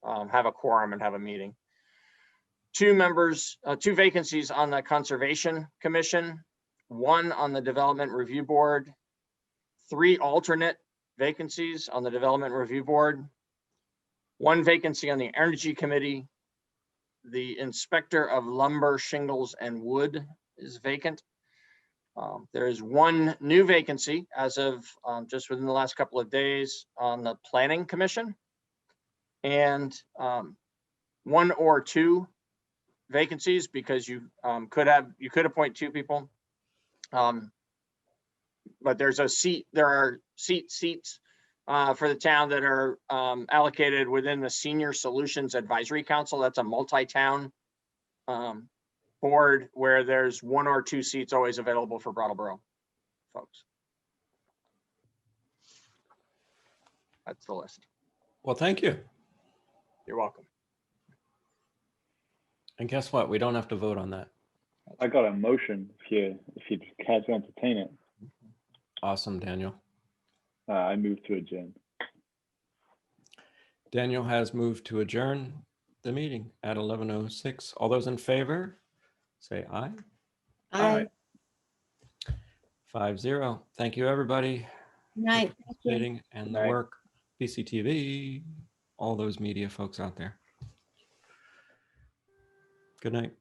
have a quorum and have a meeting. 2 vacancies on the Conservation Commission, 1 on the Development Review Board, 3 alternate vacancies on the Development Review Board, 1 vacancy on the Energy Committee. The Inspector of Lumber, Shingles, and Wood is vacant. There is 1 new vacancy as of just within the last couple of days on the Planning Commission, and 1 or 2 vacancies because you could appoint 2 people, but there are seats for the town that are allocated within the Senior Solutions Advisory Council. That's a multi-town board where there's 1 or 2 seats always available for Brattleboro folks. That's the list. Well, thank you. You're welcome. And guess what? We don't have to vote on that. I got a motion if you care to entertain it. Awesome, Daniel. I move to adjourn. Daniel has moved to adjourn the meeting at 11:06. All those in favor, say aye. Aye. 5-0. Thank you, everybody. Night. Participating and the Night. work, BCTV, all those media folks out there. Good night.